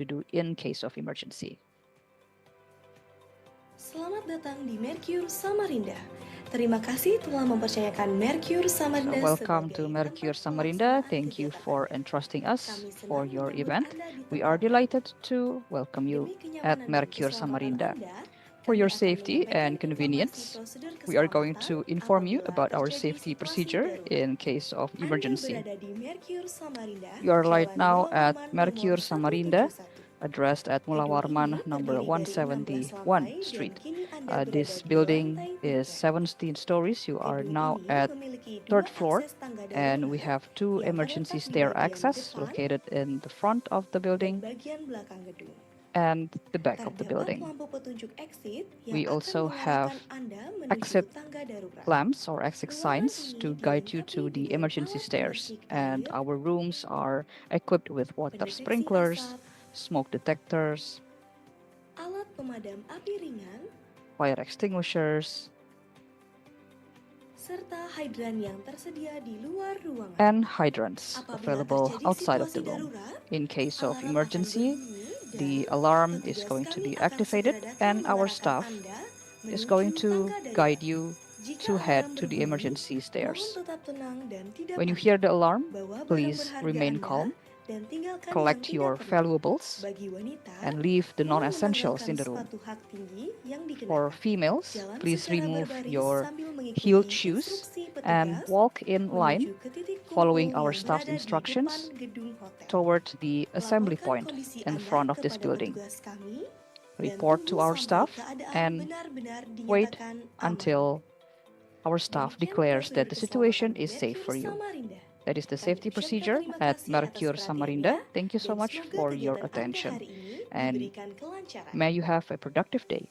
to do in case of emergency. Selamat datang di Mercure Samarinda. Terima kasih telah mempercayakan Mercure Samarinda Welcome to sebagai Mercure tempat Samarinda. pelaksanaan Thank you kegiatan for Anda. entrusting us Kami for senang your menyambut event. Anda di We tempat are ini. delighted to welcome you Demi at kenyamanan dan Mercure keselamatan Samarinda. Anda, For kami your akan safety menyampaikan and informasi convenience, prosedur we are going keselamatan to inform you apabila about our terjadi safety situasi procedure darurat. in case of Anda emergency. berada di Mercure Samarinda, You are right Jalan now Mula at Warman Mercure nomor Samarinda, 171. addressed at Mula Gedung Warman ini number terdiri dari 16 171 lantai dan Street. kini Anda berada This di building lantai is 3. 17 stories. You are Gedung now ini at memiliki third dua floor, akses tangga and we darurat have two yang emergency terletak di stair bagian access depan located in the front of the dan building bagian belakang gedung. and the back of the Terdapat building. lampu petunjuk exit We yang also akan have mengarahkan Anda exit menuju tangga darurat. lamps or exit Ruangan signs ini to guide you dilengkapi to the dengan emergency alat stairs, pemantik and air, our rooms are equipped with water pendeteksi sprinklers, asap, smoke detectors, alat pemadam api ringan, fire extinguishers, serta hidran yang tersedia di luar ruangan. and hydrants Apabila available terjadi outside of situasi the room. darurat, In case of alarm akan emergency, berbunyi the dan alarm is petugas going to kami be akan activated, segera datang and our mengarahkan staff Anda is menuju going to tangga darurat. guide you Jika to head alarm to the berbunyi, emergency mohon stairs. tetap tenang dan tidak When you panik. hear the alarm, Bawa barang please berharga remain Anda calm, dan tinggalkan yang collect tidak your perlu. valuables, Bagi wanita, and leave the mohon non-essentials menanggalkan in the room. sepatu hak tinggi yang dikenakan. For females, Jalan please secara remove berbaris your sambil mengikuti heeled shoes instruksi and petugas walk in line, menuju ke titik following kumpul our yang staff's berada di depan instructions gedung hotel. toward the assembly Laporkan point kondisi in Anda front of this kepada building. petugas kami dan Report to tunggu our sampai staff keadaan and benar-benar wait dinyatakan aman. until our staff Demikian declares that prosedur the situation keselamatan is safe Mercure for you. Samarinda. That is the Kami safety ucapkan procedure terima at kasih atas Mercure Samarinda. perhatiannya Thank you so dan much semoga for your kegiatan Anda attention, hari ini and diberikan kelancaran. may you have a productive day.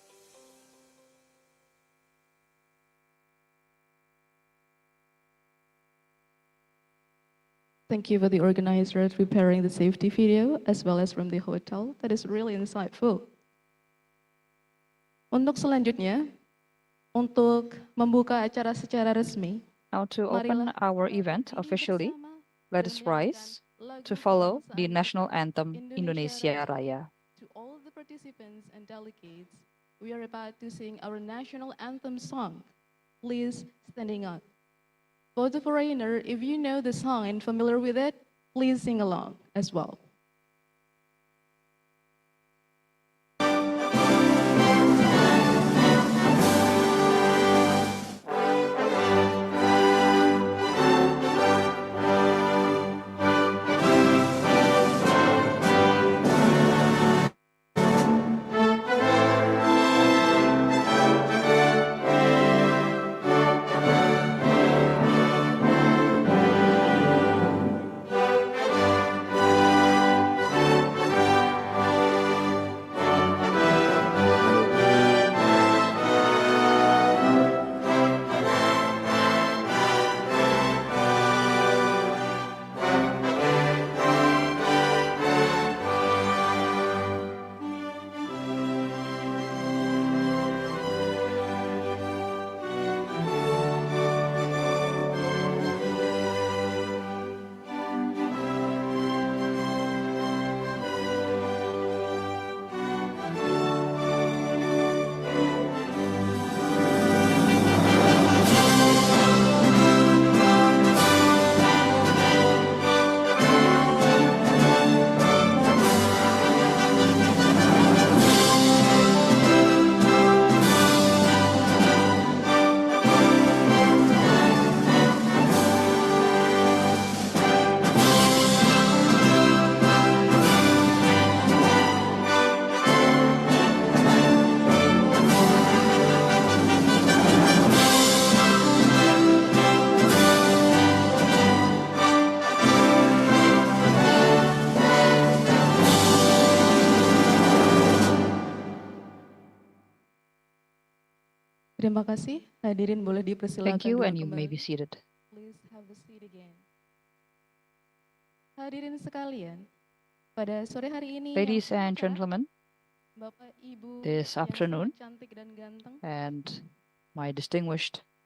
Thank you for the organizers preparing the safety video as well as from the hotel. That is really insightful. Untuk selanjutnya, untuk membuka acara secara resmi, Now to open our event officially, let us rise to follow the national anthem Indonesia Raya. To all the participants and delegates, we are about to sing our national anthem song. Please standing up. For the foreigner, if you know the song and familiar with it, please sing along as well. Terima kasih. Hadirin boleh dipersilakan Thank you, duduk and you may kembali. be seated. Please have a seat again. Hadirin sekalian, pada sore hari ini yang Ladies and cerah, gentlemen, Bapak Ibu this yang afternoon, sangat cantik dan ganteng, and my distinguished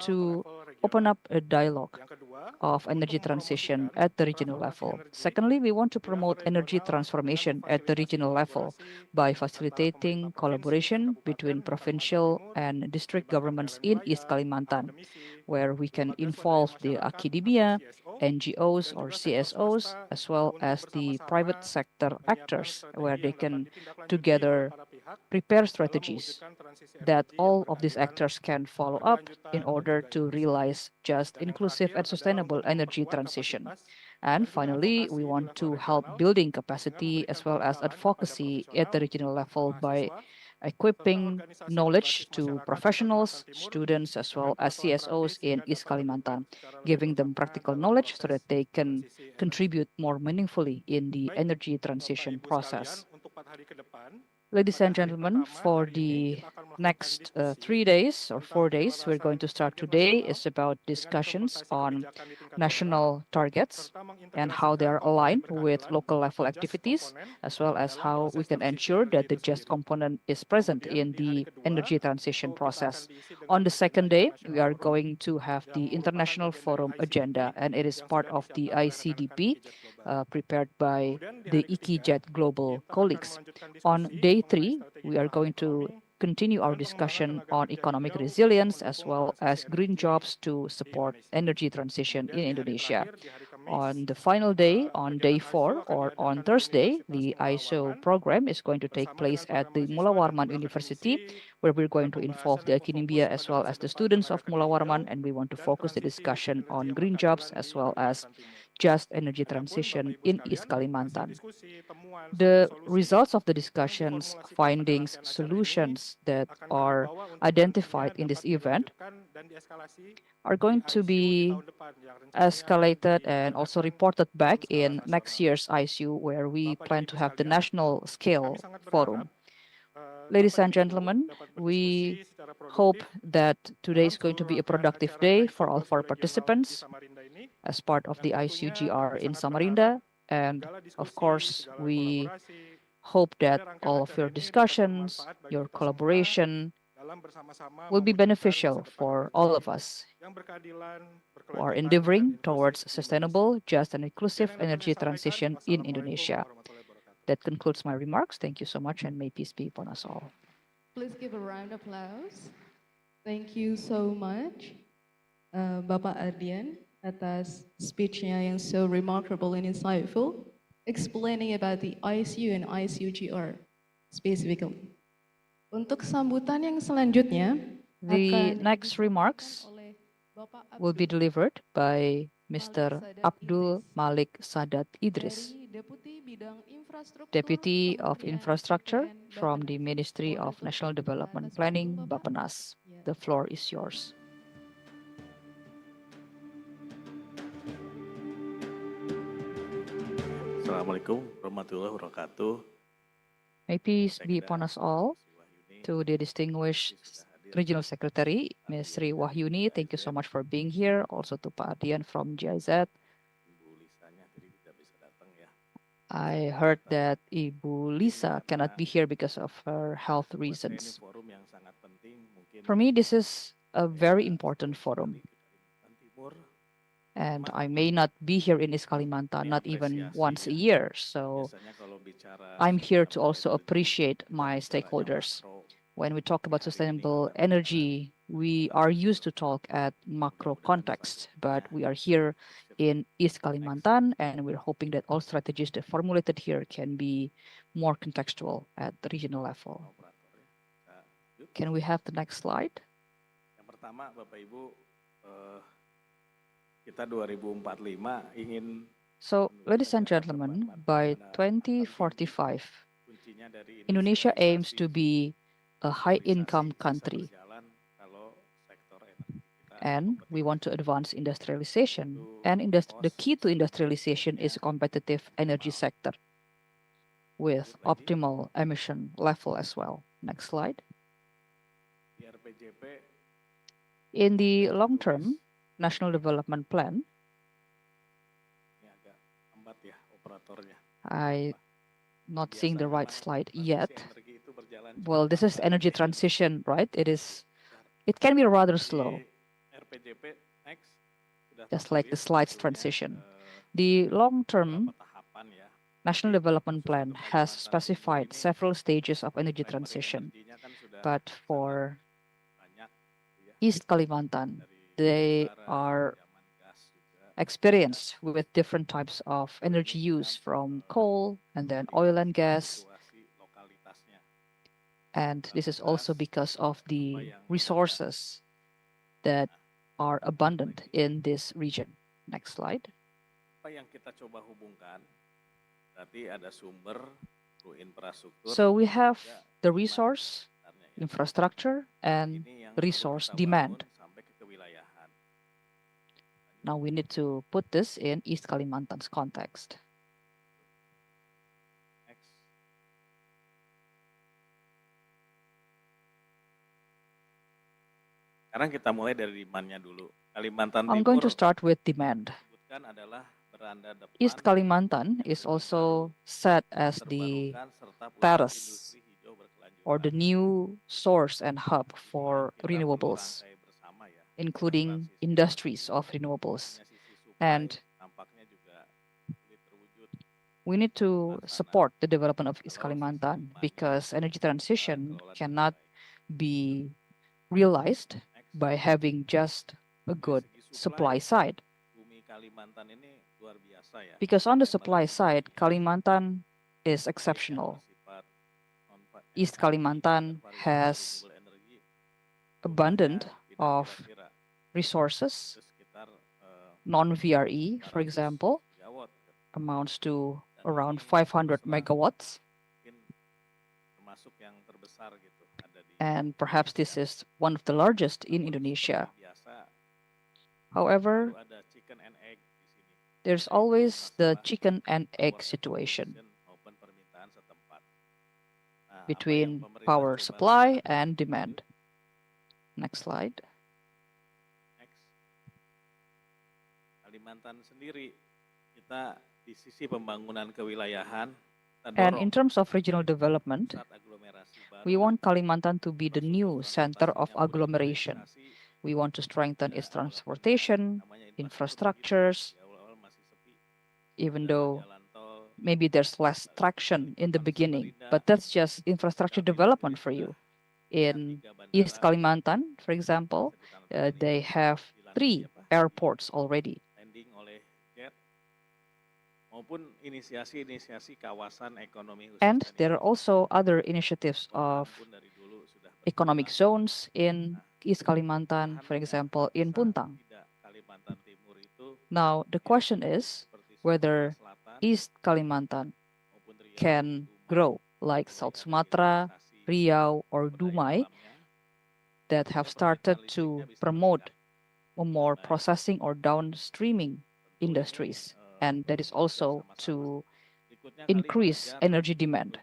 to open up a dialogue Yang kedua, of energy untuk transition mempromosikan at the regional transformasi level. energi Secondly, we want to di level promote energy regional dengan transformation at the memfasilitasi regional level kolaborasi by antara pemerintah facilitating provinsi dan collaboration kabupaten between di Kalimantan provincial Timur, and district melibatkan governments pln in East wilayah, Kalimantan, akademisi, where we can lembaga swadaya involve the masyarakat atau academia, CSO, NGOs dan or juga sektor CSOs, swasta as well untuk as the private bersama-sama sector menyiapkan actors, where strategi they yang dapat can ditindaklanjuti oleh together para pihak prepare dalam strategies mewujudkan transisi that energi yang all of these berkeadilan, actors can follow up in berkelanjutan, dan order juga to inklusif. realize just, Dan yang inclusive, terakhir and adalah sustainable untuk energy memperkuat transition. kapasitas And dan juga finally, we advokasi di want level to help regional building dengan capacity memberikan as well as pembekalan kepada advocacy at the profesional, regional level by mahasiswa, serta equipping organisasi knowledge berbasis to masyarakat di Kalimantan professionals, Timur students, as dengan well as peraturan CSOs praktis in sehingga East dapat berpikir Kalimantan, secara lebih giving them bermakna practical dalam knowledge so that proses they can transisi energi. contribute more meaningfully in the Baik, energy Bapak transition Ibu sekalian, process. untuk 4 hari ke depan, Ladies pada and hari gentlemen, pertama for hari ini the kita akan melakukan next diskusi 3 days or tentang 4 days, we're going penyelarasan to start target today nasional is about dengan discussions implementasi on kebijakan di tingkat daerah, national targets serta and how they mengintegrasikan are komponen aligned with berkeadilan local level just activities, komponen as well as dalam how we proses can transisi ensure energi that the itu just sendiri. component is present Kemudian in di hari the kedua energy transition tentu kita akan process. diisi On dengan the agenda second day, we International are Forum going to have yang the merupakan International bagian dari Forum agenda, ICDP and it is yang part sudah of the disiapkan oleh rekan-rekan ICDP IKIJET Global. prepared by Kemudian di the hari ketiga, IKIJET Global kita akan colleagues. melanjutkan On diskusi day mengenai 3, strategi we are ketahanan going to ekonomi continue our dan pengembangan discussion tenaga on kerja economic hijau untuk resilience as mendukung well transisi as green energi jobs to di support Indonesia. energy transition Kemudian in di hari Indonesia. terakhir, di hari Kamis, On the final day, on day kegiatan 4 ISO akan or on diadakan di Thursday, Universitas the Mula ISO Warman program is going to take bersama place dengan at para the Mula mahasiswa dan Warman juga University, akademisi where we're dengan going to involve pembahasan the yang berfokus academia as pada well masa as the depan students tenaga of kerja Mula Warman, hijau and we want to dan focus the transisi untuk discussion energi on yang green jobs berkeadilan as di well as Kalimantan Timur. just energy Adapun Bapak transition Ibu in East sekalian, hasil Kalimantan. diskusi, temuan, serta The solusi results of the yang discussions, diformulasikan pada findings, rangkaian acara ini solutions that akan kami are bawa untuk identified nantinya in this dapat event dilanjutkan dan dieskalasi are di going to ICU di be tahun depan yang rencananya akan escalated and also dilaksanakan reported dalam back skala in next nasional. year's ICU, where we Bapak dan plan Ibu to have the sekalian, national kami scale sangat berharap forum. Ladies Bapak and dan Ibu gentlemen, dapat we berdiskusi secara hope produktif that today dalam is going to seluruh be a rangkaian productive acara day for ISO all of Gosu our regional di participants Samarinda ini. as part of Dan the tentunya ISUGR kami in sangat berharap Samarinda. And segala of diskusi, course, segala we kolaborasi hope that pada rangkaian all of acara your ini dapat discussions, bermanfaat bagi your kita semua collaboration dalam bersama-sama will be mewujudkan masa beneficial depan for all of energi us yang berkeadilan, who are berkelanjutan, dan endeavoring inklusif towards di Indonesia. sustainable, just, and Sekian inclusive yang dapat energy saya sampaikan. transition in Wassalamualaikum Indonesia. warahmatullahi wabarakatuh. That concludes my remarks. Thank you so much, and may peace be upon us all. Please give a round of applause. Thank you so much, Bapak Ardian, atas speech-nya yang so remarkable and insightful, explaining about the ISU and ISUGR specifically. Untuk sambutan yang selanjutnya The akan next disampaikan remarks oleh Bapak will be Abdul delivered by Mr. Sadat Abdul Idris Malik Sadat Idris, dari Deputi Bidang Infrastruktur Deputy of Kementerian Infrastructure PPN from the Bappenas. Ministry Mohon of untuk National Development atas Planning, panggung, Bapak. Bappenas. Ya. The floor is yours. Assalamualaikum warahmatullahi wabarakatuh. May peace be upon us all. Wahyuni, To the distinguished Regional Secretary, Ms. Sri Wahyuni, thank you so much for being here. Also to Pak Ardian from GIZ. Ibu Lisanya tadi tidak bisa datang ya. I heard that Ibu Lisa cannot be here because of her health Buat saya ini reasons. forum yang sangat penting. Mungkin For me, this is a very saya important sering forum. sekali ke Kalimantan Timur. And Cuma I may not be here in East Kalimantan, ini not even apresiasi once a ya. year. So Biasanya kalau bicara I'm here to sustainable also energy, appreciate kita my bicaranya stakeholders. makro. When we talk about Hari ini sustainable kita bicara energy, we are used to talk at macro context, but we are here in East Kalimantan, and we're hoping that all strategies that formulated here can be more contextual at the regional level. operator ya. Nah, yuk. Can we have the next slide? Yang pertama Bapak Ibu, kita 2045 ingin So, ladies and gentlemen, by 2045, kuncinya dari Indonesia aims to industrialisasi, be a high-income bisa country, berjalan kalau sektor energi kita and we want to kompetitif. advance industrialization. And the key to industrialization is a competitive energy sector with optimal emission level as well. Next slide. Di RPJP In the long-term National Development Plan, ini agak lambat ya operatornya. I not seeing the Biasanya right memang slide transisi yet. energi itu berjalan Well, this is energy transition, right? It can be rather slow. Di RPJP next just like the slides transition. The long-term National Development Plan has specified several stages of energy transition, but for East Kalimantan, they are experienced with different types of energy use from coal and then oil and gas. And this is also because of the resources that are abundant in this region. Next slide. Apa yang kita coba hubungkan, berarti ada sumber, infrastruktur. So we have the resource, infrastructure, and resource demand. Now we need to put this in East Kalimantan's context. Next. Sekarang kita mulai dari demand-nya dulu. Kalimantan I'm going to start with demand. adalah beranda depan East Kalimantan is also set as the terrace or the new source and hub for renewables, including industries of renewables. And we need to support the development of East Kalimantan because energy transition cannot be realized by having just a good supply side. Because on the supply side, Kalimantan is exceptional. East Kalimantan has abundant of resources. Non-VRE, for example, amounts to around 500 megawatts. And perhaps this is one of the largest in Indonesia. However, there's always the chicken and egg situation between power supply and demand. Next slide. Kalimantan sendiri, kita di sisi pembangunan kewilayahan, and in terms of regional development, we want Kalimantan to be the new center of agglomeration. We want to strengthen its transportation, infrastructures, even though maybe there's less traction in the beginning, but that's just infrastructure development for you. In East Kalimantan, for example, they have 3 airports already. And there are also other initiatives of economic zones in East Kalimantan, for example, in Puntang. Now, the question is whether East Kalimantan can grow like South Sumatra, Riau, or Dumai that have started to promote more processing or downstreaming industries, and that is also to increase energy demand.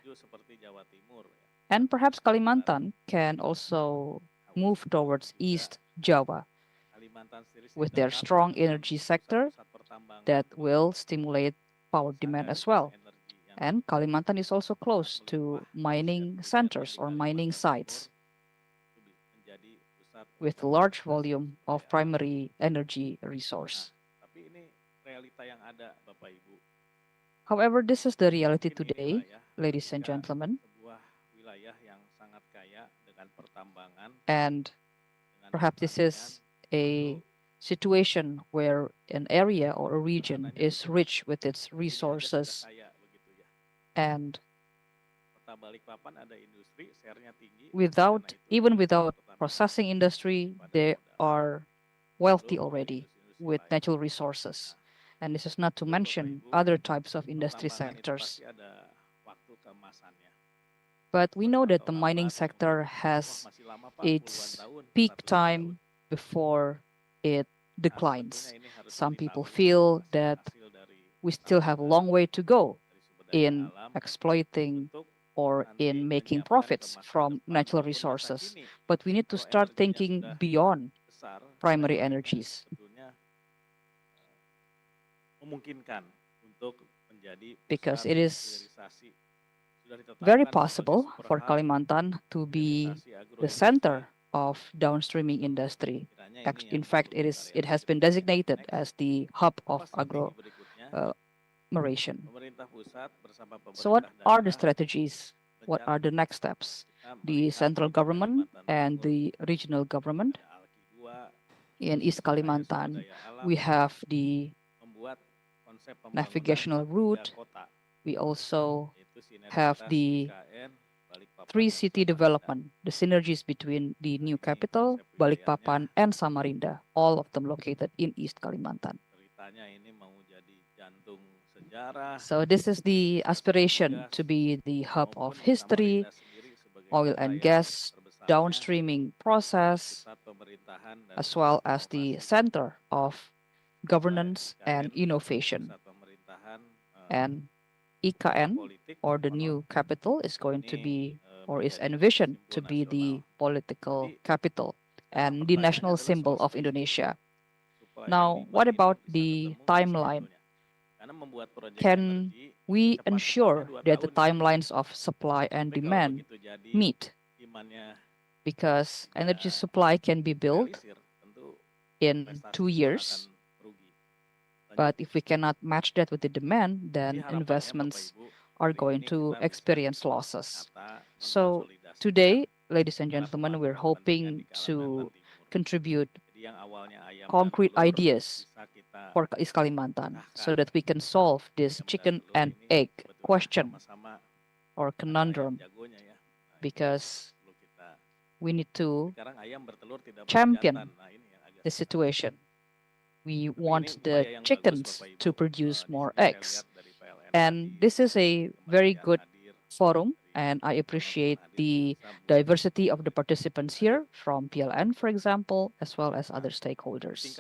And perhaps Kalimantan can also move towards East Java with their strong energy sector that will stimulate power demand as well. And Kalimantan is also close to mining centers or mining sites with a large volume of primary energy resource. However, this is the reality today, ladies and gentlemen. And perhaps this is a situation where an area or a region is rich with its resources and even without processing industry, they are wealthy already with natural resources. And this is not to mention other types of industry sectors. But we know that the mining sector has its peak time before it declines. Some people feel that we still have a long way to go in exploiting or in making profits from natural resources. But we need to start thinking beyond primary energies. Because it is very possible for Kalimantan to be the center of downstreaming industry. Kiranya ini In yang fact, perlu it has been kita lihat. designated Next. as the hub of Apa strategi berikutnya? agglomeration. Pemerintah pusat bersama So what pemerintah are the daerah strategies? What are the next steps? The central government and the regional government. In East Kalimantan, we have the navigational route. We also have the 3-city development, the synergies between the new capital, Balikpapan, and Samarinda, all of them located in East Kalimantan. So this is the aspiration to be the hub of history, oil and gas, downstreaming process, as well as the center of governance and innovation. And IKN, or the new capital, is going to be, or is envisioned to be, the political capital and the national symbol of Indonesia. Now, what about the timeline? Can we ensure that the timelines of supply and demand meet? Because energy supply can be built in 2 years, but if we cannot match that with the demand, then investments are going to experience losses. So today, ladies and gentlemen, we're hoping to contribute concrete ideas for East Kalimantan so that we can solve this chicken and egg question or conundrum, because we need to champion the situation. We want the chickens to produce more eggs. And this is a very good forum, and I appreciate the diversity of the participants here from PLN, for example, as well as other stakeholders.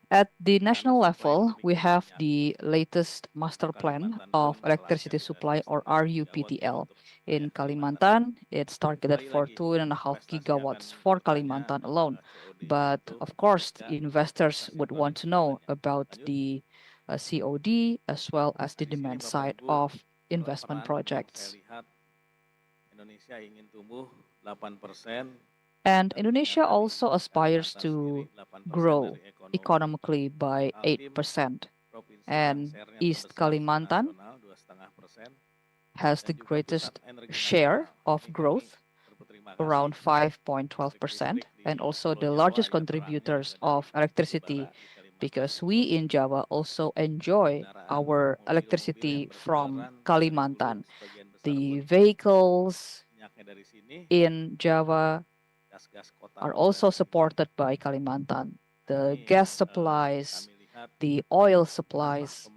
At the national level, we have the latest master plan of electricity supply, or RUPTL. In Kalimantan, it's targeted for 2.5 gigawatts for Kalimantan alone. But of course, investors would want to know about the COD as well as the demand side of investment projects. And Indonesia also aspires to grow economically by 8%. And East Kalimantan has the greatest share of growth, around 5.12%, and also the largest contributors of electricity, because we in Java also enjoy our electricity from Kalimantan. The vehicles in Java are also supported by Kalimantan. The gas supplies, the oil supplies.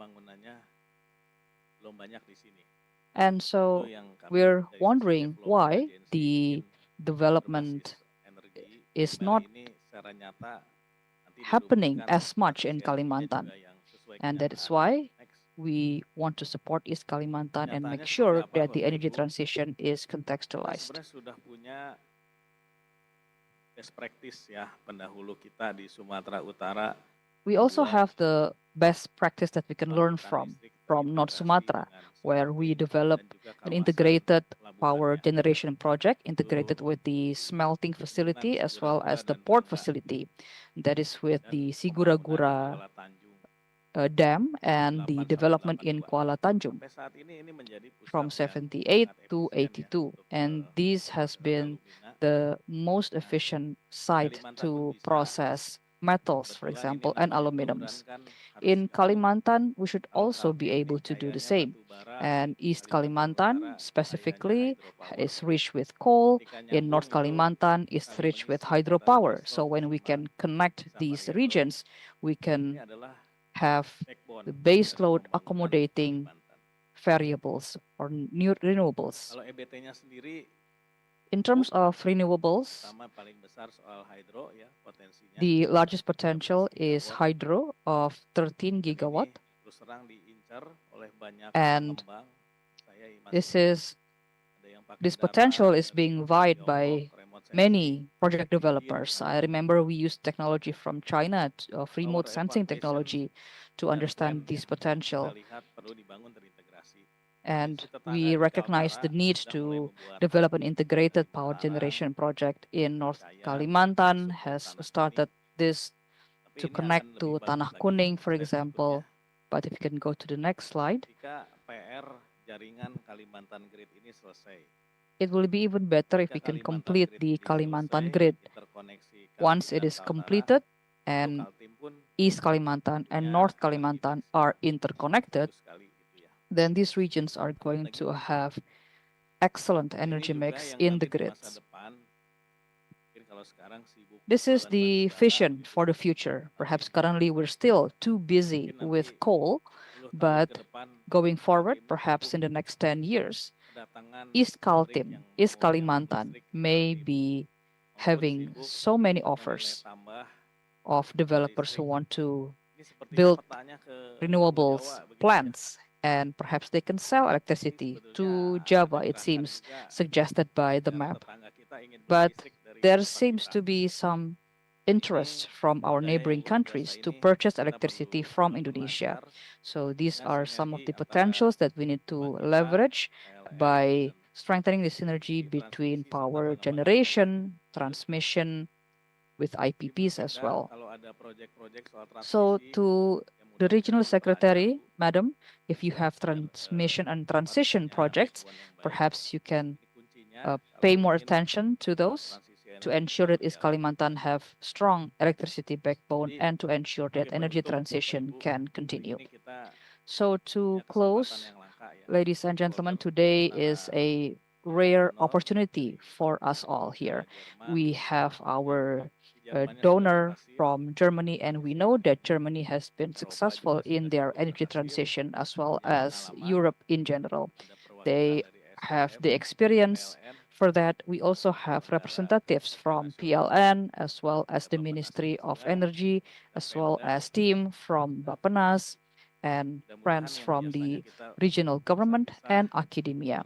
And so we're wondering why the development is not happening as much in Kalimantan. And that is why we want to support East Kalimantan and make sure that the energy transition is contextualized. We also have the best practice that we can learn from North Sumatra, where we developed an integrated power generation project integrated with the smelting facility as well as the port facility. That is with the Sigura-Gura dam and the development in Kuala Tanjung from 78 to 82. And this has been the most efficient site to process metals, for example, and aluminums. In Kalimantan, we should also be able to do the same. And East Kalimantan specifically is rich with coal. In North Kalimantan is rich with hydropower. So when we can connect these regions, we can have the base load accommodating variables or new renewables. In terms of renewables, the largest potential is hydro of 13 gigawatt. And this potential is being vied by many project developers. I remember we used technology from China, of remote sensing technology, to understand this potential. and we recognize the need to develop an integrated power generation project in North Kalimantan, has started this to connect to Tanah Kuning, for example. But if you can go to the next slide, Jika PR jaringan Kalimantan Grid ini selesai, it will be even better if we can complete the Kalimantan grid. Once it is completed and East Kalimantan and North Kalimantan are interconnected, then these regions are going to have excellent energy mix in the grids. This is the vision for the future. Perhaps currently we're still too busy with coal, but going forward, perhaps in the next 10 years, East Kaltim, East Kalimantan may be having so many offers of developers who want to build renewables plants, and perhaps they can sell electricity to Java, it seems, suggested by the map. But there seems to be some interest from our neighboring countries to purchase electricity from Indonesia. So these are some of the potentials that we need to leverage by strengthening the synergy between power generation, transmission, with IPPs as well. So to the regional secretary, madam, if you have transmission and transition projects, perhaps you can pay more attention to those to ensure that East Kalimantan have strong electricity backbone and to ensure that energy transition can continue. So to close, ladies and gentlemen, today is a rare opportunity for us all here. We have our donor from Germany, and we know that Germany has been successful in their energy transition as well as Europe in general. They have the experience for that. We also have representatives from PLN as well as the Ministry of Energy, as well as team from Bappenas and friends from the regional government and academia.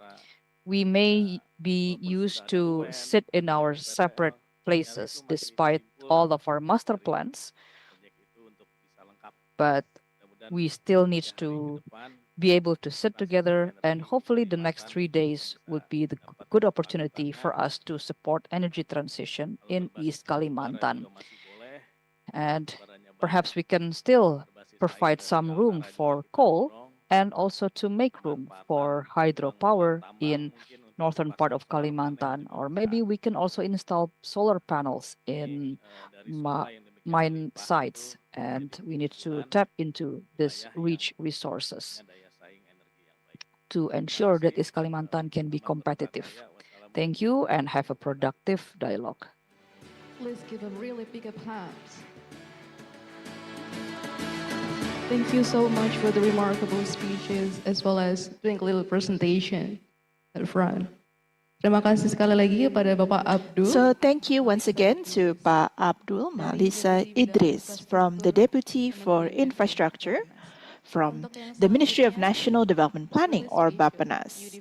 We may be used to sit in our separate places despite all of our master plans, but we still need to be able to sit together, and hopefully the next 3 days would be the good opportunity for us to support energy transition in East Kalimantan. And perhaps we can still provide some room for coal and also to make room for hydropower in northern part of Kalimantan, or maybe we can also install solar panels in mine sites, and we need to tap into this rich resources to ensure that East Kalimantan can be competitive. Thank you and have a productive dialogue. Please give a really big applause. Thank you so much for the remarkable speeches as well as doing a little presentation at front. Terima kasih sekali lagi kepada Bapak Abdul. So thank you once again to Pak Abdul Malisa Idris from the Deputy for Infrastructure from the Ministry of National Development Planning, or Bappenas.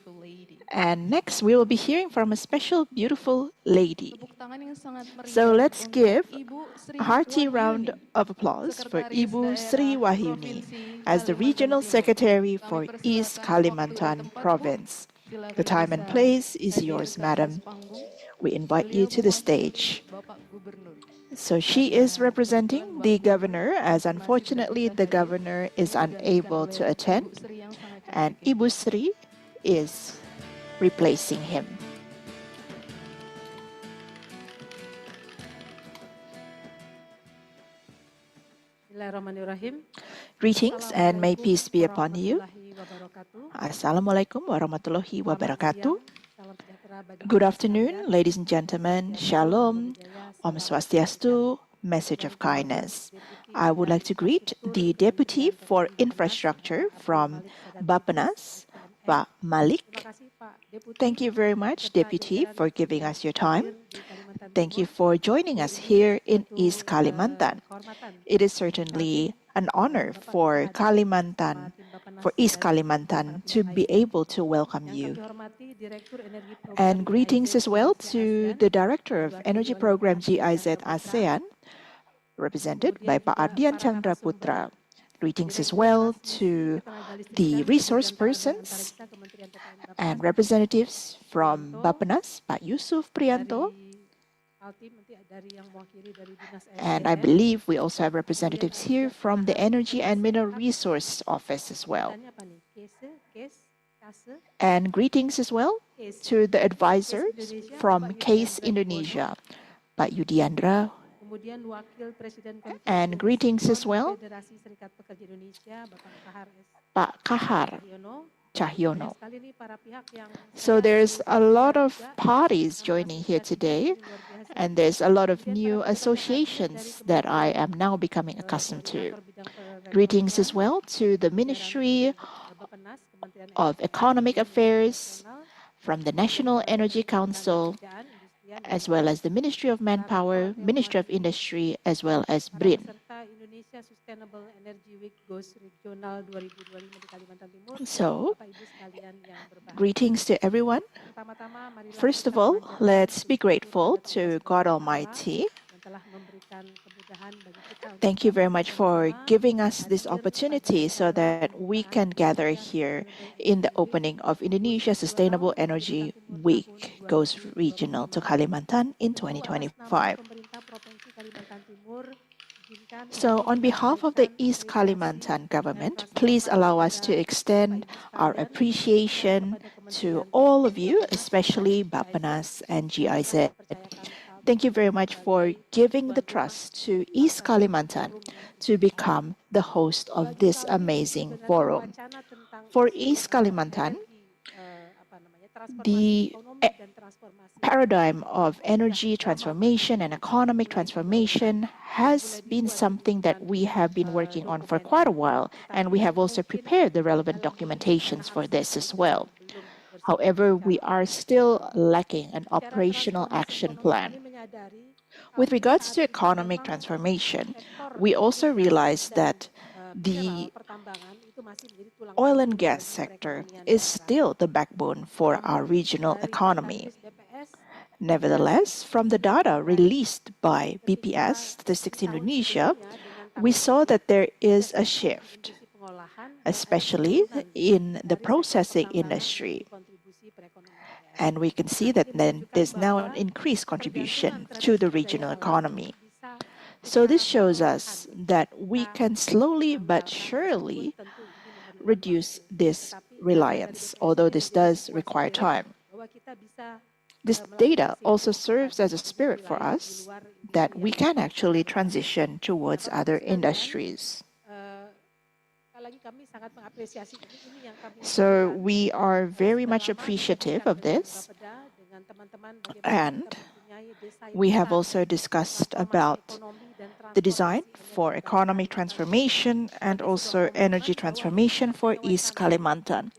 And next we will be hearing from a special beautiful lady. So let's give a hearty round of applause for Ibu Sri Wahyuni as the Regional Secretary for East Kalimantan Province. The time and place is yours, madam. We invite you to the stage. So she is representing the governor, as unfortunately the governor is unable to attend, and Ibu Sri is replacing him. Greetings and may peace be upon you. Assalamualaikum warahmatullahi wabarakatuh. Good afternoon, ladies and gentlemen. Shalom, Om Swastiastu, message of kindness. I would like to greet the Deputy for Infrastructure from Bappenas, Pak Malik. Thank you very much, Deputy, for giving us your time. Thank you for joining us here in East Kalimantan. It is certainly an honor for East Kalimantan to be able to welcome you. And greetings as well to the Director of Energy Program GIZ ASEAN, represented by Pak Ardian Chandra Putra. Greetings as well to the resource persons and representatives from Bappenas, Pak Yusuf Prianto, and I believe we also have representatives here from the Energy and Mineral Resource Office as well. And greetings as well to the advisors from CASE Indonesia, Pak Yudiandra, and greetings as well, Pak Kahar Cahyono. So there's a lot of parties joining here today, and there's a lot of new associations that I am now becoming accustomed to. Greetings as well to the Ministry of Economic Affairs, from the National Energy Council, as well as the Ministry of Manpower, Ministry of Industry, as well as BRIN. So, greetings to everyone. First of all, let's be grateful to God Almighty. Thank you very much for giving us this opportunity so that we can gather here in the opening of Indonesia Sustainable Energy Week goes regional to Kalimantan in 2025. So on behalf of the East Kalimantan government, please allow us to extend our appreciation to all of you, especially Bappenas and GIZ. Thank you very much for giving the trust to East Kalimantan to become the host of this amazing forum. For East Kalimantan, the paradigm of energy transformation and economic transformation has been something that we have been working on for quite a while, and we have also prepared the relevant documentations for this as well. However, we are still lacking an operational action plan. With regards to economic transformation, we also realize that the oil and gas sector is still the backbone for our regional economy. Nevertheless, from the data released by BPS Statistics Indonesia, we saw that there is a shift, especially in the processing industry. And we can see that then there's now an increased contribution to the regional economy. So this shows us that we can slowly but surely reduce this reliance, although this does require time. This data also serves as a spirit for us that we can actually transition towards other industries. So we are very much appreciative of this, and we have also discussed about the design for economic transformation and also energy transformation for East Kalimantan.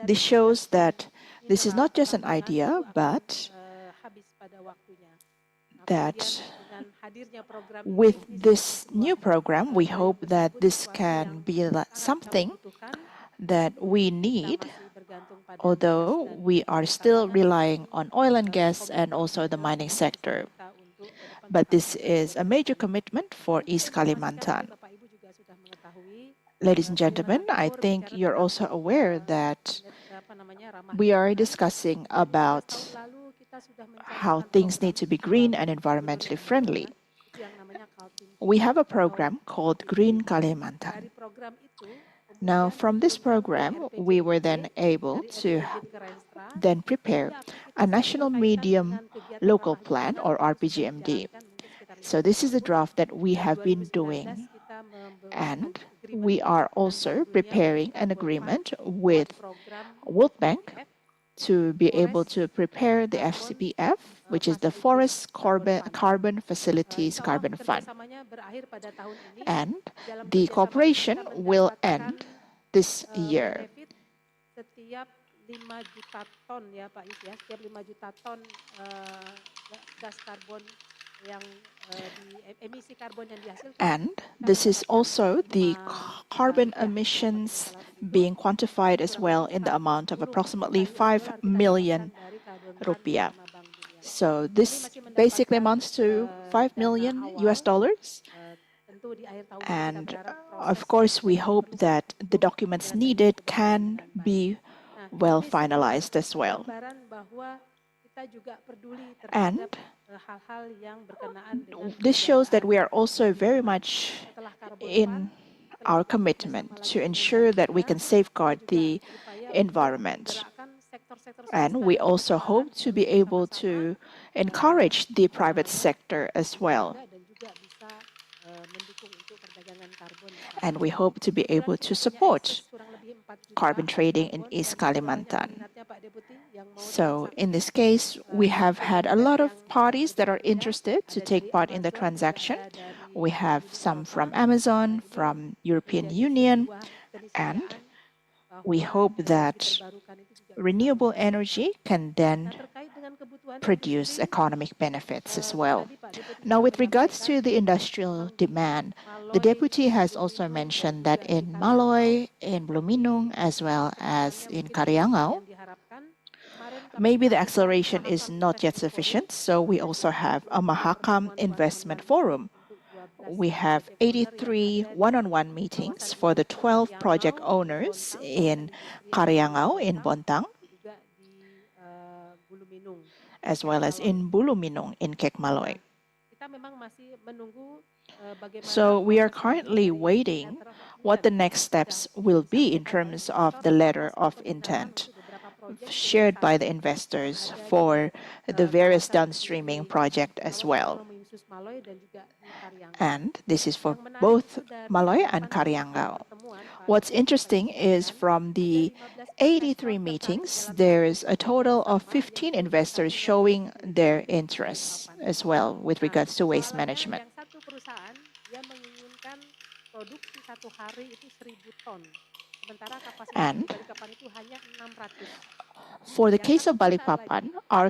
This shows that this is not just an idea, but that with this new program, we hope that this can be something that we need, although we are still relying on oil and gas and also the mining sector. But this is a major commitment for East Kalimantan. Ladies and gentlemen, I think you're also aware that we are discussing about how things need to be green and environmentally friendly. We have a program called Green Kalimantan. Now, from this program, we were then able to then prepare a national medium local plan, or RPGMD. So this is the draft that we have been doing, and we are also preparing an agreement with World Bank to be able to prepare the FCPF, which is the Forest Carbon Facilities Carbon Fund. And the cooperation will end this year. And this is also the carbon emissions being quantified as well in the amount of approximately 5 million rupiah. So this basically amounts to $5 million US dollars. And of course, we hope that the documents needed can be well finalized as well. And this shows that we are also very much in our commitment to ensure that we can safeguard the environment. And we also hope to be able to encourage the private sector as well. And we hope to be able to support carbon trading in East Kalimantan. So in this case, we have had a lot of parties that are interested to take part in the transaction. We have some from Amazon, from European Union, and we hope that renewable energy can then produce economic benefits as well. Now, with regards to the industrial demand, the deputy has also mentioned that in Maloy, in Bluminung, as well as in Karyangau, maybe the acceleration is not yet sufficient, so we also have a Mahakam Investment Forum. We have 83 one-on-one meetings for the 12 project owners in Karyangau in Bontang, as well as in Buluminung in Kekmaloy. So we are currently waiting what the next steps will be in terms of the letter of intent shared by the investors for the various downstreaming project as well. And this is for both Maloy and Karyangau. What's interesting is from the 83 meetings, there is a total of 15 investors showing their interests as well with regards to waste management. And for the case of Balikpapan, our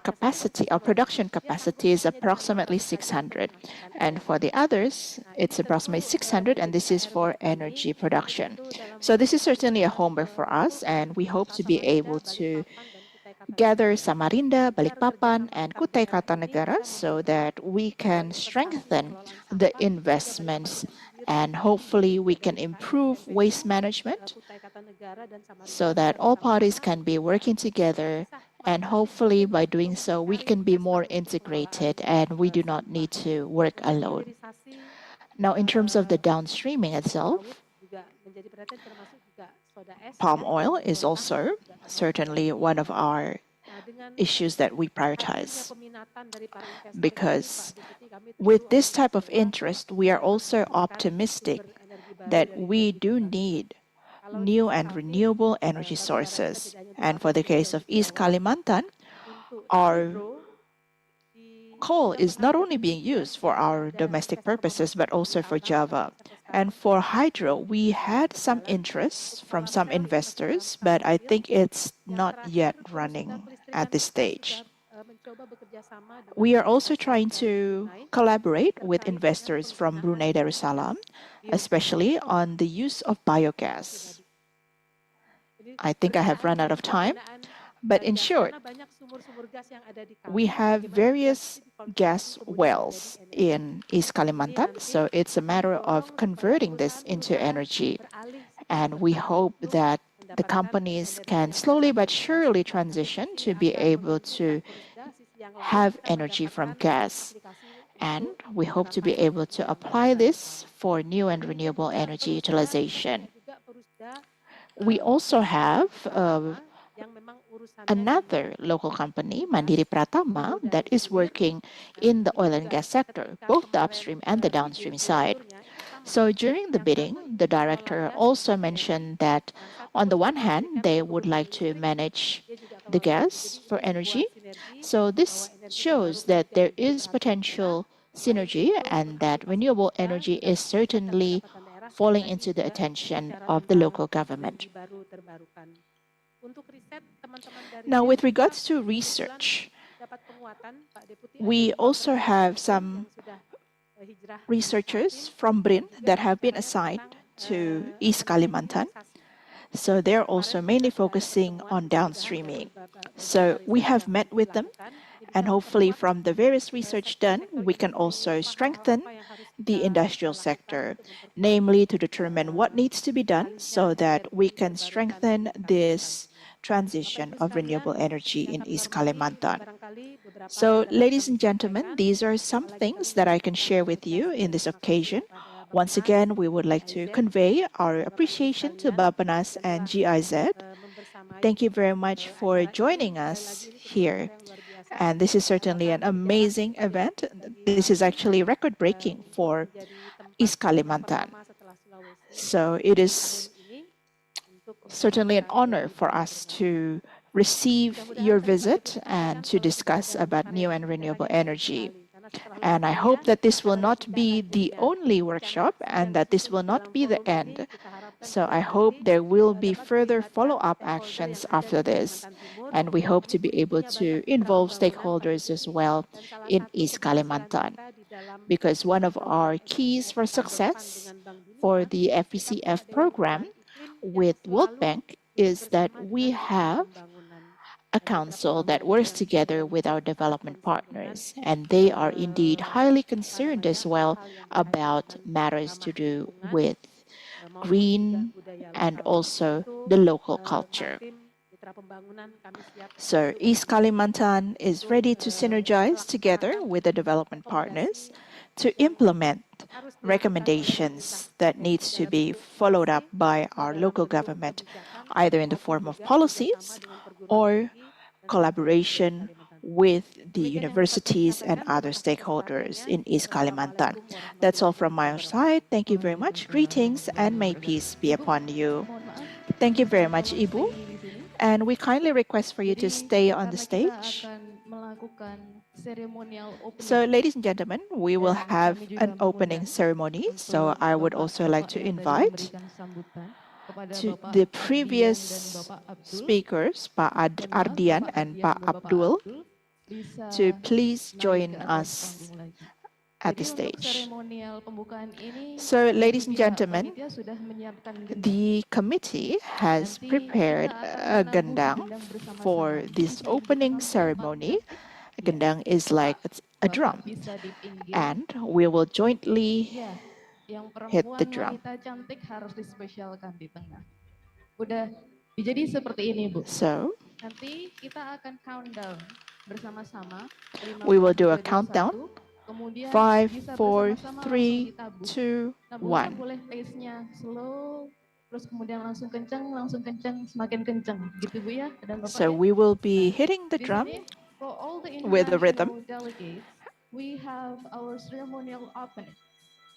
production capacity is approximately 600. And for the others, it's approximately 600, and this is for energy production. So this is certainly a homework for us, and we hope to be able to gather Samarinda, Balikpapan, and Kutai Kartanegara so that we can strengthen the investments and hopefully we can improve waste management so that all parties can be working together, and hopefully by doing so we can be more integrated and we do not need to work alone. Now, in terms of the downstreaming itself, palm oil is also certainly one of our issues that we prioritize, because with this type of interest, we are also optimistic that we do need new and renewable energy sources. And for the case of East Kalimantan, our coal is not only being used for our domestic purposes, but also for Java. And for hydro, we had some interest from some investors, but I think it's not yet running at this stage. We are also trying to collaborate with investors from Brunei Darussalam, especially on the use of biogas. I think I have run out of time, but in short, we have various gas wells in East Kalimantan, so it's a matter of converting this into energy. And we hope that the companies can slowly but surely transition to be able to have energy from gas. And we hope to be able to apply this for new and renewable energy utilization. We also have another local company, Mandiri Pratama, that is working in the oil and gas sector, both the upstream and the downstream side. So during the bidding, the director also mentioned that on the one hand, they would like to manage the gas for energy. So this shows that there is potential synergy and that renewable energy is certainly falling into the attention of the local government. Now, with regards to research, we also have some researchers from BRIN that have been assigned to East Kalimantan. So they're also mainly focusing on downstreaming. So we have met with them And hopefully from the various research done, we can also strengthen the industrial sector, namely to determine what needs to be done so that we can strengthen this transition of renewable energy in East Kalimantan. So, ladies and gentlemen, these are some things that I can share with you in this occasion. Once again, we would like to convey our appreciation to Bapanas and GIZ. Thank you very much for joining us here. And this is certainly an amazing event. This is actually record breaking for East Kalimantan. So it is certainly an honor for us to receive your visit and to discuss about new and renewable energy. And I hope that this will not be the only workshop and that this will not be the end. So I hope there will be further follow-up actions after this. And we hope to be able to involve stakeholders as well in East Kalimantan. Because one of our keys for success for the FECF program with World Bank is that we have a council that works together with our development partners, and they are indeed highly concerned as well about matters to do with green and also the local culture. So East Kalimantan is ready to synergize together with the development partners to implement recommendations that needs to be followed up by our local government, either in the form of policies or collaboration with the universities and other stakeholders in East Kalimantan. That's all from my side. Thank you very much. Greetings and may peace be upon you. Thank you very much, Ibu. And we kindly request for you to stay on the stage. So, ladies and gentlemen, we will have an opening ceremony. So, I would also like to invite to the previous speakers, Pak Ardian and Pak Abdul, to please join us at the stage. So, ladies and gentlemen, the committee has prepared a gendang for this opening ceremony. A gendang is like a drum, and we will jointly hit the drum. So, we will do a countdown. 5, 4, 3, 2, 1. So we will be hitting the drum with the rhythm. We have our ceremonial opening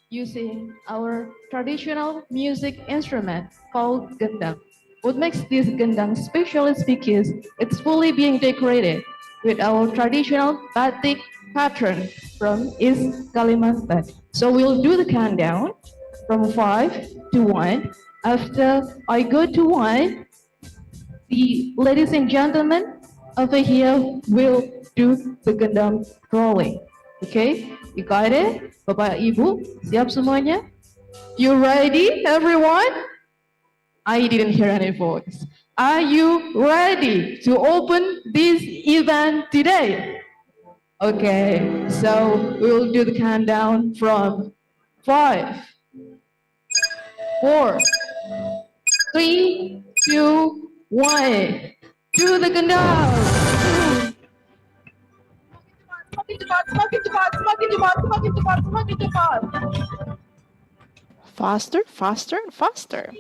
using our traditional music instrument called gendang. What makes this gendang special is because it's fully being decorated with our traditional batik pattern from East Kalimantan. So we'll do the countdown from 5 to 1. After I go to 1, the ladies and gentlemen over here will do the gendang rolling. Okay, you got it? Bapak Ibu, siap semuanya? You ready, everyone? I didn't hear any voice. Are you ready to open this event today? Okay, so we'll do the countdown from 5, 4, 3, 2, 1. Do the gendang. Semakin cepat. Faster, faster, and faster.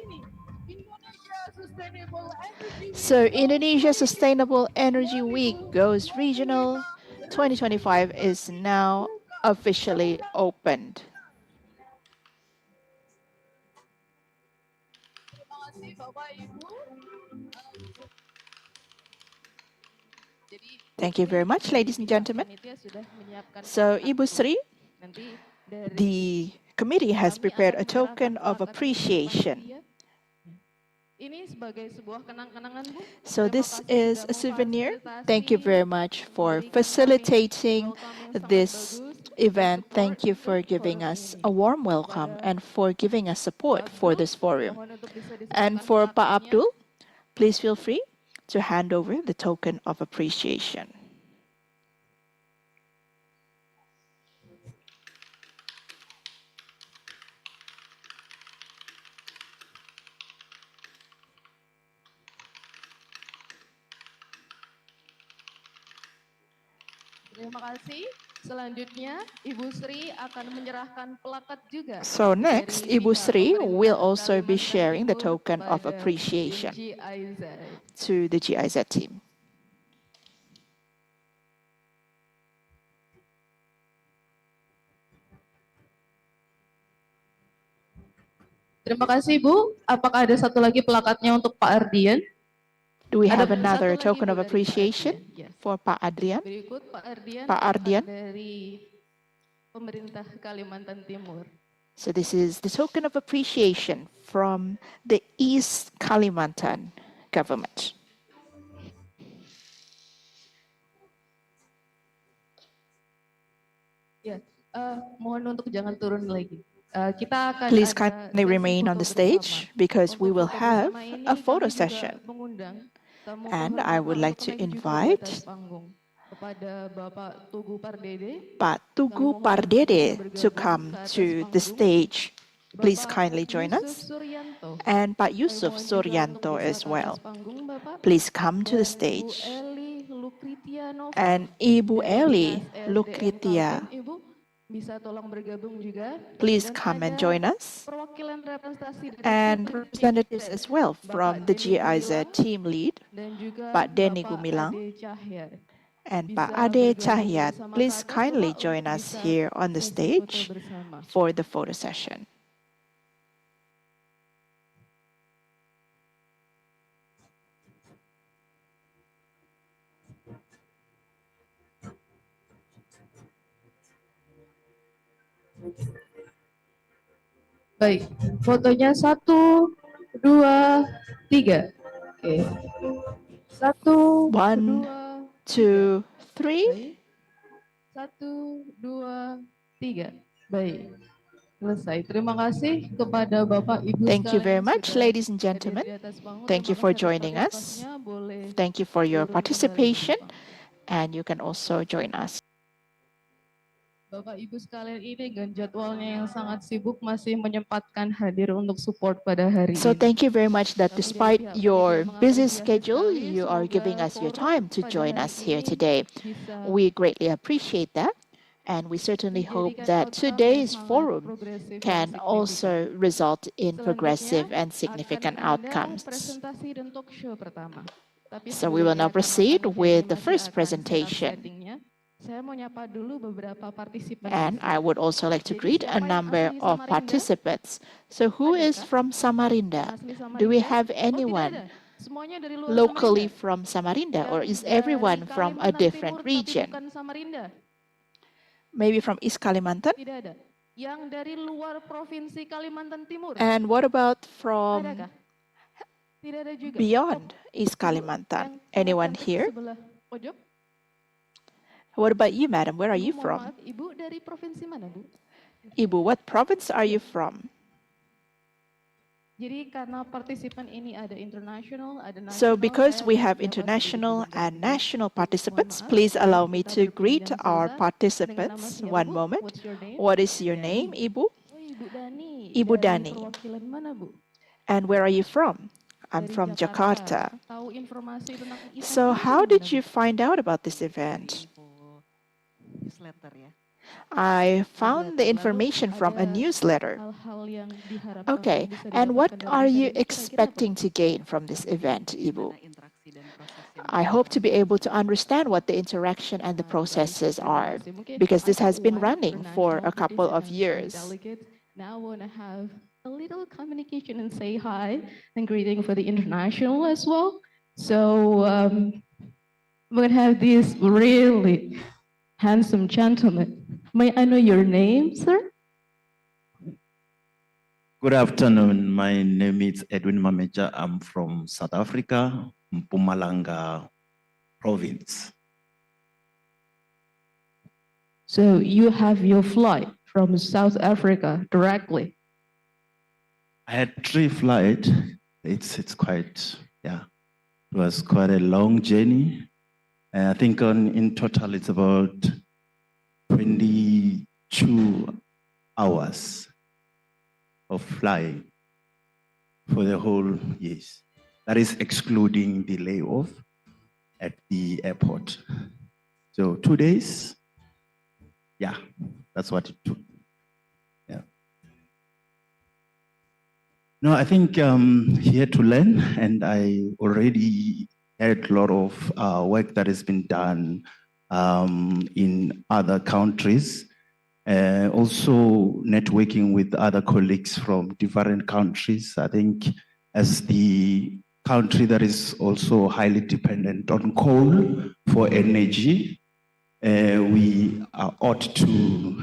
So Indonesia Sustainable Energy Week goes regional. 2025 is now officially opened. Thank you very much, ladies and gentlemen. So, Ibu Sri, the committee has prepared a token of appreciation. So this is a souvenir. Thank you very much for facilitating this event. Thank you for giving us a warm welcome and for giving us support for this forum. And for Pak Abdul, please feel free to hand over the token of appreciation. Terima kasih. Selanjutnya, Ibu Sri akan menyerahkan plakat juga So next, dari Ibu pihak Sri will pemerintah also be Kalimantan sharing the Timur token of kepada tim appreciation GIZ. to the GIZ team. Terima kasih, Bu. Apakah ada satu lagi plakatnya untuk Pak Ardian? Do we Ada have another satu lagi, token Bu, of dari Pak appreciation Ardian. Yes. for Pak Adrian? Berikut Pak Ardian Pak Ardian. dari pemerintah Kalimantan Timur. So this is the token of appreciation from the East Kalimantan government. Ya, mohon untuk jangan turun lagi. Kita akan Please ada kindly sesi remain on foto the stage bersama. because we Untuk will foto have bersama ini, a photo kami juga session. mengundang tamu And I would kehormatan like untuk to naik juga di invite atas panggung. Kepada Bapak Tugu Pardede, Pak kami Tugu mohon Pardede untuk to bergabung come ke atas to the panggung. stage. Please Bapak kindly join Yusuf us. Suryanto. And Pak Kami Yusuf mohon juga untuk Suryanto bisa as ke well. atas panggung, Bapak. Please come to the Dan Ibu stage. Eli Lukritianova And Ibu dari Eli Dinas SDM Lukritia, Kaltim, Ibu bisa tolong bergabung juga. please Dan come and ada join us. perwakilan representasi dari And tim representatives GIZ, as well Bapak from the Denny GIZ Gumilang team lead, dan juga Pak Denny Bapak Gumilang Ade Cahyar. and Bisa Pak Ade bergabung Cahyat. bersama Please ke atas, kindly Bapak, join untuk us bisa here on the sesi foto stage bersama. for the photo session. Baik, fotonya 1, 2, 3. Oke. 1, 1, 2, 2, 3. Baik. 1, 2, 3. Baik. Selesai. Terima kasih kepada Bapak Ibu Thank you very sekalian much, sudah ladies and hadir gentlemen. di atas panggung. Thank you Terima for kasih atas joining us. partisipasinya. Boleh Thank you for your turun kembali di participation, panggung. and you can also join us. Bapak Ibu sekalian, ini dengan jadwalnya yang sangat sibuk masih menyempatkan hadir untuk support pada hari So ini. thank you very much that Kami dari despite pihak your panitia busy mengapresiasi schedule, sekali. you are giving Semoga us your forum time to pada join hari us here ini today. bisa We greatly appreciate that, and we certainly hope menjadikan that outcome yang today's sangat forum progresif dan can signifikan. also result in Selanjutnya progressive and akan significant ada outcomes. presentasi dan talk show pertama. Tapi So we will sebelumnya now karena proceed panitia ini with the masih first akan setup presentation. settingnya, saya mau nyapa dulu beberapa partisipan And di sini. I would also like to Jadi greet a siapa yang number asli of Samarinda? participants. So who is Adakah from yang Samarinda? asli Do we Samarinda? have Oh, tidak anyone ada. Semuanya dari luar locally Samarinda. from Samarinda, or Yang is dari everyone from a Kalimantan different Timur tapi region? bukan Samarinda. Maybe from East Kalimantan? Tidak ada. Yang dari luar provinsi Kalimantan Timur. And what about from Adakah? Tidak ada juga. beyond Oh, East Ibu Kalimantan? yang sangat Anyone cantik here? sebelah pojok. What about you, madam? Where are Ibu you mohon from? maaf, Ibu dari provinsi mana, Bu? Ibu, what province are you from? Jadi karena partisipan ini ada international, ada So nasional, because saya we harus have menyapa international sedikit and lebih dahulu. national Mohon participants, maaf, please allow me kita to greet berpindah our saja dengan nama participants. siapa, One Bu? moment. What's your name? What is your Dani. name, Ibu? Oh, Ibu Dani. Ibu Dari Dani. perwakilan mana, Bu? And where are you from? I'm Dari from Jakarta. Tahu informasi tentang event So ini how dari did mana, you Bu? find out about this event? Newsletter ya. I found the Lalu information from a ada newsletter. hal-hal yang diharapkan Okay, bisa and what didapatkan dari are event you ini kira-kira apa, expecting Bu? to gain from this event, Jadi Ibu? gimana interaksi dan proses yang I hope to be dilakukan. able to understand what the interaction and the Baik, processes terima are, kasih. Mungkin because this I has have been one running for international a couple of participant and years. delegate. Now I want to have a little communication and say hi and greeting for the international as well. So we're going to have this really handsome gentleman. May I know your name, sir? Good afternoon. My name is Edwin Mameja. I'm from South Africa, Mpumalanga province. So you have your flight from South Africa directly. I had 3 flights. It's quite, yeah, it was quite a long journey. And I think in total it's about 22 hours of flying for the whole years. That is excluding the layoff at the airport. So 2 days, yeah, that's what it took. Yeah. No, I think here to learn, and I already had a lot of work that has been done in other countries. Also networking with other colleagues from different countries. I think as the country that is also highly dependent on coal for energy, we ought to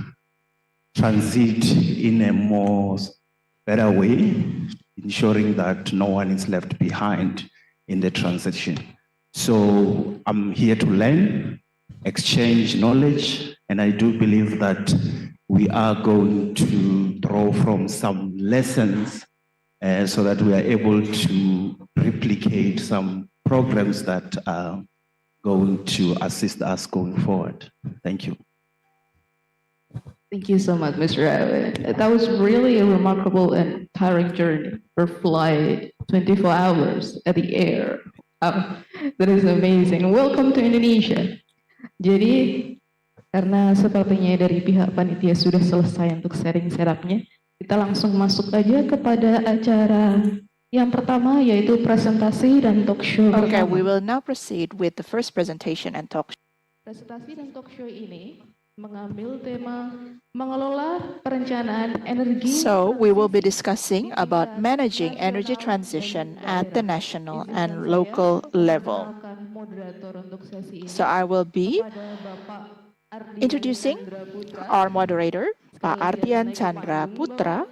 transit in a more better way, ensuring that no one is left behind in the transition. So I'm here to learn, exchange knowledge, and I do believe that we are going to draw from some lessons so that we are able to replicate some programs that are going to assist us going forward. Thank you. Thank you so much, Mr. Awe. That was really a remarkable and tiring journey for flight 24 hours at the air. That is amazing. Welcome to Indonesia. Jadi, karena sepertinya dari pihak panitia sudah selesai untuk sharing setup-nya, kita langsung masuk aja kepada acara yang pertama, yaitu presentasi dan talk show. Okay, we will now proceed with the first presentation and talk show. Presentasi dan talk show ini mengambil tema mengelola perencanaan energi. So we will be discussing about managing energy transition at the national and local level. So I will be introducing our moderator, Pak Ardian Chandra Putra.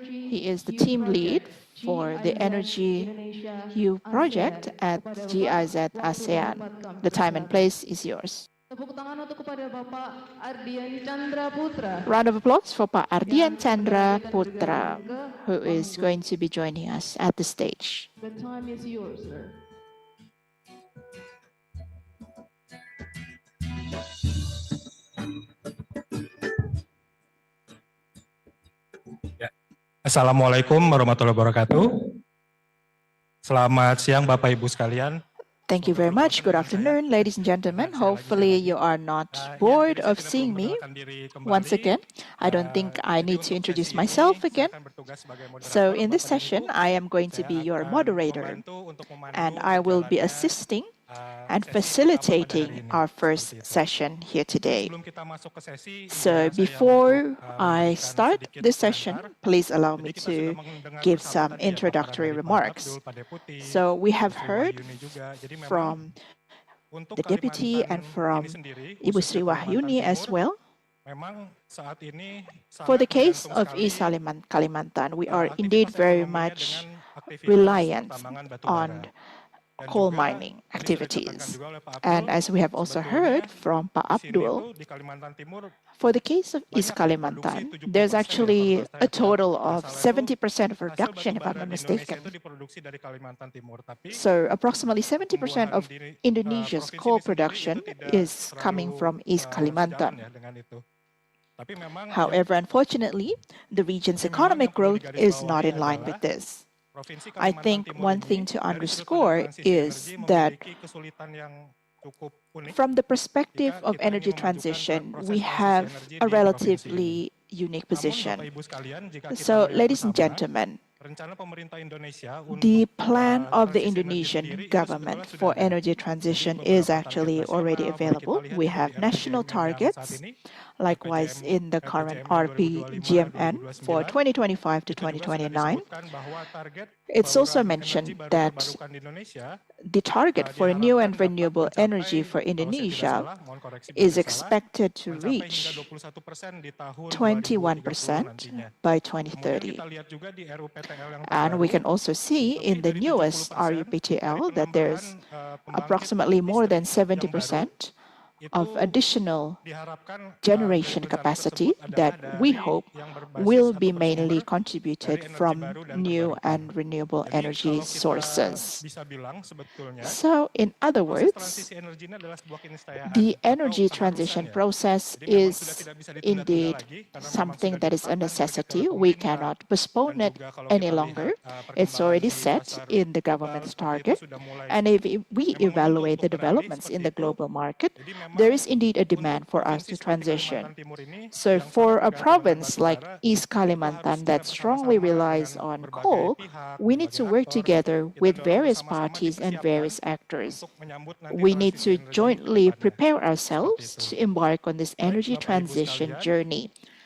He is the team lead for the Energy U project at GIZ ASEAN. The time and place is yours. Tepuk tangan untuk kepada Bapak Ardian Chandra Putra. Round of applause for Pak Ardian Chandra Putra, who is going to be joining us at the stage. The time is yours, sir. Ya. Assalamualaikum warahmatullahi wabarakatuh. Selamat siang Bapak Ibu sekalian. Thank you very much. Good afternoon, ladies and gentlemen. Hopefully you are not bored of seeing me once again. I don't think I need to introduce myself again. So in this session, I am going to be your moderator, and I will be assisting and facilitating our first session here today. So before I start this session, please allow me to give some introductory remarks. So we have heard from the deputy and from Ibu Sri Wahyuni as well. For the case of East Kalimantan, we are indeed very much reliant on coal mining activities. And as we have also heard from Pak Abdul, for the case of East Kalimantan, there's actually a total of 70% of reduction, if I'm not mistaken. So approximately 70% of Indonesia's coal production is coming from East Kalimantan. However, unfortunately, the region's economic growth is not in line with this. I think one thing to underscore is that from the perspective of energy transition, we have a relatively unique position. So, ladies and gentlemen, the plan of the Indonesian government for energy transition is actually already available. We have national targets, likewise in the current RPGMN for 2025 to 2029. It's also mentioned that the target for new and renewable energy for Indonesia is expected to reach 21% by 2030. And we can also see in the newest RUPTL that there's approximately more than 70% of additional diharapkan generation daya bencana capacity tersebut that adalah we dari hope yang berbasis will atau be mainly bersumber contributed dari energi from baru dan new terbarukan. and renewable Jadi energy kalau kita sources. bisa bilang sebetulnya So, in other proses words, transisi energi ini adalah sebuah keniscayaan the atau energy keharusan transition ya. process Jadi memang sudah is tidak bisa ditunda-tunda indeed lagi karena memang something sudah that is a ditetapkan target necessity. oleh We pemerintah. cannot Dan postpone it juga kalau any kita longer. lihat It's perkembangan already di set pasar in the global government's seperti itu target. sudah mulai And if we memang menuntut evaluate the untuk beralih developments seperti in the itu. global market, Jadi memang there is indeed a untuk demand for us provinsi to seperti transition. Kalimantan Timur ini So yang sangat for a tergantung dengan province batu like bara, East itu harus Kalimantan kita that strongly bersama-sama relies dengan on berbagai coal, pihak, we need to berbagai work aktor, together kita with dorong various bersama-sama parties and dipersiapkan various actors. untuk menyambut nanti We need transisi to energi jointly ke depannya. prepare Seperti ourselves itu. to embark on this Baik, energy Bapak Ibu transition sekalian, journey.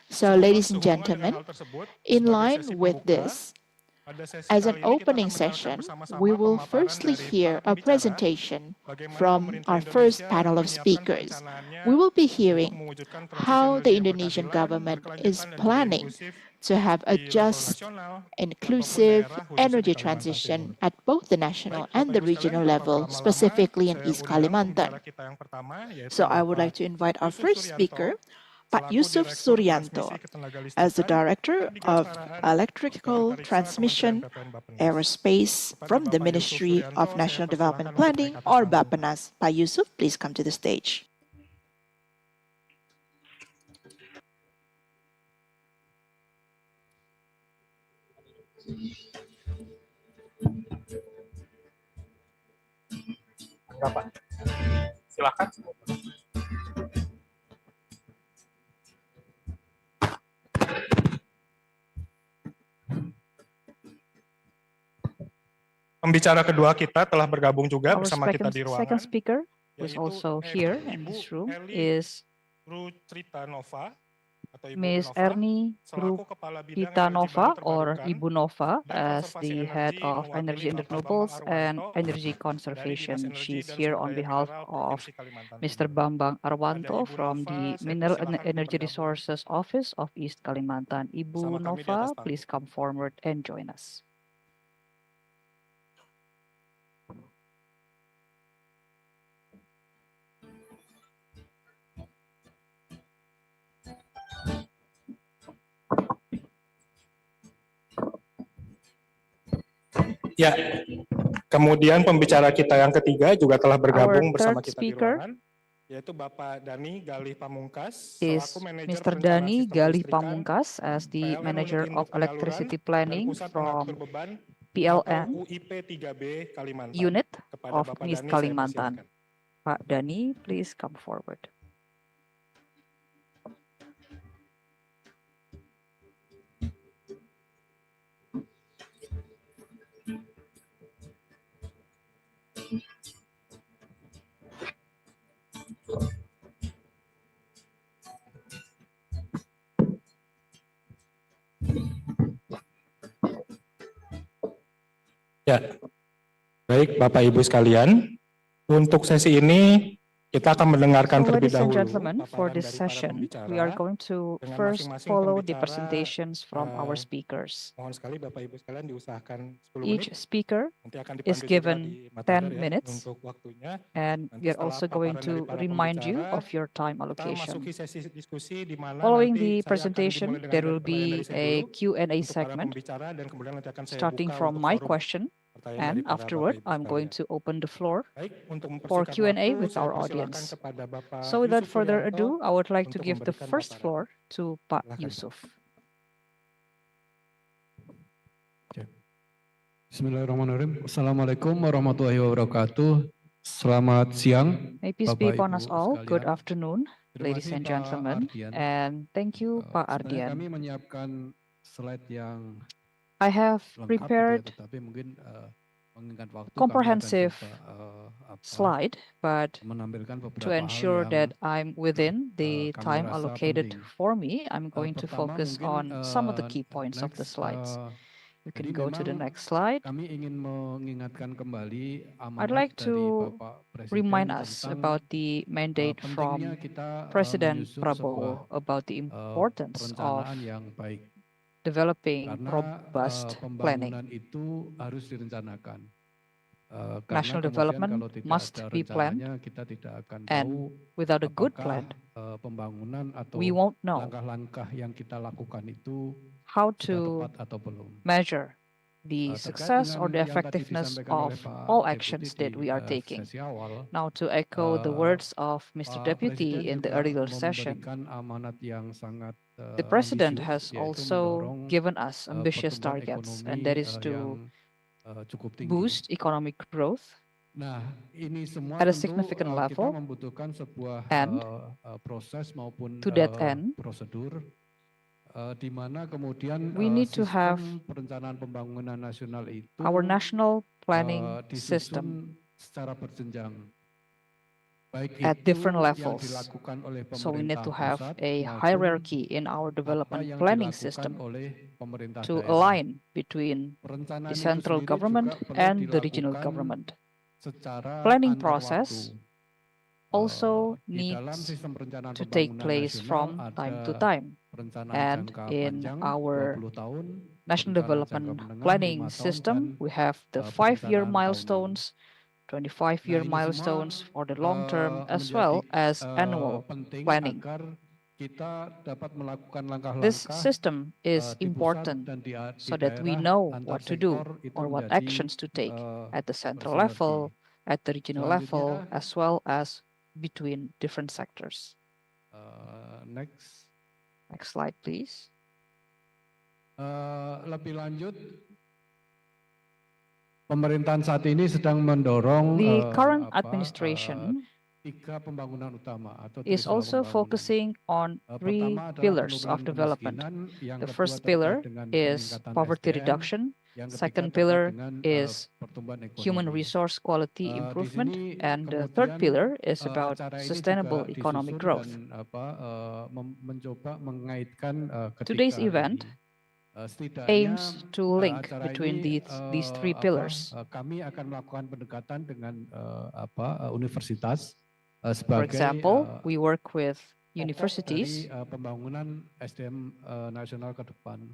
So, ladies and sehubungan dengan gentlemen, hal tersebut, in sebagai line sesi with pembuka, this, pada sesi as an kali ini kita opening akan mendengarkan session, bersama-sama we will pemaparan firstly dari hear para a pembicara presentation bagaimana from pemerintah our first Indonesia panel of menyiapkan speakers. perencanaannya We will be untuk hearing mewujudkan transisi how energi the yang Indonesian berkeadilan, government berkelanjutan, is dan juga planning inklusif to have a di level just, nasional ataupun inclusive daerah khususnya di energy Kalimantan transition Timur. at both the Baik, national Bapak and the Ibu sekalian, regional tanpa level, berlama-lama, specifically in saya East undang pembicara Kalimantan. kita yang pertama, yaitu So I would Bapak like to invite our Yusuf first Suryanto, speaker, Pak selaku Yusuf Direktur Suryanto, Transmisi as the Ketenagalistrikan Director dan of Kejuaraan Electrical Badan Pariksa Kementerian Transmission PPN Bappenas. Aerospace Kepada from the Bapak Yusuf Ministry Suryanto, of saya National Development persilahkan untuk naik Planning ke atas or panggung, Pak. Bappenas. Pak Yusuf, please come to the stage. Bapak, silakan. Pembicara kedua kita telah bergabung juga Our bersama kita di second ruangan, speaker, who is yaitu also here in Ibu this room, Eli is Rucritanova atau Ibu Ms. Nova Ernie selaku Kepala Bidang Rita Energi Baru Nova or Terbarukan Ibu Nova dan as Konservasi the head Energi of mewakili Energy and Bapak Bambang Renewables and Arwanto Energy dari Dinas Conservation. Energi She's dan here Sumber on Daya behalf Mineral of Provinsi Kalimantan Mr. Timur. Bambang Pada Arwanto Ibu from Nova, the saya Mineral and persilahkan untuk Energy bergabung Resources Office of East Kalimantan. bersama Ibu kami di atas Nova, panggung. please come forward and join us. Ya, kemudian pembicara kita yang ketiga juga telah bergabung Our bersama third kita di speaker ruangan, yaitu Bapak Dani Galih Pamungkas is selaku Manajer Mr. Perencanaan Dani Sistem Galih Kelistrikan Pamungkas as the PLN Unit Manager Induk of Penyaluran Electricity dan Planning Pusat Pengatur from Beban atau PLN UIP 3B Kalimantan. Unit Kepada of Bapak East Dani saya Kalimantan. persilakan. Pak Dani, please come forward. Ya, baik Bapak Ibu sekalian, untuk sesi ini kita akan mendengarkan So, terlebih ladies and dahulu gentlemen, for paparan this dari para session, we pembicara. are going to Dengan first masing-masing follow the pembicara, presentations from our speakers. Mohon sekali Bapak Ibu sekalian diusahakan 10 Each menit. speaker Nanti akan is dipandu juga given di materi 10 ya minutes, untuk waktunya. and Nanti we are setelah also going paparan dari to para remind you pembicara, of your time kita allocation. masuki sesi diskusi di mana Following nanti the saya akan dimulai presentation, dengan there dari will pertanyaan dari be saya a dulu Q&A untuk para segment, pembicara dan kemudian nanti akan saya starting buka from untuk my forum question, pertanyaan dari and para afterward, Bapak Ibu I'm going sekalian. to open the floor Baik, untuk for mempersingkat Q&A waktu, with saya our persilakan audience. kepada Bapak So without Yusuf further Suryanto ado, I would like to untuk give the memberikan first paparan. floor to Pak Silakan. Yusuf. Bismillahirrahmanirrahim. Assalamualaikum warahmatullahi wabarakatuh. Selamat siang, May peace be Bapak upon us Ibu all. Good sekalian. afternoon, Terima ladies kasih and Pak gentlemen, Ardian. and thank you, Pak Sebenarnya kami Ardian. menyiapkan slide yang I have lengkap gitu ya, prepared tetapi mungkin mengingat waktu comprehensive kami akan coba slide, but menampilkan to beberapa hal ensure yang that I'm within the kami time rasa allocated penting. for me, I'm going to Pertama focus mungkin on some of the key points of the next, slides. You jadi can go to the memang next slide. kami ingin mengingatkan kembali I'd amanat like dari to Bapak remind Presiden us tentang about the mandate pentingnya from kita President menyusun Prabowo sebuah about the importance of perencanaan yang baik. developing Karena robust planning. pembangunan itu harus direncanakan. Karena National kemudian development kalau tidak must ada be planned, rencananya kita tidak akan tahu and without a good apakah plan, pembangunan atau we won't know langkah-langkah yang kita lakukan itu how sudah to tepat atau belum. measure the Terkait success or dengan the yang tadi effectiveness disampaikan oleh of Pak all Deputi actions di that we are taking. sesi awal, Now, to echo the words of Mr. Pak Deputy Presiden in the juga earlier session, memberikan amanat yang sangat the President ambisius, has yaitu also mendorong given us ambitious pertumbuhan targets, ekonomi and that is to yang cukup tinggi. boost economic growth Nah, ini semua at a tentu significant kita level, membutuhkan sebuah and proses maupun to that end, prosedur di mana kemudian we need to have sistem perencanaan pembangunan nasional itu our national planning system disusun secara berjenjang. Baik at itu different yang levels. dilakukan oleh So we need pemerintah to have pusat a maupun hierarchy in our apa development yang planning dilakukan system oleh pemerintah to daerah. align between Perencanaan the itu central sendiri government juga perlu and the regional dilakukan government. secara Planning antar process waktu. also Di dalam needs sistem perencanaan to take pembangunan place nasional from ada time to time. perencanaan And jangka in panjang our 20 tahun, national perencanaan jangka development menengah planning 5 tahun, dan system, we have the 5-year perencanaan tahunan. milestones, 25-year Nah, ini semua milestones for the long term, as menjadi well as annual penting planning. agar kita dapat melakukan This langkah-langkah system is di pusat important dan di so that we daerah know antar what to do sektor itu or what menjadi actions to take at the central bersinergi. level, at the regional level, Selanjutnya, as well as between different sectors. Next. Next slide, please. Lebih lanjut, pemerintahan saat ini sedang mendorong The current administration 3 pembangunan utama atau is triple also pembangunan. focusing on 3 Pertama adalah pillars penurunan of development. kemiskinan, yang The kedua first terkait pillar dengan is peningkatan poverty SDM, reduction. yang ketiga Second terkait pillar dengan is pertumbuhan ekonomi. human resource quality Di improvement. sini And the third kemudian pillar is about acara ini sustainable juga economic disusun growth. dan mencoba mengaitkan Today's ketiga hal event ini. Setidaknya aims to link acara between ini these 3 pillars. kami akan melakukan pendekatan dengan universitas For sebagai example, we work with pokok universities, dari pembangunan SDM nasional ke depan.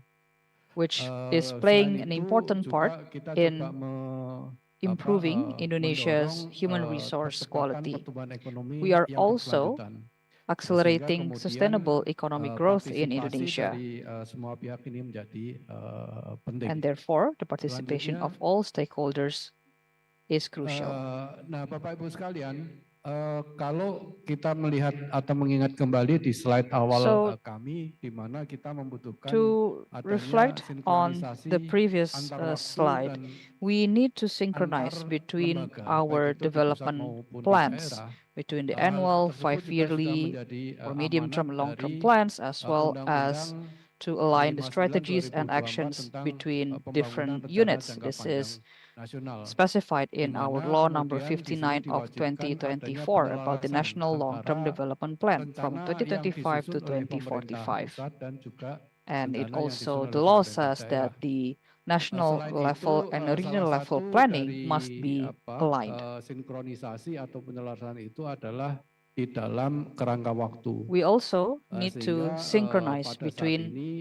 which is Selain playing an itu important part juga kita in coba improving Indonesia's mendorong human resource percepatan quality. pertumbuhan ekonomi We are yang also berkelanjutan. accelerating Sehingga sustainable kemudian economic growth in partisipasi Indonesia. dari semua pihak ini menjadi penting. And therefore, the participation Selanjutnya, of all stakeholders is crucial. Nah, Bapak Ibu sekalian, kalau kita melihat atau mengingat kembali di slide awal So, kami, di mana kita membutuhkan to adanya reflect on the sinkronisasi previous antar waktu slide, dan we need to synchronize antar between lembaga, our baik itu di pusat development maupun di plans, daerah. between the Hal annual, tersebut juga sudah 5-yearly, menjadi or medium-term amanat and long-term dari plans, as well as Undang-Undang to align the 59 strategies and 2024 actions tentang between pembangunan different rencana units. jangka This panjang is nasional, specified di in our mana law number kemudian di 59 sini of diwajibkan adanya 2024 about the penyelarasan National Long-Term antara Development Plan from rencana yang 2025 to disusun oleh pemerintah 2045. pusat dan juga And it rencana yang also, disusun the oleh law pemerintah says daerah. that the national Selain level itu, and regional salah level satu planning dari must be aligned. sinkronisasi atau penyelarasan itu adalah di dalam kerangka waktu. We also need to Sehingga synchronize pada saat between ini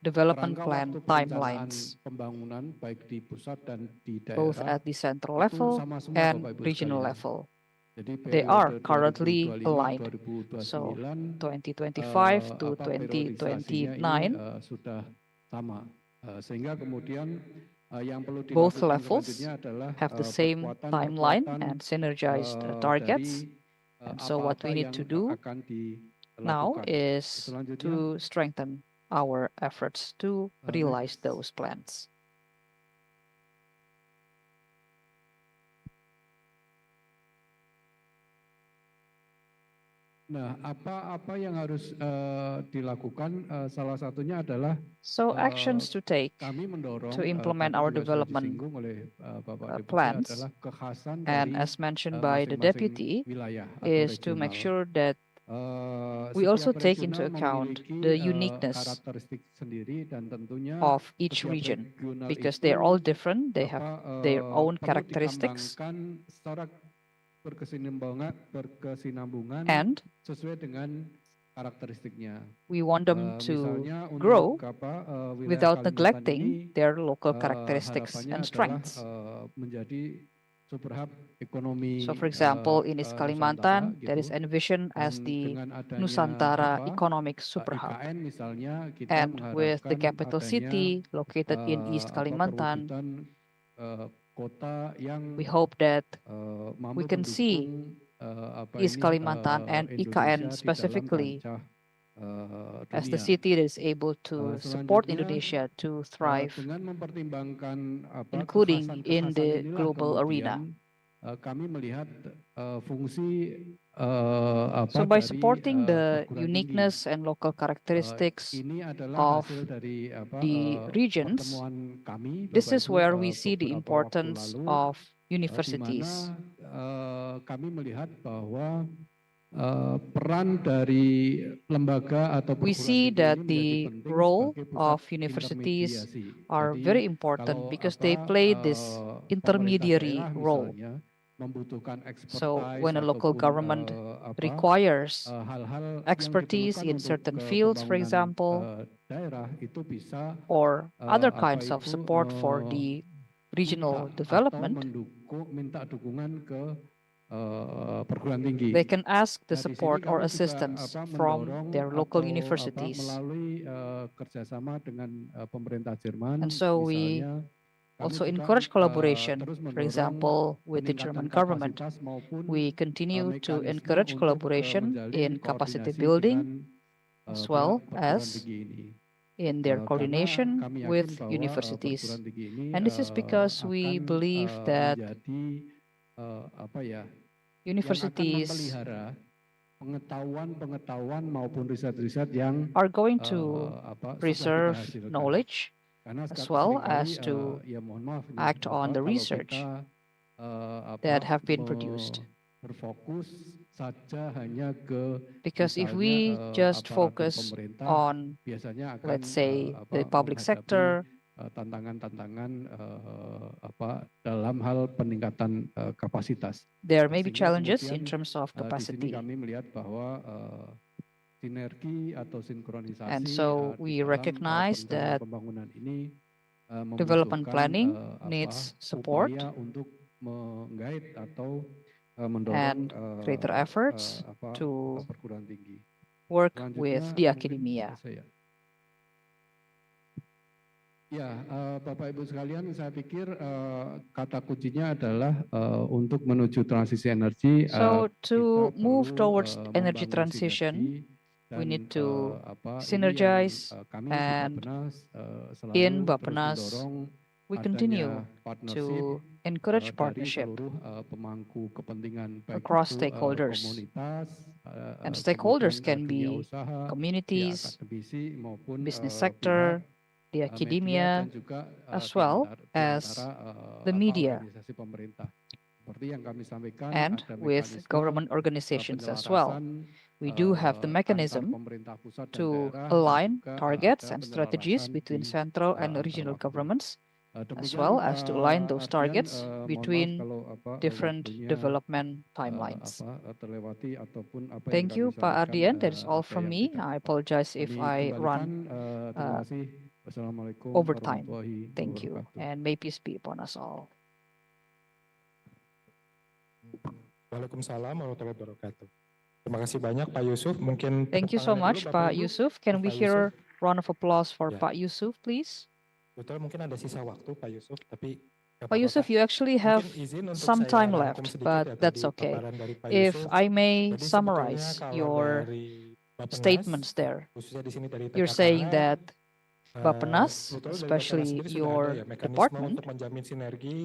development kerangka plan waktu perencanaan timelines, pembangunan baik di pusat dan di both daerah at the central itu level sama semua and Bapak Ibu regional sekalian. level. Jadi They are periode currently aligned. 2025-2029 So 2025 to periodisasinya 2029, ini sudah sama. Sehingga kemudian yang perlu both dilakukan levels selanjutnya adalah have the same timeline and synergized targets. dari And so what we apa-apa need yang to do akan now dilakukan. is Selanjutnya, to strengthen our efforts to realize next. those plans. Nah, apa yang harus dilakukan? Salah satunya adalah So actions to take kami mendorong to implement tadi our juga sudah development disinggung oleh Bapak Deputi plans, adalah kekhasan and dari as mentioned by the masing-masing deputy, wilayah atau is to make regional. sure that we also Setiap take into regional account memiliki the uniqueness karakteristik sendiri dan tentunya of each setiap region, regional because itu they're all different, they have their own perlu characteristics, dikembangkan secara berkesinambungan and sesuai dengan karakteristiknya. we want them to Misalnya grow untuk without Kalimantan neglecting ini their local characteristics harapannya and adalah strengths. menjadi superhub ekonomi So, for example, in East Nusantara Kalimantan, that is gitu. envisioned as Dan the dengan adanya Nusantara Economic Super Hub. IKN misalnya kita And with the mengharapkan capital adanya city located in East Kalimantan, perwujudan kota yang we hope that mampu we can see mendukung East Kalimantan and IKN Indonesia di dalam specifically kancah as the dunia. city that is able to support Selanjutnya, Indonesia to thrive, dengan mempertimbangkan including in kekhasan-kekhasan the inilah global arena. kemudian kami melihat fungsi So by dari supporting the perguruan tinggi. uniqueness and local characteristics Ini adalah of hasil dari the regions, pertemuan kami, this Bapak is Ibu, where we see the beberapa waktu importance lalu, of di universities. mana kami melihat bahwa peran dari lembaga atau We perguruan see tinggi that ini the menjadi penting role sebagai pusat of universities intermediasi. are Jadi, very important kalau because they play this pemerintah intermediary daerah role. misalnya membutuhkan So expertise when a local ataupun, government apa, requires hal-hal yang expertise diperlukan in untuk certain fields, for pembangunan, example, daerah itu bisa or other apa kinds of itu, support for the regional development, minta dukungan ke perguruan tinggi. they can ask the Nah, di sini support or kami juga, assistance mendorong from their local atau, universities. melalui kerjasama dengan pemerintah Jerman, And so we misalnya, kami also juga, encourage collaboration, terus for mendorong example, with the peningkatan German government. kapasitas maupun, We continue to mekanisme encourage untuk, collaboration menjalin in capacity koordinasi building dengan, as pihak well perguruan as tinggi ini. in their Karena coordination kami yakin with bahwa, universities. perguruan tinggi ini, And this is because we akan, believe that menjadi, apa ya, universities yang akan memelihara pengetahuan maupun riset-riset yang are going to sudah kita preserve hasilkan. knowledge Karena as well seringkali, as to ya mohon maaf ini, act on the kalau research kita, that have been produced. berfokus saja hanya ke, Because if misalnya, we just aparatur focus pemerintah, on, biasanya akan, let's say, the public menghadapi, sector, tantangan-tantangan dalam hal peningkatan kapasitas. there may be Sehingga challenges in kemudian, terms of di sini capacity. kami melihat bahwa sinergi atau sinkronisasi, And so di we dalam, recognize perencanaan that pembangunan ini, development membutuhkan, planning needs support upaya untuk menggait atau and mendorong, greater efforts to perguruan tinggi. work Selanjutnya, with the mungkin academia. saya. Ya, Bapak Ibu sekalian, saya pikir kata kuncinya adalah untuk menuju transisi energi. So to kita move perlu, towards energy membangun transition, sinergi we dan, need to ini synergize, yang, kami and di Bappenas, selalu in terus Bappenas, mendorong we adanya continue partnership, to encourage dari partnership seluruh, pemangku kepentingan, baik across itu, stakeholders. komunitas, And stakeholders kemudian, can dunia be usaha, communities, akademisi maupun, business pihak, sector, the media academia, dan juga, as di well antara, as the media, organisasi pemerintah. Seperti yang kami sampaikan, and ada with mekanisme, government organizations as well. penyelarasan, We do have the antar mechanism pemerintah pusat dan to daerah, dan align juga, targets ada and strategies penyelarasan between di, central and antar regional waktu. governments, as Demikian, well as to align those Ardian, targets mohon maaf between kalau, different waktunya, development timelines. terlewati ataupun apa yang Thank kami you, Pak sampaikan, Ardian. That is all ada from yang me. tidak I tepat. apologize if Kami I kembalikan, run terima kasih. Wassalamualaikum over time. warahmatullahi Thank you, wabarakatuh. and may peace be upon us all. Waalaikumsalam warahmatullahi wabarakatuh. Terima kasih banyak Pak Yusuf. Mungkin Thank you so tepuk much, tangannya dulu, Bapak Pak Ibu. Yusuf. Can we Pak hear Yusuf. a round of applause for Ya. Pak Yusuf, please? Betul, mungkin ada sisa waktu Pak Yusuf, tapi nggak Pak apa-apa, Yusuf, Pak. you actually have Mungkin izin untuk some saya time rangkum left, sedikit but ya that's tadi okay. paparan dari Pak If Yusuf. I may Jadi sebetulnya summarize kalau your dari Bappenas, statements there, khususnya di sini dari you're saying TKKH, that Bappenas, betul dari Bappenas especially sendiri sudah ada your ya mekanisme department, untuk menjamin sinergi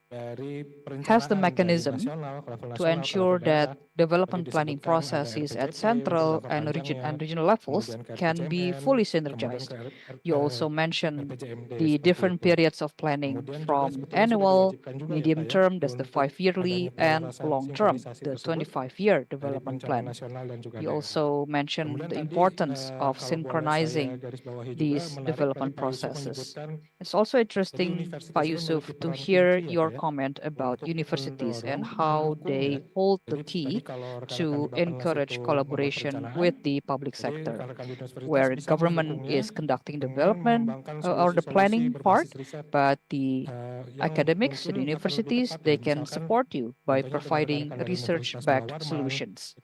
dari has the perencanaan dari mechanism nasional, ke level to nasional, ke ensure level daerah. that Tadi development planning disebutkan ada processes at RPJP central untuk jangka panjangnya, and regional levels kemudian ke can be RPJMN, fully kemudian synergized. ke You also mentioned RPJMD the seperti different itu. periods of planning Kemudian juga from sebetulnya sudah annual, diwajibkan juga ya medium Pak ya term, that's the untuk 5-yearly, adanya and penyelarasan long term, sinkronisasi the tersebut 25-year dari development perencanaan plan. nasional dan juga You daerah. also mentioned Kemudian the tadi importance of kalau boleh saya synchronizing garis bawahi juga these menarik tadi development Pak Yusuf processes. menyebutkan It's also jadi interesting, universitas Pak ini Yusuf, memiliki to peran hear kunci ya your Pak ya comment about universities and how they hold the key to encourage collaboration with the public sector, where government is conducting development or the planning part, but the academics and universities, they can support you by providing research-backed solutions.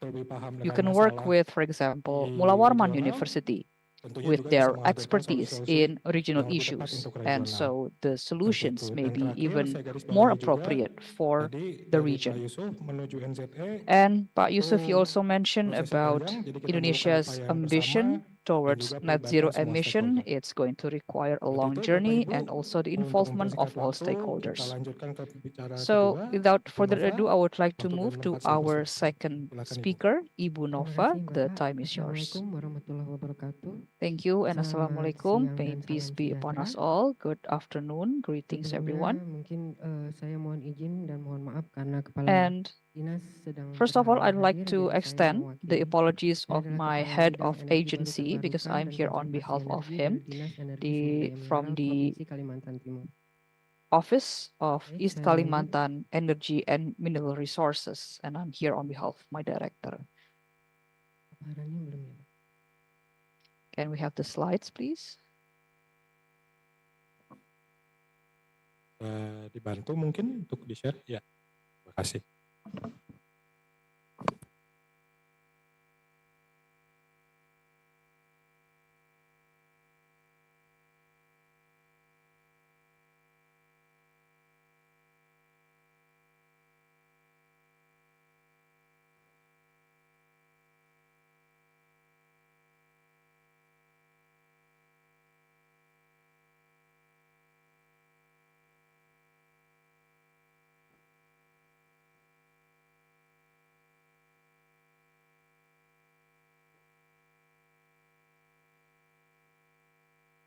You can work with, for example, Mula Warman University with their expertise in regional issues. And so the solutions may be even more appropriate for the region. And Pak Yusuf, you also mentioned about Indonesia's ambition towards net zero emission. It's going to require a long journey and also the involvement of all stakeholders. So without further ado, I would like to move to our second speaker, Ibu Nova. The time is yours. Thank you and Assalamualaikum. May peace be upon us all. Good afternoon. Greetings, everyone. And first of all, I'd like to extend the apologies of my head of agency because I'm here on behalf of him from the Office of East Kalimantan Energy and Mineral Resources, and I'm here on behalf of my director. Can we have the slides, please? Dibantu mungkin untuk di-share? Ya, terima kasih.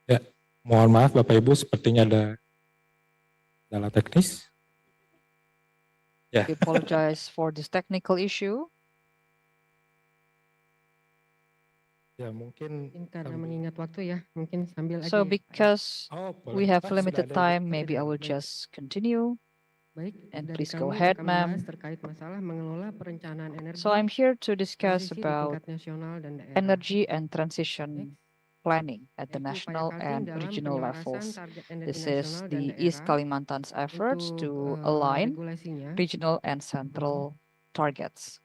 Ya, mohon maaf Bapak Ibu, sepertinya ada kendala teknis. We apologize for this technical issue. Ya, mungkin karena mengingat waktu ya, mungkin sambil aja. So ya. because we have Pak, limited sudah ada. time, maybe I will just continue. Baik, And dari please go kami ahead, akan membahas ma'am. terkait masalah mengelola perencanaan energi. So I'm here to discuss transisi di about tingkat nasional dan daerah. energy and transition planning at the Yaitu upaya national Kaltim and dalam regional penyelarasan levels. target energi This is nasional dan the daerah East Kalimantan's efforts untuk, to align regulasinya, regional and central targets.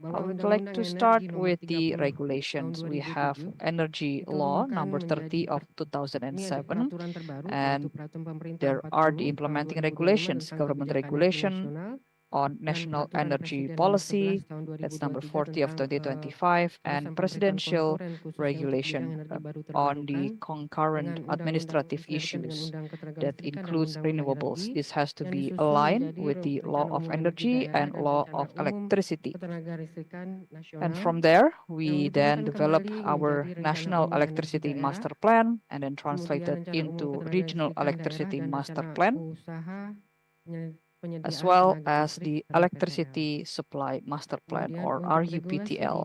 I bahwa would like Undang-Undang to Energi start Nomor with 30 the tahun regulations. We 2007 have Energy itu Law akan number 30 of ini ada 2007, peraturan terbaru yaitu and peraturan pemerintah there 40 are the tahun implementing 2025 regulations, tentang government kebijakan energi regulation nasional on dan national peraturan energy presiden nomor 11 policy, tahun that's number 2023 40 of tentang 2025, pengawasan and pemberitaan presidential konkuren khususnya untuk bidang regulation energi baru on terbarukan the concurrent dengan undang-undang administrative disesuaikan dengan issues undang ketenaga that listrikan dan includes undang-undang renewables. energi This has to yang be disusun aligned menjadi with the law rencana of umum energi energy daerah and dan law rencana of umum electricity. ketenaga listrikan And nasional from there, yang we dituangkan then develop kembali our menjadi rencana national umum energi electricity daerah, master plan and then translate kemudian it rencana umum into ketenaga regional listrikan daerah electricity dan master rencana plan, usaha penyediaan as well tenaga as listrik the atau PTL. electricity supply master plan Kemudian or untuk regulasi RUPTL.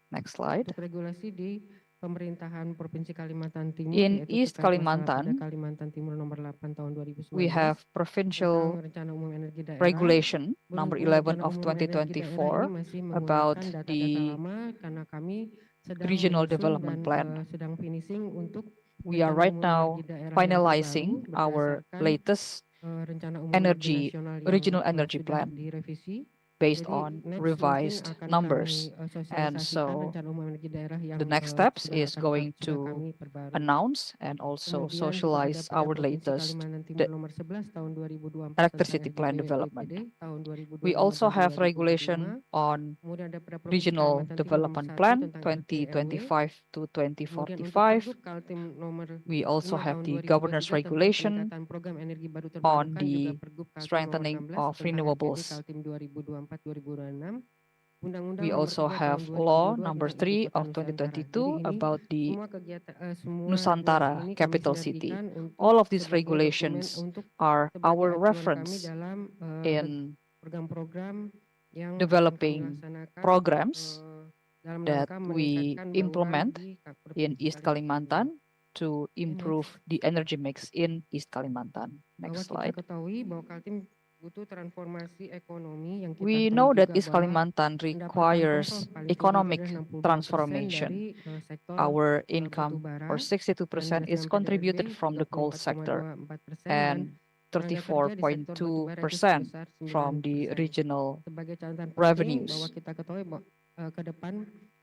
Next slide. Untuk regulasi di pemerintahan Provinsi Kalimantan Timur In yaitu East terkait masalah Kalimantan, Perda Kalimantan Timur nomor 8 tahun 2019 we have tentang provincial rencana umum energi daerah. regulation number Walaupun 11 rencana of umum energi daerah ini 2024 masih about menggunakan data-data the lama karena kami sedang regional menyusun development dan plan. sedang finishing untuk We are rencana right umum now energi daerah yang finalizing terbaru our berdasarkan latest rencana umum energy nasional yang regional energy sudah plan direvisi. based Jadi on next mungkin revised akan numbers. kami And sosialisasikan so rencana umum energi daerah yang the next steps sudah is going sudah to kami perbarui. announce and also Kemudian juga ada socialize Perda our Provinsi latest Kalimantan Timur nomor 11 tahun 2024 tentang electricity plan RGB development. BPD tahun 2025 We also dan have 2025. regulation on Kemudian ada Perda Provinsi Regional Kalimantan Timur nomor Development 1 Plan tentang RTRW. 2025 to Kemudian untuk 2045. Pergub Kaltim nomor We also 5 have tahun the 2023 governor's tentang regulation peningkatan program energi baru on terbarukan, juga the Pergub Kaltim nomor strengthening 16 of tentang RGB renewables. Kaltim 2024-2026. Undang-Undang We nomor also 3 have tahun law 2022 number tentang Ibu 3 Kota of Nusantara. Jadi 2022 ini about the semua kegiatan semua Nusantara regulasi ini kami capital city. sinergikan untuk All of these sebagai dokumen regulations untuk are sebagai our acuan kami reference dalam in program-program yang akan kami developing laksanakan programs dalam that rangka we meningkatkan bauran implement di in Provinsi East Kalimantan Timur. Kalimantan to improve the energy mix in East Kalimantan. Next slide. We know that East Kalimantan requires economic transformation. Our income, or 62%, is contributed from the coal sector and 34.2% from the regional revenues.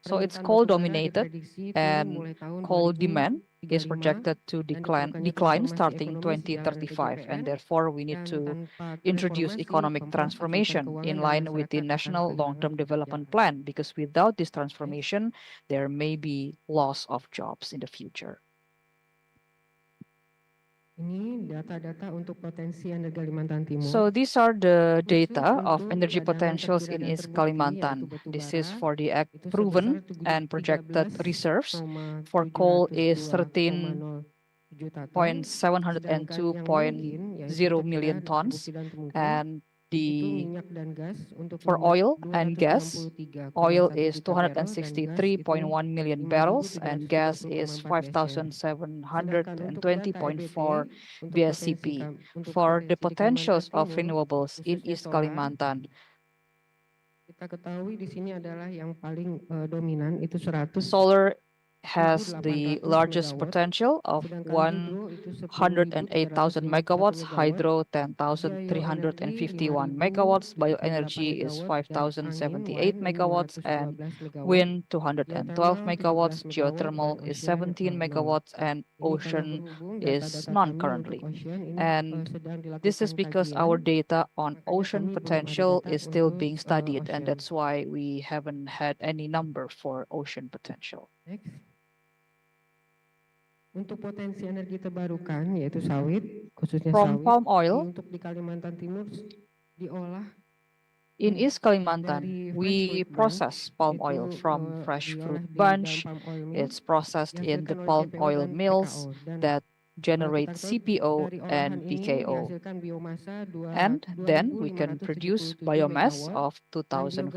So it's coal dominated, and coal demand is projected to decline starting 2035, and therefore we need to introduce economic transformation in line with the National Long-Term Development Plan, because without this transformation, there may be loss of jobs in the future. So these are the data of energy potentials in East Kalimantan. This is for the proven and projected reserves. For coal is 13.702.0 million tons, and for oil and gas, oil is 263.1 million barrels, and gas is 5,720.4 BSCP. For the potentials of renewables in East Kalimantan, solar has the largest potential of 108,000 megawatts, hydro 10,351 megawatts, bioenergy is 5,078 megawatts, and wind 212 megawatts, geothermal is 17 megawatts, and ocean is none currently. And this is because our data on ocean potential is still being studied, and that's why we haven't had any number for ocean potential. Untuk potensi energi terbarukan yaitu sawit, khususnya From sawit, palm oil, untuk di Kalimantan Timur diolah in East Kalimantan, we process palm oil from fresh fruit bunch. It's processed in the palm oil mills that generate CPO and PKO. And then we can produce biomass of 2,577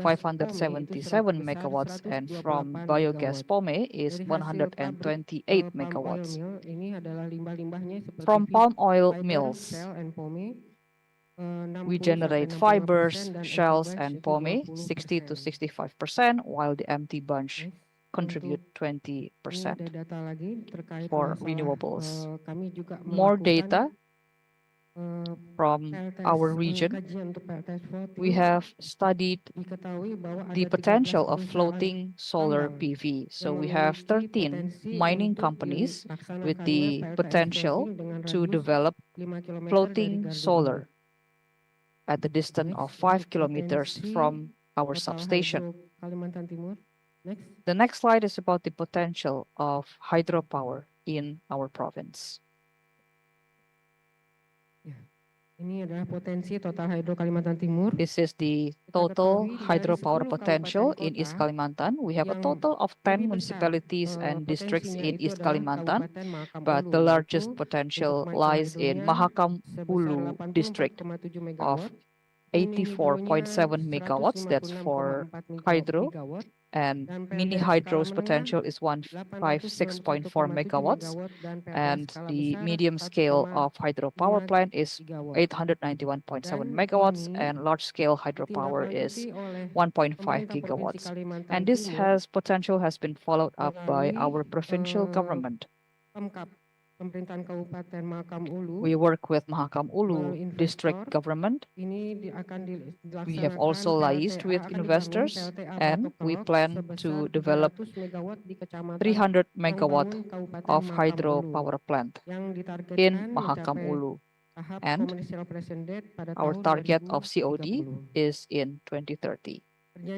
megawatts, and from biogas pome is 128 megawatts. From palm oil mills, we generate fibers, shells, and pome 60 to 65%, while the empty bunch contribute 20% for renewables. More data from our region. We have studied the potential of floating solar PV. So we have 13 mining companies with the potential to develop floating solar at the distance of 5 kilometers from our substation. The next slide is about the potential of hydropower in our province. Ini adalah potensi total hidro Kalimantan Timur. This is the total hydropower potential in East Kalimantan. We have a total of 10 municipalities and districts in East Kalimantan, but the largest potential lies in Mahakam Ulu district of 84.7 megawatts. That's for hydro. And mini hydro's potential is 156.4 megawatts, and the medium scale of hydropower plant is 891.7 megawatts, and large scale hydropower is 1.5 gigawatts. And this potential has been followed up by our provincial government. We work with Mahakam Ulu district government. We have also liaised with investors, and we plan to develop 300 megawatt of hydropower plant in Mahakam Ulu. And our target of COD is in 2030. The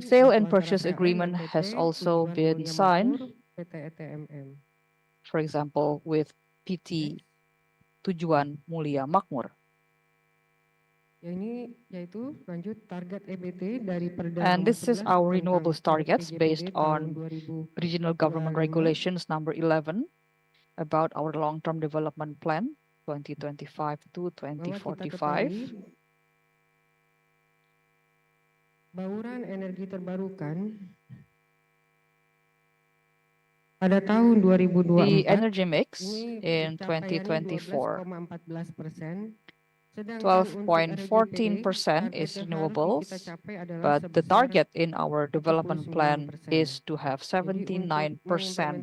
sale and purchase agreement has also been signed, for example, with PT Tujuan Mulia Makmur. And this is our renewables targets based on regional government regulations number 11 about our long-term development plan 2025 to 2045. Bauran energi terbarukan Pada tahun The 2024, energy mix ini in capaiannya 2024, 12,14%. Sedangkan untuk 12.14% is target yang harus kita renewables, capai adalah but the sebesar target in our development plan 39%. is to have Jadi untuk 79%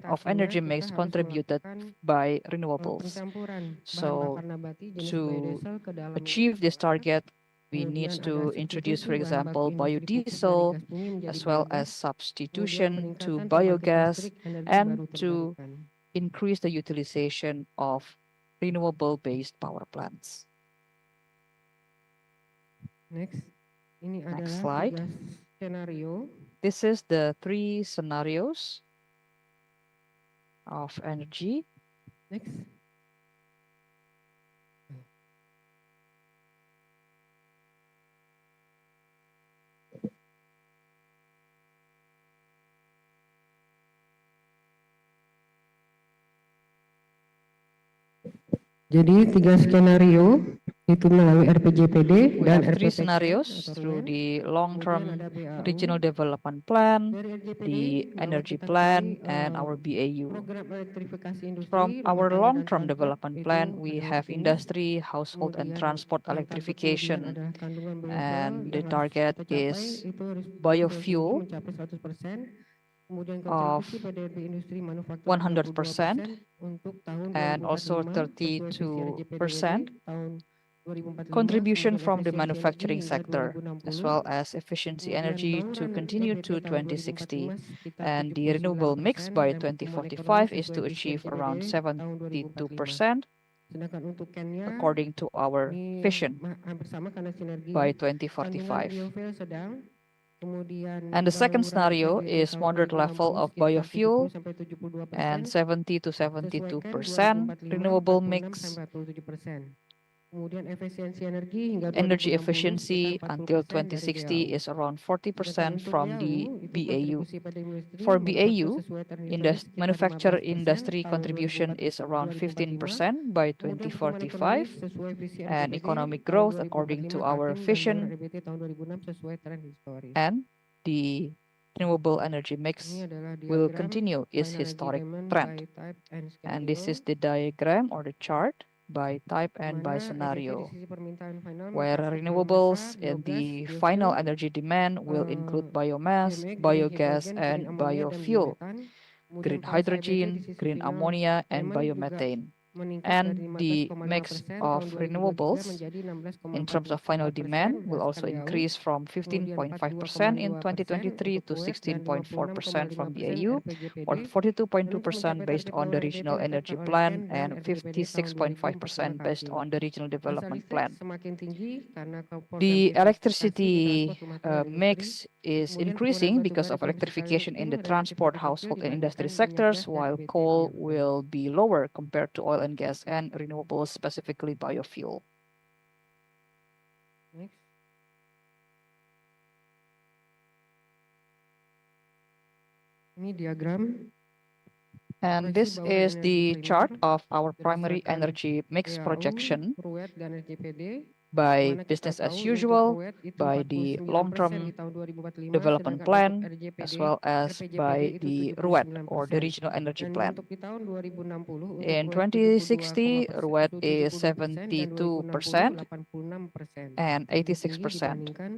of mengimplementasinya, energy kita mix harus contributed melakukan by renewables. pencampuran bahan So bakar nabati jenis to biodiesel ke dalam achieve this solar. target, we need Kemudian to ada introduce, for substitusi bahan baku example, industri pupuk dari biodiesel, gas bumi menjadi as well biogas. as Kemudian substitution to peningkatan pembangkit biogas, listrik energi and baru to terbarukan. increase the utilization of renewable-based power plants. Next, ini Next adalah slide. 3 skenario. This is the 3 scenarios of energy. Next. Jadi 3 skenario itu melalui RPJPD We dan have 3 RPPK scenarios atau through RLAN. the Kemudian long-term ada BAU. regional development plan, Dari RJPD the dapat energy kita plan, ketahui, and our BAU. program elektrifikasi industri, From rumah our tangga dan long-term transport development itu plan, we adalah have ini. industry, household, and Kemudian transport yang target electrification, kemudian adalah kandungan biodiesel and the yang harus target kita capai is itu harus tinggi biofuel mencapai 100%. Kemudian of kontribusi PDB industri manufaktur 100% 32% untuk tahun and also 2045 sesuai visi RJPDWD 32% tahun 2045. contribution Kemudian from the efisiensi energi manufacturing hingga sector, as 2060. well as efficiency Kemudian energy to bauran continue EBT to tahun 2060. 2045 sekitar And the renewable mix 79% by dan pertumbuhan ekonomi 2045 is sesuai to visi achieve RJPD around tahun 2045. 72% Sedangkan untuk Kenya according to our ini vision hampir sama karena sinergi by kandungan 2045. biofuel sedang. Kemudian And the second bauran scenario EBT is tahun moderate 2060 level of sekitar biofuel 70-72% and 70 to sesuaikan 72% 2045 renewable 46 mix. sampai 47%. Kemudian efisiensi energi hingga Energy 2060 efficiency sekitar until 40% dari 2060 BAU. is around Sedangkan 40% untuk from BAU the itu BAU. kontribusi pada industri For manufaktur BAU, sesuai target industri sekitar manufacture 15% industry tahun contribution is around 2045. 15% by Kemudian pertumbuhan ekonomi 2045, sesuai visi and RJPD economic tahun growth according 2045 to our AKIM dan bauran vision, EBT tahun 2006 sesuai tren historis. and the renewable energy mix Ini adalah will diagram continue its final historic agreement trend. by type and And this is scenario, the diagram or the chart by type and by mana EBT di scenario, sisi permintaan final where menghasilkan renewables massa, in biogas, the final biofuel, energy demand will include biomass, GMX, green biogas, hydrogen, and green ammonia, dan biofuel, biometan. Kemudian green pangsa EBT di hydrogen, sisi green final ammonia, and payment juga biomethane. meningkat dari And the 15,5% mix tahun of 2023 renewables menjadi in terms of final 16,4% demand will berdasarkan also BAU. increase from Kemudian 15.5% in 42,2% 2023 untuk to KUET dan 16.4% from 56,5% BAU, RPJPD. or Dan untuk 42.2% mencapai based target on the bauran EBT regional energy ditetapkan oleh plan KEN dan and RPJPD tahun 2045 56.5% based KAKIM. on the regional Massa development listrik plan. semakin tinggi karena program The elektrifikasi di electricity transport, rumah tangga, dan industri. mix is Kemudian penggunaan increasing batu because bara of di provinsi Kalimantan electrification in Timur the relatif transport, lebih kecil household, and industry dibandingkan minyak sectors, gas dan while EBT coal biofuel. will be lower compared to oil and gas and renewables, specifically biofuel. Next. Ini diagram And proyeksi this bauran is energi the chart primer of our primary berdasarkan energy mix BAU, projection KRUET, dan RJPD. by Mana kita business as tahu untuk usual, KRUET itu by the 49% di long-term tahun 2045, development sedangkan plan, untuk RJPD, as well as RPJPD by itu the RUET or the 79%. regional energy Dan plan. untuk di tahun 2060 untuk In KRUET 2060, RUET is 72% dan 72% 2060 86%. and Lebih tinggi 86% dibandingkan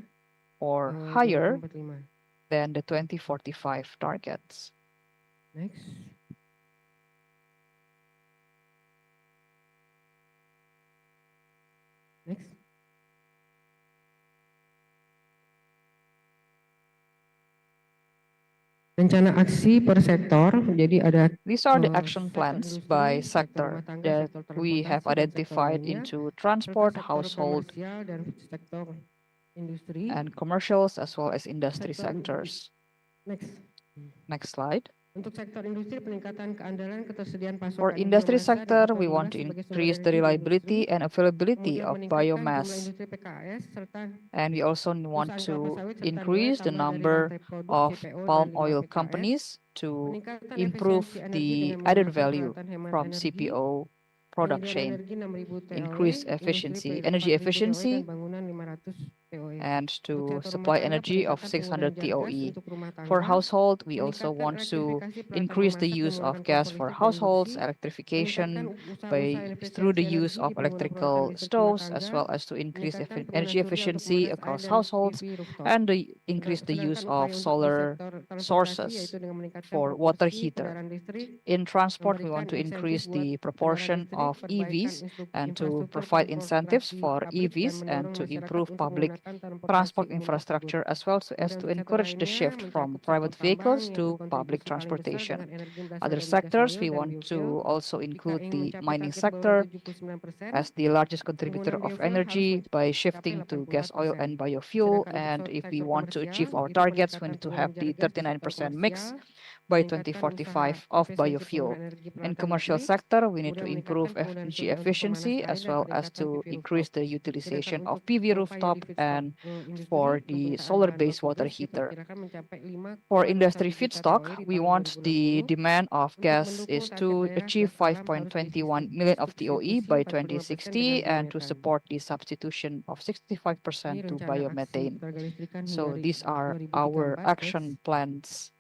or higher 2045. than the 2045 targets. Next. Next. Rencana aksi per sektor, jadi ada These are the action sektor plans industri, by sektor sector rumah tangga, that sektor we have transportasi, dan sektor identified lainnya, into serta transport, sektor household, komersial dan sektor industri. and commercials, as well as industry Sektor- sectors. Next. Next slide. Untuk sektor industri, peningkatan keandalan ketersediaan pasokan For industry biomasa dan sector, we atau want mineral to sebagai sumber increase the energi di reliability industri. and availability Kemudian of meningkatkan jumlah biomass. industri PKS serta And we also want perusahaan kelapa to sawit serta nilai increase the tambah dari number rantai produk of CPO dan palm 5 oil PKS. companies to Peningkatan improve efisiensi energi the dengan added menggunakan value peralatan hemat from energi, CPO product penyediaan chain, energi 6.000 TLW, increase industri efficiency, pelilik energy 4.000 TLW, dan efficiency, bangunan 500 TOE. and Untuk to sektor rumah supply tangga, energy of peningkatan penggunaan 600 gas TOE. untuk rumah For tangga, household, we also meningkatkan want to elektrifikasi peralatan increase the memasak dan use of mengurangkan gas kompor for listrik yang households, bersih, electrification meningkatkan usaha-usaha through the efisiensi use energi of di penggunaan electrical pemakaian listrik rumah stoves, as tangga, well as to increase meningkatkan penggunaan energy surya untuk efficiency pemanasan air across dan households, PV rooftop. and increase the use Sedangkan of upaya untuk di solar sektor transportasi sources yaitu dengan meningkatkan for water proporsi heater. kendaraan listrik, In transport, we memberikan want to insentif increase buat the kendaraan proportion listrik, of perbaikan EVs and to infrastruktur provide incentives transportasi for publik, dan EVs and mendorong to masyarakat improve untuk public menggunakan transportasi transport umum tersebut. infrastructure as well as Kemudian to untuk sektor encourage the lainnya shift from mencakup sektor private tambang vehicles yang to public berkontribusi paling besar transportation. dengan energi berasal Other dari gas sectors, oil we dan want biofuel. to also Jika include ingin the mencapai mining target bahwa sector 79%, as the largest contributor penggunaan of biofuel harus energy by mencapai shifting to gas oil 84%. and biofuel. Sedangkan untuk And if we sektor want to komersial, achieve our itu targets, we peningkatan need to penggunaan have the gas di sektor 39% mix komersial, by meningkatkan usaha 2045 of efisiensi biofuel. penggunaan energi In peralatan commercial listrik, sector, we need to kemudian improve meningkatkan penggunaan energy surya untuk pemanas efficiency air as dan well as peningkatan to PV rooftop. increase the Sedangkan utilization of untuk PV upaya rooftop di feedstock and for industri, the pemberitaan bahan solar-based baku water gas heater. diperkirakan mencapai For 5,61 industry juta feedstock, TOE di we tahun want the 2060. demand of Untuk gas mendukung is target to daerah achieve gas alam harus 5.21 diisi million of TOE substitusi by 45% 2060 dengan and to biometan. support the substitution of Ini 65% to rencana aksi biomethane. ketenaga listrikan So hingga these are 2034. our Next. action plans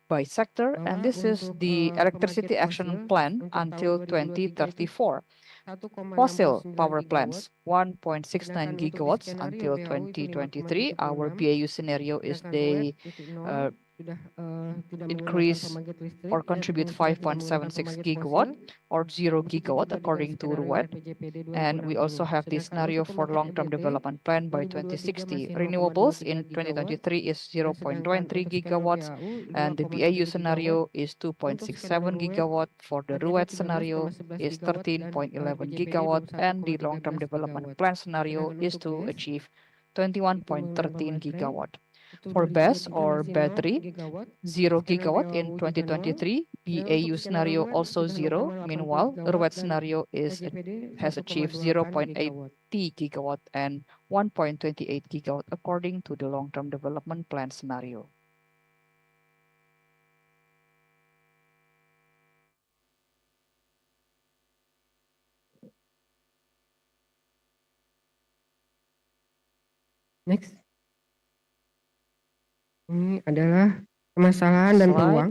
by sector, and Bahwa this is untuk the electricity pembangkit action fosil plan untuk until tahun 2023 itu 2034. 1,69 Fossil power gigawatt. plants, 1.69 Sedangkan untuk di gigawatts skenario until WHO itu 2023. Our 5,76. BAU scenario is Sedangkan they WET titik nol sudah tidak menggunakan increase pembangkit listrik or contribute sudah tidak menggunakan 5.76 pembangkit gigawatt fosil. or 0 Begitu gigawatt juga dengan according to skenario RUET. RPJPD And we also 2060. have the Sedangkan scenario untuk for pembangkit long-term EBT development plan by 2023 2060. masih Renewables 0,23 in gigawatt. 2023 is Dan sedangkan 0.23 untuk skenario gigawatts, WHO and the 2,7 BAU gigawatt. scenario is Untuk 2.67 skenario RUET gigawatt. For the targetnya RUET scenario 13,11 is gigawatt dan 13.11 RPJPD gigawatt, and the 21,13 long-term development gigawatt. plan scenario Sedangkan is untuk to BESS achieve itu menggunakan 21.13 baterai gigawatt. itu For BESS 2023 or masih 0 battery, gigawatt. 0 Skenario gigawatt in WHO juga 0. 2023. Sedangkan untuk BAU skenario scenario RUET also sudah 0. 0,80 Meanwhile, gigawatt RUET dan scenario RPJPD has achieved 1,8 0.80 gigawatt. gigawatt and 1.28 gigawatt according to the long-term development plan scenario. Next. Ini adalah permasalahan dan Slide. peluang.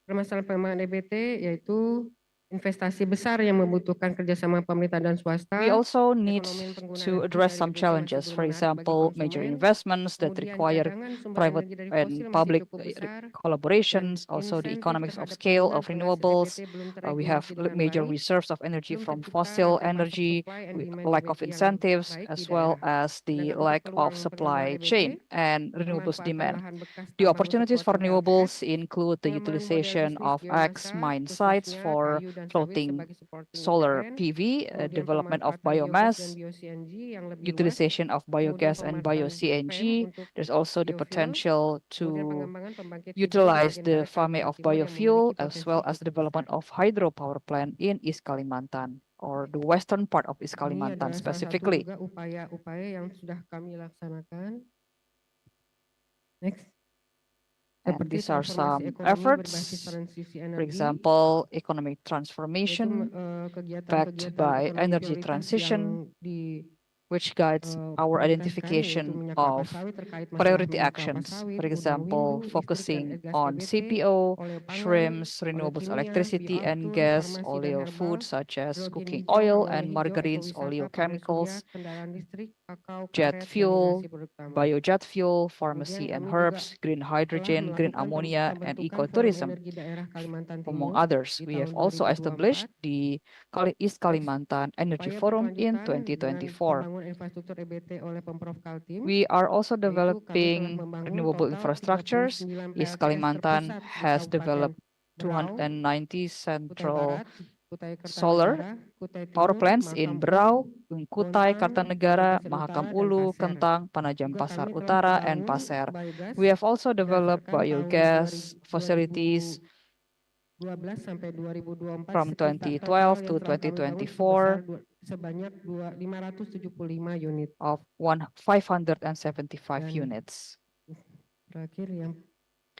Permasalahan pengembangan EBT yaitu investasi besar yang membutuhkan kerjasama pemerintah dan swasta. We also need Perekonomian penggunaan to energi address dari some EBT masih challenges. belum For menarik bagi example, major konsumen. investments that Kemudian require cadangan sumber private energi dari and fosil masih public cukup besar dan collaborations. Also, the insentif economics of terhadap scale penggunaan of penghasil renewables. EBT belum We have teregulasi dengan major baik. reserves of energy Belum from tercipta fossil rantai pasok energy, supply and demand lack of EBT yang incentives, baik as di well daerah. as the Sedangkan untuk lack peluang of supply pengembangan EBT, chain and renewables pemanfaatan demand. lahan bekas The tambang opportunities support for atau renewables LPS, include the pengembangan model utilization bisnis of X biomasa, mine sites khususnya for kayu dan sawit floating sebagai supporting solar PLN, PV, kemudian development of pemanfaatan biogas dan biomass, bio-CNG yang lebih luas, utilization of kemudian biogas and pemanfaatan bio-CNG. FEM untuk There's also the biofuel, potential kemudian to pengembangan pembangkit hidro di utilize bagian the barat farming Kalimantan of Timur yang biofuel memiliki as potensi well as the cukup development besar. of hydropower plant in East Kalimantan or the western part of East Ini Kalimantan adalah salah satu specifically. juga upaya-upaya yang sudah kami laksanakan. Next. And Seperti these are transformasi some ekonomi berbasis efforts, transisi for energi, example, economic yaitu transformation backed kegiatan-kegiatan by ekonomi energy prioritas transition, yang which guides our prioritaskan, yaitu identification minyak kelapa of sawit terkait masalah priority minyak kelapa actions, sawit, for udang example, windu, listrik dan focusing gas on EBT, CPO, oleo pangan, shrimps, oleo renewables kimia, electricity and bioaftur, gas, farmasi dan oleo herbal, food such as hidrogen cooking hijau, oil amonium and hijau, margarines, ekowisata, oleo panel surya, chemicals, kendaraan listrik, kakao, jet karet, dan fuel, produk tambang. biojet fuel, Kemudian pharmacy and kami juga herbs, green telah hydrogen, green melakukan ammonia, and pembentukan Forum ecotourism, Energi Daerah Kalimantan among Timur others. di We tahun have also 2024. established the East Kalimantan Energy Upaya Forum in berkelanjutan dengan 2024. pembangunan infrastruktur EBT oleh Pemprov Kaltim, We are also yaitu kami telah developing membangun renewable total infrastructures. 39 East PLTS Kalimantan terpusat di has Kabupaten developed Berau, 290 Kutai central Barat, Kutai solar Kertanegara, Kutai power Timur, plants in Makam Berau, Ulu, Kutai, Bontang, Kartanegara, Pasir Mahakam Utara, dan Ulu, Pasir. Kentang, Penajam Juga Pasar kami telah Utara, and membangun Pasir. biogas We have also developed berdasarkan tahun biogas facilities 2012 sampai 2024 from sekitar 2012 total to yang telah kami bangun 2024 sebanyak 575 unit. of 575 Dan units. terakhir yang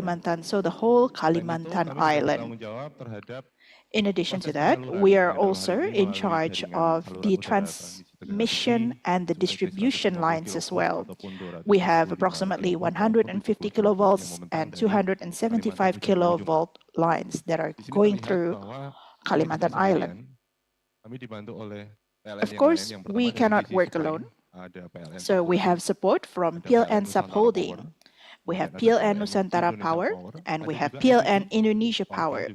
Kalimantan, so the whole Selain itu, Kalimantan kami juga Island. bertanggung jawab terhadap In addition to that, we are also in charge of the transmission and the distribution lines as well. We have approximately 150 kilovolts and 275 kilovolt lines that are going through Kalimantan Island. Of course, we cannot work alone, so we have support from PLN Subholding. We have PLN Nusantara Power, and we have PLN Indonesia Power.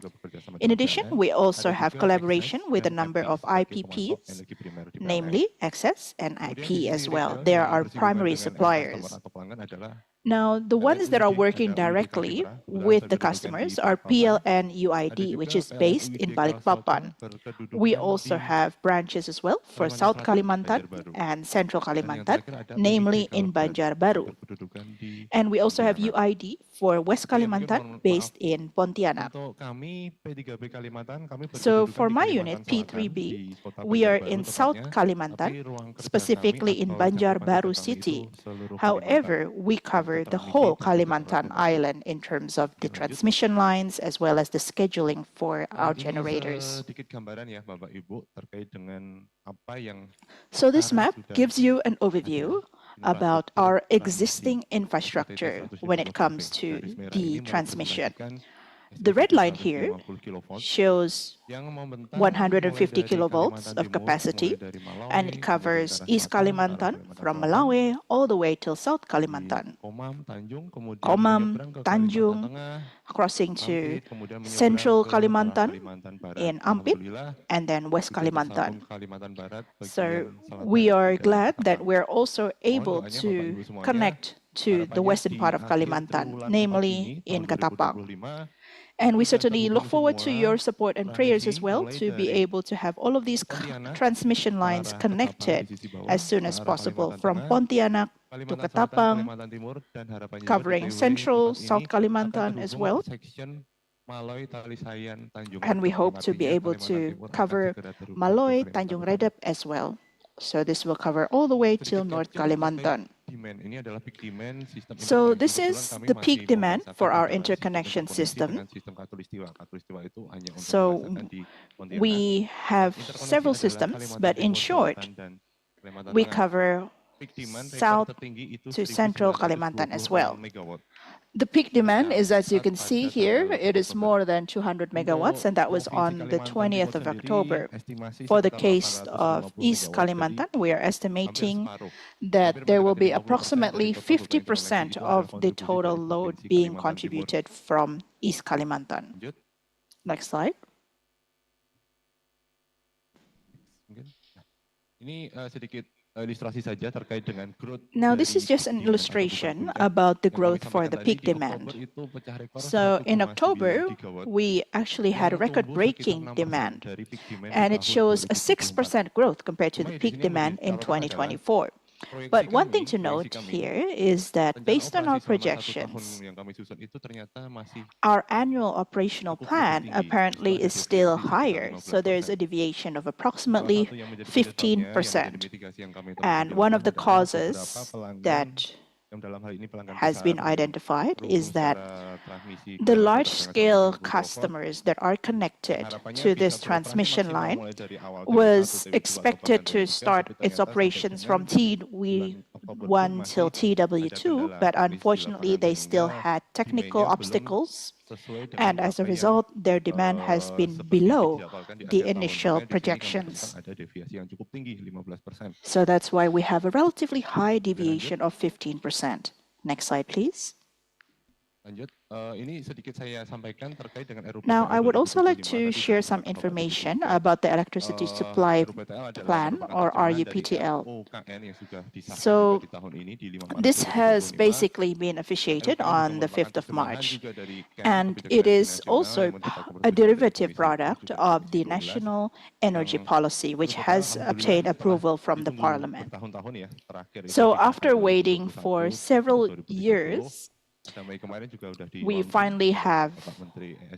In addition, we also have collaboration with a number of IPPs, namely Access and IP as well. They are our primary suppliers. Now, the ones that are working directly with the customers are PLN UID, which is based in Balikpapan. We also have branches as well for South Kalimantan and Central Kalimantan, namely in Banjarbaru. And we also have UID for West Kalimantan, based in Pontianak. So for my unit, P3B, we are in South Kalimantan, specifically in Banjarbaru city. However, we cover the whole Kalimantan Island in terms of the transmission lines as well as the scheduling for our generators. So this map gives you an overview about our existing infrastructure when it comes to the transmission. The red line here shows 150 kilovolts of capacity, and it covers East Kalimantan from Malawi all the way till South Kalimantan. Komam, Tanjung, crossing to Central Kalimantan in Ampit, and then West Kalimantan. So we are glad that we're also able to connect to the western part of Kalimantan, namely in Katapang. And we certainly look forward to your support and prayers as well to be able to have all of these transmission lines connected as soon as possible from Pontianak to Katapang, covering Central, South Kalimantan as well. And we hope to be able to cover Maloy, Tanjung Redep as well. So this will cover all the way till North Kalimantan. So this is the peak demand for our interconnection system. So we have several systems, but in short, we cover South to Central Kalimantan as well. The peak demand is, as you can see here, it is more than 200 megawatts, and that was on the 20th of October. For the case of East Kalimantan, we are estimating that there will be approximately 50% of the total load being contributed from East Kalimantan. Next slide. Now, this is just an illustration about the growth for the peak demand. So in October, we actually had a record-breaking demand, and it shows a 6% growth compared to the peak demand in 2024. But one thing to note here is that based on our projections, our annual operational plan apparently is still higher. So there's a deviation of approximately 15%. And one of the causes that has been identified is that the large-scale customers that are connected to this transmission line was expected to start its operations from TW1 till TW2, but unfortunately they still had technical obstacles, and as a result, their demand has been below the initial projections. So that's why we have a relatively high deviation of 15%. Next slide, please. Now, I would also like to share some information about the electricity supply plan, or RUPTL. So this has basically been officiated on the 5th of March, and it is also a derivative product of the National Energy Policy, which has obtained approval from the Parliament. So after waiting for several years, we finally have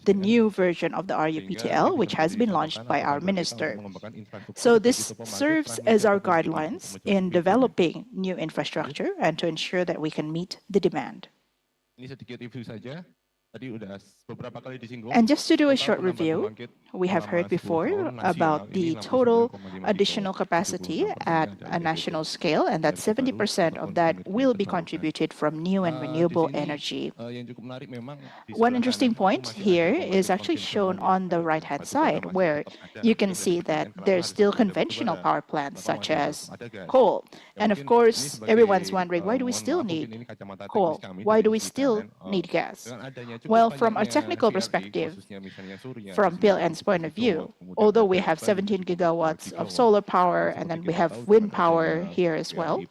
the new version of the RUPTL, which has been launched by our minister. So this serves as our guidelines in developing new infrastructure and to ensure that we can meet the demand. And just to do a short review, we have heard before about the total additional capacity at a national scale, and that 70% of that will be contributed from new and renewable energy. One interesting point here is actually shown on the right-hand side, where you can see that there's still conventional power plants such as coal. And of course, everyone's wondering, why do we still need coal? Why do we still need gas? Well, from a technical perspective, from PLN's point of view, although we have 17 gigawatts of solar power and then we have wind power here as well,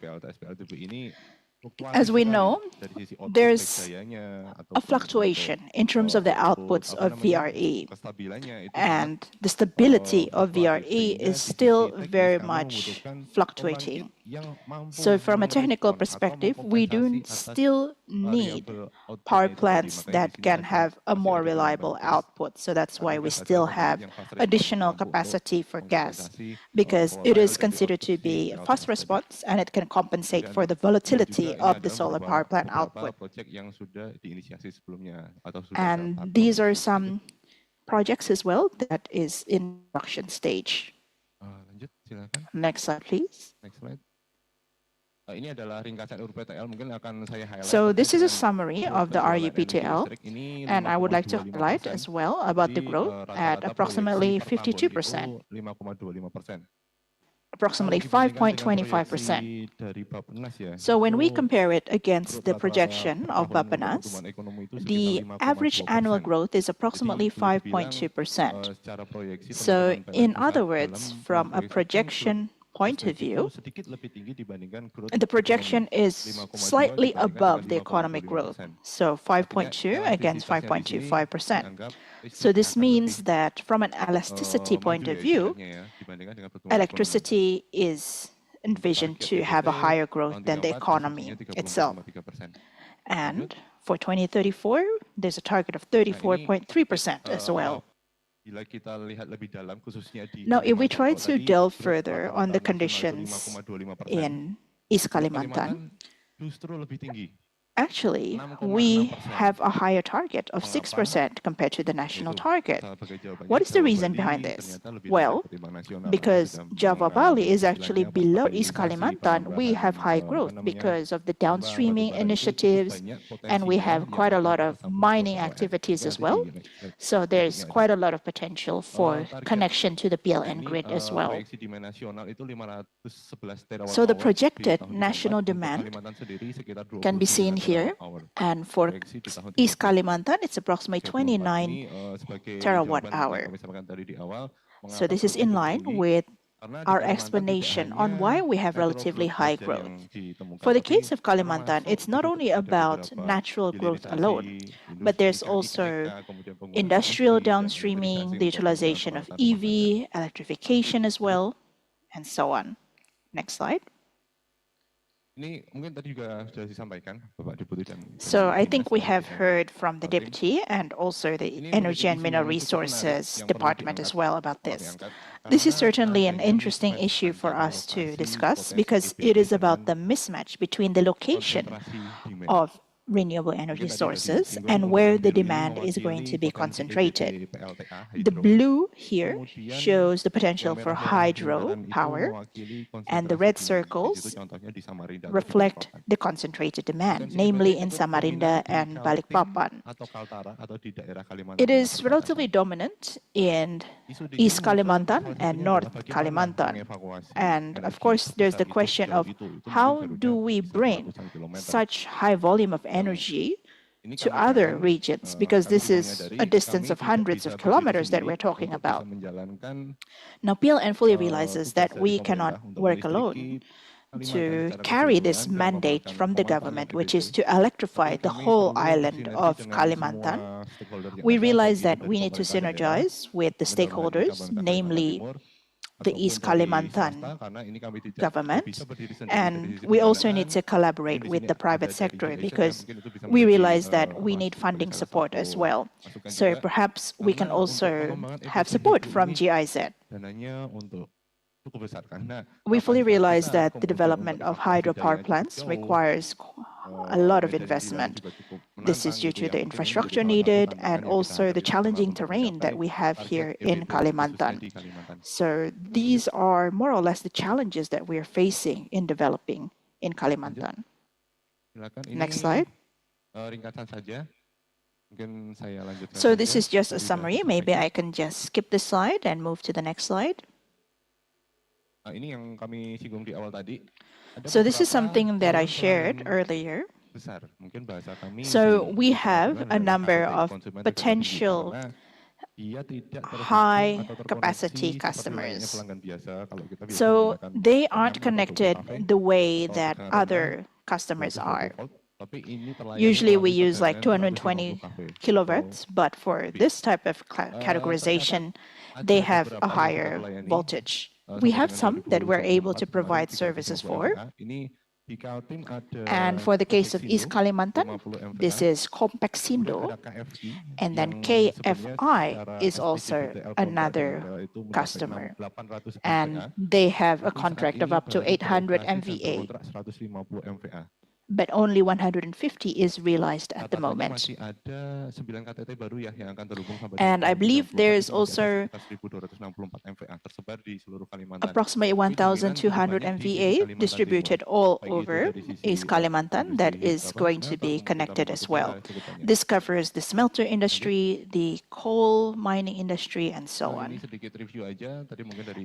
as we know, there's a fluctuation in terms of the outputs of VRE, and the stability of VRE is still very much fluctuating. So from a technical perspective, we do still need power plants that can have a more reliable output. So that's why we still have additional capacity for gas, because it is considered to be a fast response and it can compensate for the volatility of the solar power plant output. And these are some projects as well that is in production stage. Next slide, please. Next slide. Ini adalah ringkasan RUPTL, mungkin akan saya highlight. So this is a summary of the RUPTL, and I would like to highlight as well about the growth at approximately 52%, approximately 5.25%. So when we compare it against the projection of Bappenas, the average annual growth is approximately 5.2%. So in other words, from a projection point of view, the projection is slightly above the economic growth. So 5.2 against 5.25%. So this means that from an elasticity point of view, electricity is envisioned to have a higher growth than the economy itself. And for 2034, there's a target of 34.3% as well. Now, if we try to delve further on the conditions in East Kalimantan, actually, we have a higher target of 6% compared to the national target. What is the reason behind this? Well, because Java Bali is actually below East Kalimantan, we have high growth because of the downstreaming initiatives, and we have quite a lot of mining activities as well. So there's quite a lot of potential for connection to the PLN grid as well. So the projected national demand can be seen here, and for East Kalimantan, it's approximately 29 terawatt hour. So this is in line with our explanation on why we have relatively high growth. For the case of Kalimantan, it's not only about natural growth alone, but there's also industrial downstreaming, the utilization of EV, electrification as well, and so on. Next slide. So I think we have heard from the Deputy and also the Energy and Mineral Resources Department as well about this. This is certainly an interesting issue for us to discuss because it is about the mismatch between the location of renewable energy sources and where the demand is going to be concentrated. The blue here shows the potential for hydro power, and the red circles reflect the concentrated demand, namely in Samarinda and Balikpapan. It is relatively dominant in East Kalimantan and North Kalimantan. And of course, there's the question of how do we bring such high volume of energy to other regions, because this is a distance of hundreds of kilometers that we're talking about. Now, PLN fully realizes that we cannot work alone to carry this mandate from the government, which is to electrify the whole island of Kalimantan. We realize that we need to synergize with the stakeholders, namely the East Kalimantan government, and we also need to collaborate with the private sector because we realize that we need funding support as well. So perhaps we can also have support from GIZ. We fully realize that the development of hydropower plants requires a lot of investment. This is due to the infrastructure needed and also the challenging terrain that we have here in Kalimantan. So these are more or less the challenges that we are facing in developing in Kalimantan. Next slide. So this is just a summary. Maybe I can just skip this slide and move to the next slide. So this is something that I shared earlier. So we have a number of potential high capacity customers. So they aren't connected the way that other customers are. Usually we use like 220 kilovolts, but for this type of categorization, they have a higher voltage. We have some that we're able to provide services for. And for the case of East Kalimantan, this is Compaxindo, and then KFI is also another customer, and they have a contract of up to 800 MVA. But only 150 is realized at the moment. And I believe there is also approximately 1,200 MVA distributed all over East Kalimantan that is going to be connected as well. This covers the smelter industry, the coal mining industry, and so on.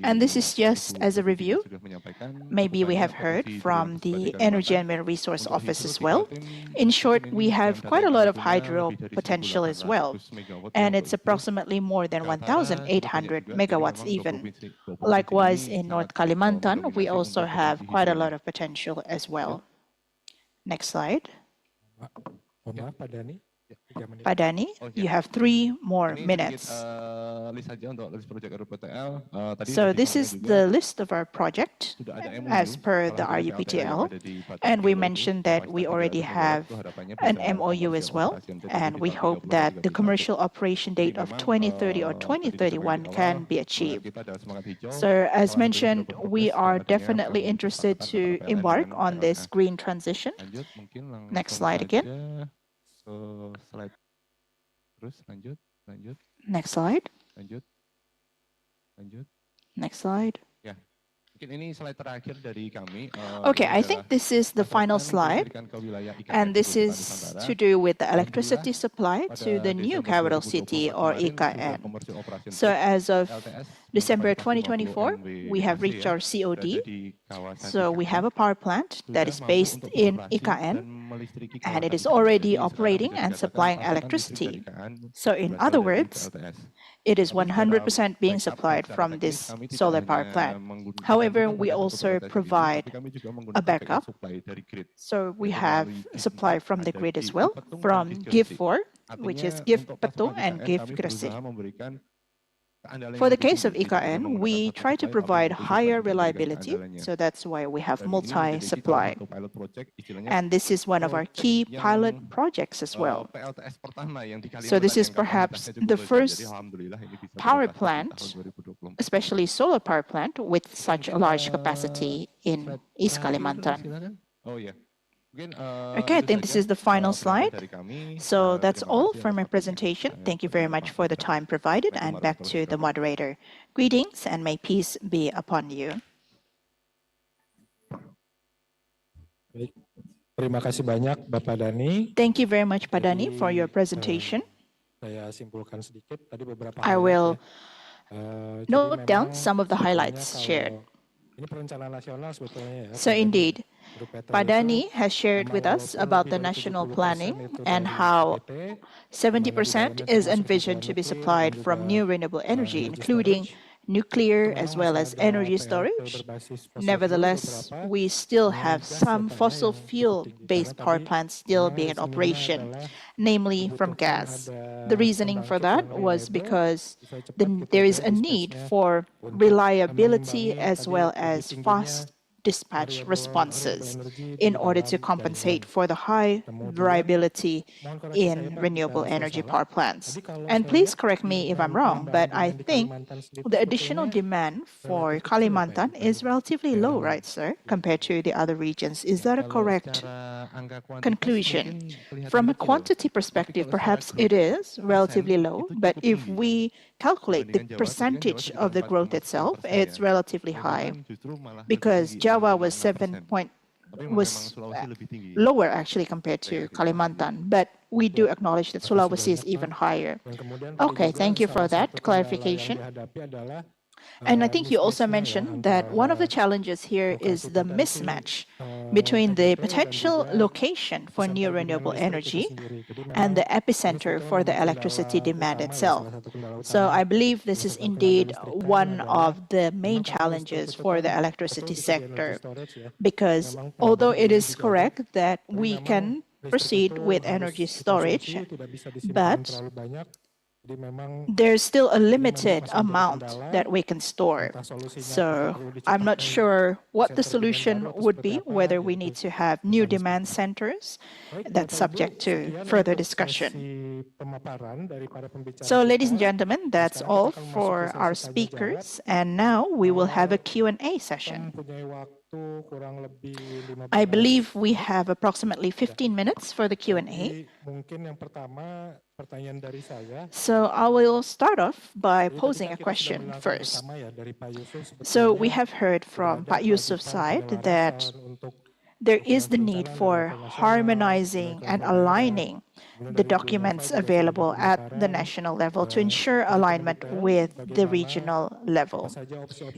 And this is just as a review. Maybe we have heard from the Energy and Mineral Resource Office as well. In short, we have quite a lot of hydro potential as well, and it's approximately more than 1,800 megawatts even. Likewise, in North Kalimantan, we also have quite a lot of potential as well. Next slide. Padani, you have 3 more minutes. So this is the list of our project as per the RUPTL, and we mentioned that we already have an MOU as well, and we hope that the commercial operation date of 2030 or 2031 can be achieved. So as mentioned, we are definitely interested to embark on this green transition. Next slide again. Next slide. Next slide. Okay, I think this is the final slide, and this is to do with the electricity supply to the new capital city or IKN. So as of December 2024, we have reached our COD. So we have a power plant that is based in IKN, and it is already operating and supplying electricity. So in other words, it is 100% being supplied from this solar power plant. However, we also provide a backup. So we have supply from the grid as well, from GIF4, which is GIF Petung and GIF Gresik. For the case of IKN, we try to provide higher reliability, so that's why we have multi-supply. And this is one of our key pilot projects as well. So this is perhaps the first power plant, especially solar power plant, with such a large capacity in East Kalimantan. Okay, I think this is the final slide. So that's all for my presentation. Thank you very much for the time provided, and back to the moderator. Greetings and may peace be upon you. Terima kasih banyak Bapak Dani. Thank you very much, Pak Dani, for your presentation. Saya simpulkan sedikit tadi beberapa I will note down some of the highlights shared. So indeed, Pak Dani has shared with us about the national planning and how 70% is envisioned to be supplied from new renewable energy, including nuclear as well as energy storage. Nevertheless, we still have some fossil fuel-based power plants still being in operation, namely from gas. The reasoning for that was because there is a need for reliability as well as fast dispatch responses in order to compensate for the high variability in renewable energy power plants. And please correct me if I'm wrong, but I think the additional demand for Kalimantan is relatively low, right, sir, compared to the other regions. Is that a correct conclusion? From a quantity perspective, perhaps it is relatively low, but if we calculate the percentage of the growth itself, it's relatively high because Jawa was lower actually compared to Kalimantan, but we do acknowledge that Sulawesi is even higher. Okay, thank you for that clarification. And I think you also mentioned that one of the challenges here is the mismatch between the potential location for new renewable energy and the epicenter for the electricity demand itself. So I believe this is indeed one of the main challenges for the electricity sector, because although it is correct that we can proceed with energy storage, but there's still a limited amount that we can store. So I'm not sure what the solution would be, whether we need to have new demand centers. That's subject to further discussion. So ladies and gentlemen, that's all for our speakers. And now we will have a Q&A session. I believe we have approximately 15 minutes for the Q&A. So I will start off by posing a question first. So we have heard from Pak Yusuf's side that there is the need for harmonizing and aligning the documents available at the national level to ensure alignment with the regional level.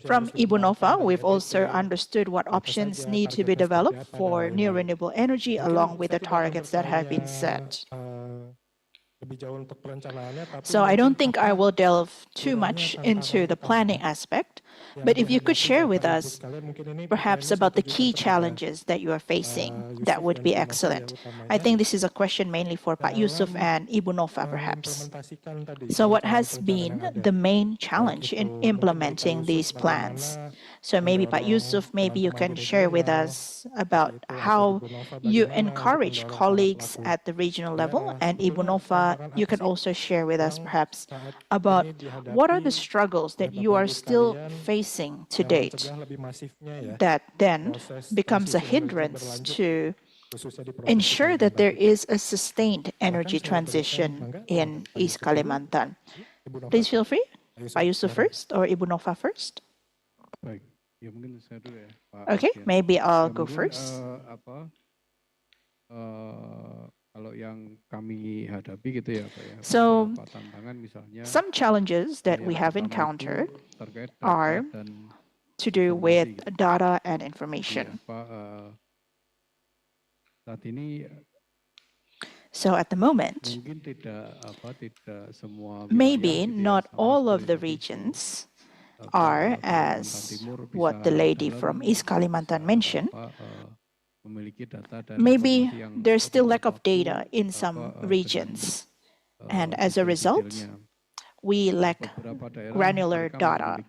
From Ibu Nova, we've also understood what options need to be developed for new renewable energy along with the targets that have been set. So I don't think I will delve too much into the planning aspect, but if you could share with us perhaps about the key challenges that you are facing, that would be excellent. I think this is a question mainly for Pak Yusuf and Ibu Nova perhaps. So what has been the main challenge in implementing these plans? So maybe Pak Yusuf, maybe you can share with us about how you encourage colleagues at the regional level, and Ibu Nova, you can also share with us perhaps about what are the struggles that you are still facing to date that then becomes a hindrance to ensure that there is a sustained energy transition in East Kalimantan. Please feel free. Pak Yusuf first or Ibu Nova first? Okay, maybe I'll go first. So, some challenges that we have encountered are to do with data and information. So at the moment, maybe not all of the regions are as what the lady from East Kalimantan mentioned. Maybe there's still lack of data in some regions, and as a result, we lack granular data.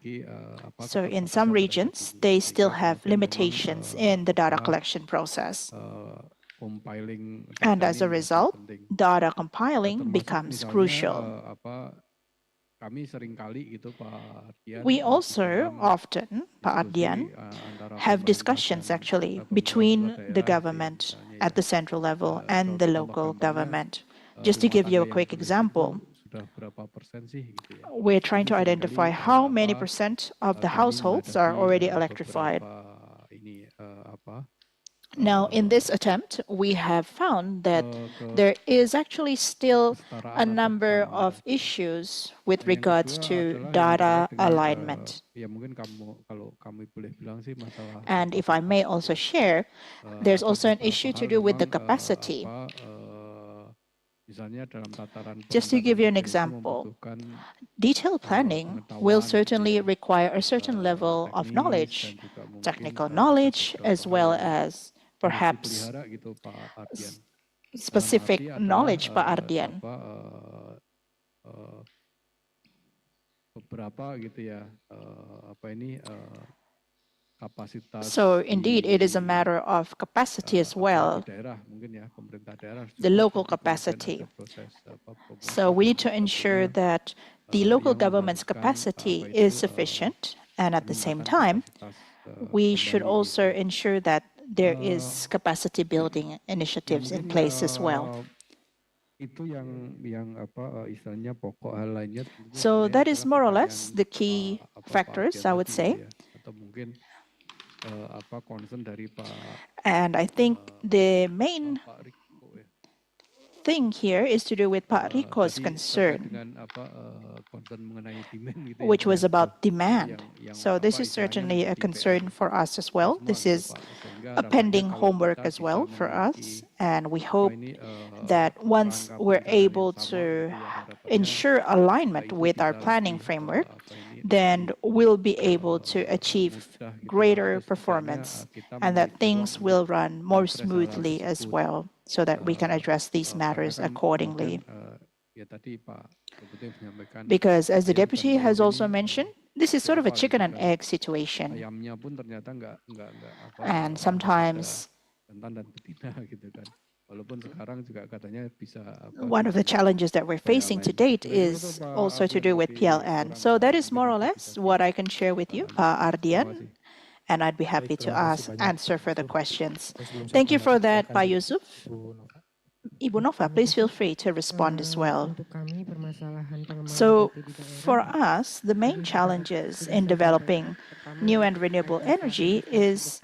So in some regions, they still have limitations in the data collection process. And as a result, data compiling becomes crucial. We also often, Pak Ardian, have discussions actually between the government at the central level and the local government. Just to give you a quick example, we're trying to identify how many % of the households are already electrified. Now, in this attempt, we have found that there is actually still a number of issues with regards to data alignment. And if I may also share, there's also an issue to do with the capacity. Just to give you an example, detailed planning will certainly require a certain level of knowledge, technical knowledge, as well as perhaps specific knowledge, Pak Ardian. kapasitas. So indeed, it is a matter of capacity as well, Daerah mungkin ya, pemerintah daerah harus the support local untuk kemudian capacity. ada proses So we need to ensure that the local government's yang capacity melakukan, is sufficient, and at the same time, we should also ensure that there is capacity building initiatives in place as well. Itu yang istilahnya pokok hal lainnya. So that is more or less the key factors, I would say. Atau mungkin concern dari Pak. And I think the main thing here is to do with Pak Riko's concern, which was about demand. So this is certainly a concern for us as well. This is a pending homework as well for us, and we hope that once we're able to ensure alignment with our planning framework, then we'll be able to achieve greater performance and that things will run more smoothly as well, so that we can address these matters accordingly. Because as the deputy has also mentioned, this is sort of a chicken and egg situation. And sometimes one of the challenges that we're facing to date is also to do with PLN. So that is more or less what I can share with you, Pa Ardian, and I'd be happy to answer further questions. Thank you for that, Pa Yusuf. Ibu Nova, please feel free to respond as well. So for us, the main challenges in developing new and renewable energy is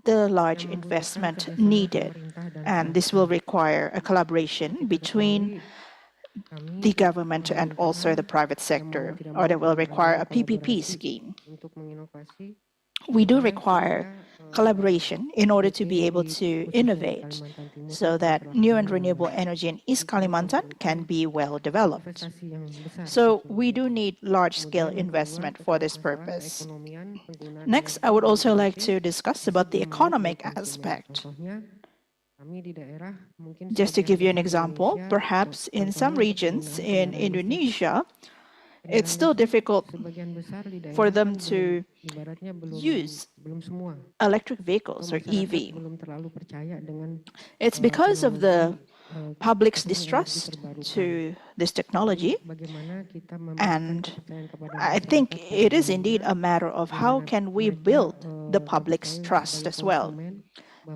the large investment needed, and this will require a collaboration between the government and also the private sector, or it will require a PPP scheme. We do require collaboration in order to be able to innovate so that new and renewable energy in East Kalimantan can be well developed. So we do need large-scale investment for this purpose. Next, I would also like to discuss about the economic aspect. Just to give you an example, perhaps in some regions in Indonesia, it's still difficult for them to use electric vehicles or EV. It's because of the public's distrust to this technology, and I think it is indeed a matter of how can we build the public's trust as well,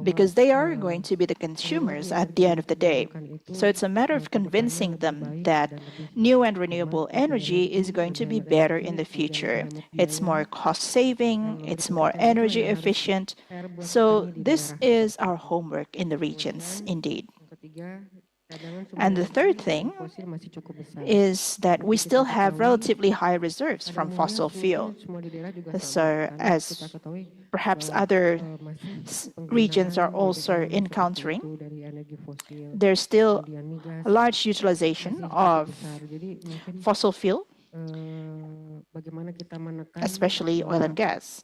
because they are going to be the consumers at the end of the day. So it's a matter of convincing them that new and renewable energy is going to be better in the future. It's more cost-saving, it's more energy efficient. So this is our homework in the regions, indeed. And the third thing is that we still have relatively high reserves from fossil fuel. So as perhaps other regions are also encountering, there's still a large utilization of fossil fuel, especially oil and gas.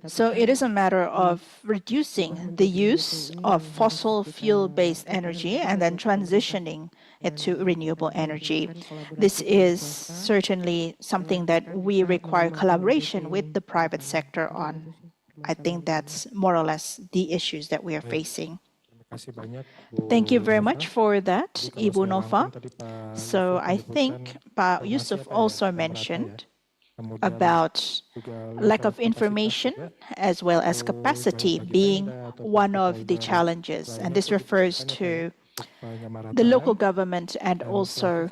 So it is a matter of reducing the use of fossil fuel-based energy and then transitioning it to renewable energy. This is certainly something that we require collaboration with the private sector on. I think that's more or less the issues that we are facing. Thank you very much for that, Ibu Nova. So I think Pak Yusuf also mentioned about lack of information as well as capacity being one of the challenges. And this refers to the local government and also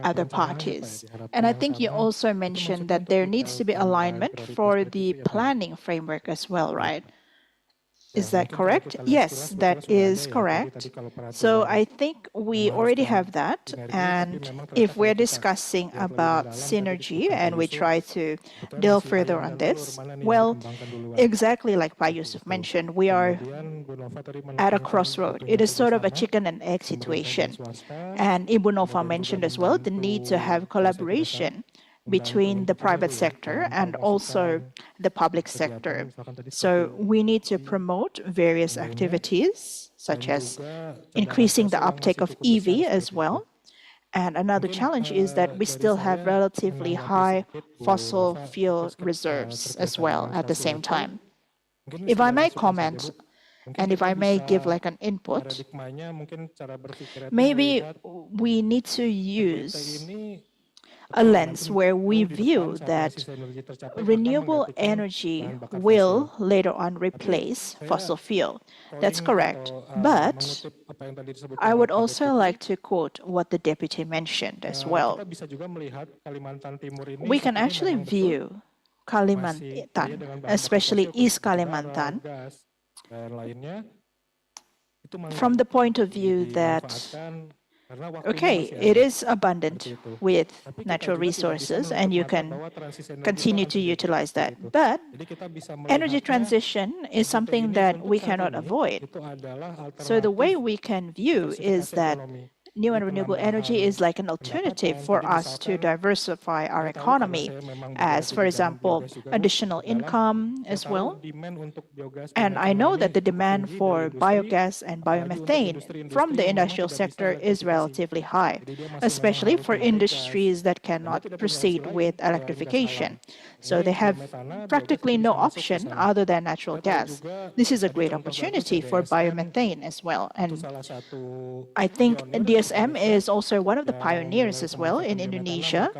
other parties. And I think you also mentioned that there needs to be alignment for the planning framework as well, right? Is that correct? Yes, that is correct. So I think we already have that. And if we're discussing about synergy and we try to delve further on this, well, exactly like Pa Yusuf mentioned, we are at a crossroad. It is sort of a chicken and egg situation. And Ibu Nova mentioned as well the need to have collaboration between the private sector and also the public sector. So we need to promote various activities, such as increasing the uptake of EV as well. And another challenge is that we still have relatively high fossil fuel reserves as well at the same time. If I may comment, and if I may give like an input, maybe we need to use a lens where we view that renewable energy will later on replace fossil fuel. That's correct. But I would also like to quote what the deputy mentioned as well. We can actually view Kalimantan, especially East Kalimantan, from the point of view that, okay, it is abundant with natural resources and you can continue to utilize that. But energy transition is something that we cannot avoid. So the way we can view is that new and renewable energy is like an alternative for us to diversify our economy, as, for example, additional income as well. And I know that the demand for biogas and biomethane from the industrial sector is relatively high, especially for industries that cannot proceed with electrification. So they have practically no option other than natural gas. This is a great opportunity for biomethane as well. And I think DSM is also one of the pioneers as well in Indonesia.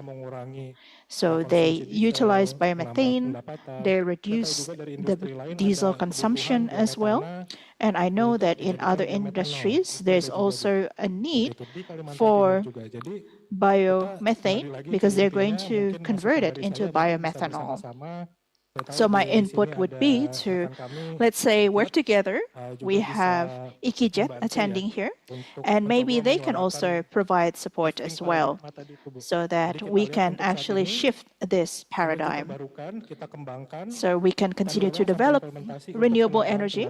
So they utilize biomethane, they reduce the diesel consumption as well. And I know that in other industries, there's also a need for biomethane because they're going to convert it into biomethanol. So my input would be to, let's say, work together. We have IKIJET attending here, and maybe they can also provide support as well, so that we can actually shift this paradigm. So we can continue to develop renewable energy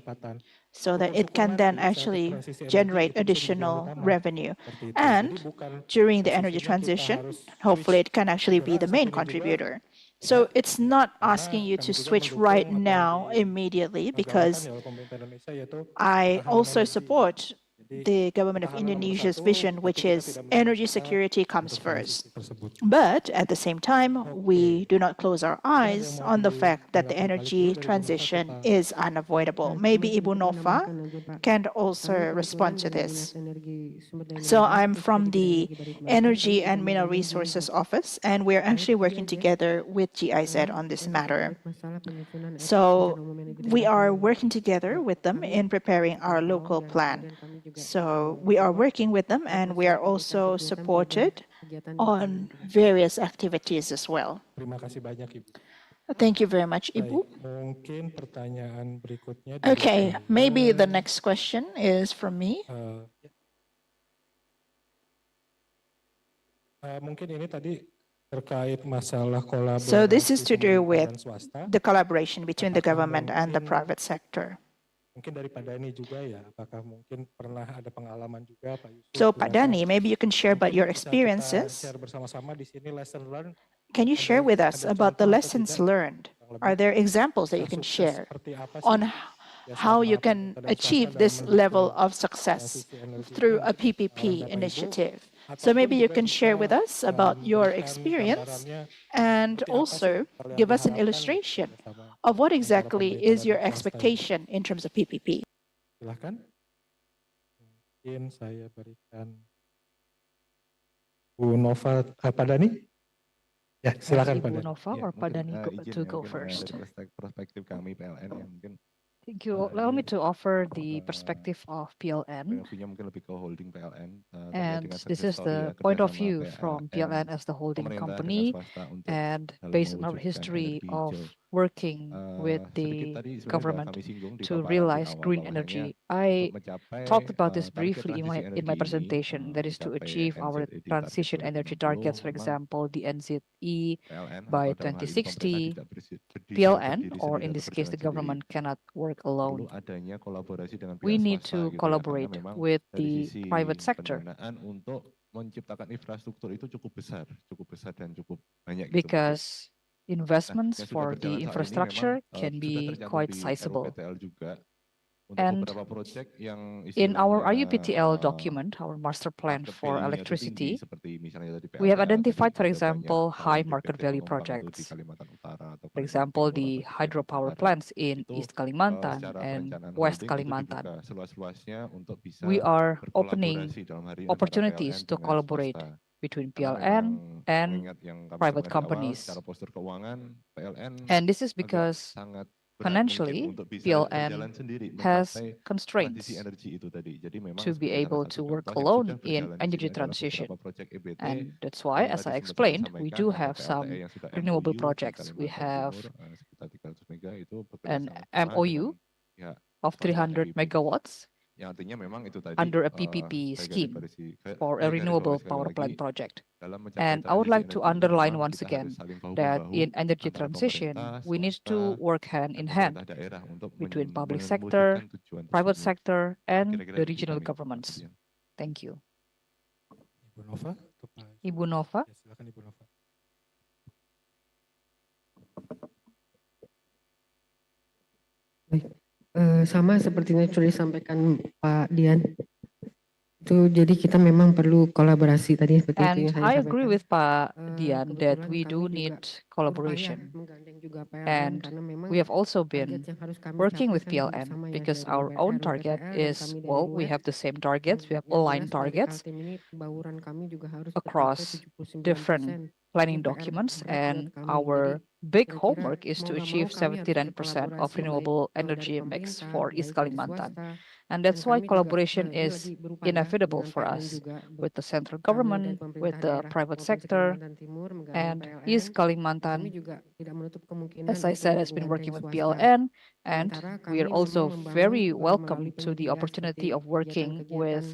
so that it can then actually generate additional revenue. And during the energy transition, hopefully it can actually be the main contributor. So it's not asking you to switch right now immediately, because I also support the government of Indonesia's vision, which is energy security comes first. But at the same time, we do not close our eyes on the fact that the energy transition is unavoidable. Maybe Ibu Nova can also respond to this. So I'm from the Energy and Mineral Resources Office, and we're actually working together with GIZ on this matter. So we are working together with them in preparing our local plan. So we are working with them, and we are also supported on various activities as well. Thank you very much, Ibu. Okay, maybe the next question is from me. So this is to do with the collaboration between the government and the private sector. So Pak Dhani, maybe you can share about your experiences. Can you share with us about the lessons learned? Are there examples that you can share on how you can achieve this level of success through a PPP initiative? So maybe you can share with us about your experience and also give us an illustration of what exactly is your expectation in terms of PPP. Silakan. Mungkin saya berikan Bu Nova Padani. Ya, silakan Pak Ibu Nova or Pak Dhani to go first. Perspektif kami PLN yang mungkin Thank you. Allow me to offer the perspective of PLN. And this is the point of view from PLN as the holding company. And based on our history of working with the government to realize green energy, I talked about this briefly in my presentation. That is to achieve our transition energy targets, for example, the NZE by 2060. PLN, or in this case, the government cannot work alone. We need to collaborate with the private sector because investments for the infrastructure can be quite sizable. And beberapa proyek yang in our istilahnya RUPTL document, our master plan market for value-nya itu tinggi, electricity, seperti misalnya tadi we have PLN, tadi identified, for ada banyak example, high DPT market value pengembang itu di projects. Kalimantan Utara atau For Kalimantan example, Timur the atau di Kalimantan hydropower Barat. plants in Itu East Kalimantan secara and perencanaan West holding itu Kalimantan. dibuka seluas-luasnya untuk bisa We are opening berkolaborasi dalam hari ini antara opportunities PLN to dengan collaborate swasta. between Karena PLN memang and mengingat yang kami private sampaikan di awal, companies. secara postur keuangan PLN And this is agak because sangat berat mungkin financially, untuk bisa PLN berjalan sendiri has mencapai constraints transisi energi itu tadi. Jadi memang to be sebagai salah able satu to work contoh yang alone sudah in berjalan di sini energy adalah transition. beberapa proyek EBT And that's why, yang as tadi I sempat explained, we disampaikan do ada have PLTE some yang sudah renewable MOU di projects. We Kalimantan have Timur sekitar 300 mega itu bekerja an sama dengan MOU pihak of swasta 300 NIP. megawatts Yang artinya memang itu tadi under a PPP scheme for a renewable power plant project. And I would like to underline once again that in energy transition, we need to work hand in hand between public sector, private sector, and the regional governments. Thank you. Ibu Nova atau Pak? Ibu Nova. Ya, silakan Ibu Nova. Baik. Sama seperti yang sudah disampaikan Pak Dian. Itu jadi kita memang perlu kolaborasi tadi seperti itu And yang saya I sampaikan. agree with Pak Dian that Kebetulan we do kami juga need berupaya collaboration. menggandeng juga PLN And karena memang we have also target been yang harus kami working capai with kan PLN sama ya because dari our BPT, own RUPTL, target dan is, kami dari well, we luar. have the same targets, we have Yang aligned jelas target targets Kaltim ini bauran kami juga harus across tercapai 79%. different planning Ini PR documents, berat buat and kami. our Jadi big kira-kira homework is mau to nggak mau achieve kami harus 79% of berkolaborasi baik renewable dari energy mix pemerintah, for East baik dari Kalimantan. swasta, And dan that's why kami juga collaboration ini is lagi berupaya inevitable dengan for PLN us juga with the central kami dari government, with pemerintah the daerah private Provinsi sector, Kalimantan Timur menggandeng and PLN. East Kami Kalimantan, juga tidak menutup kemungkinan as I untuk said, has been menggandeng working with swasta. PLN, and Sementara we are kami also memang membangun very melalui welcome to the penyedia opportunity seperti of working kegiatan-kegiatan with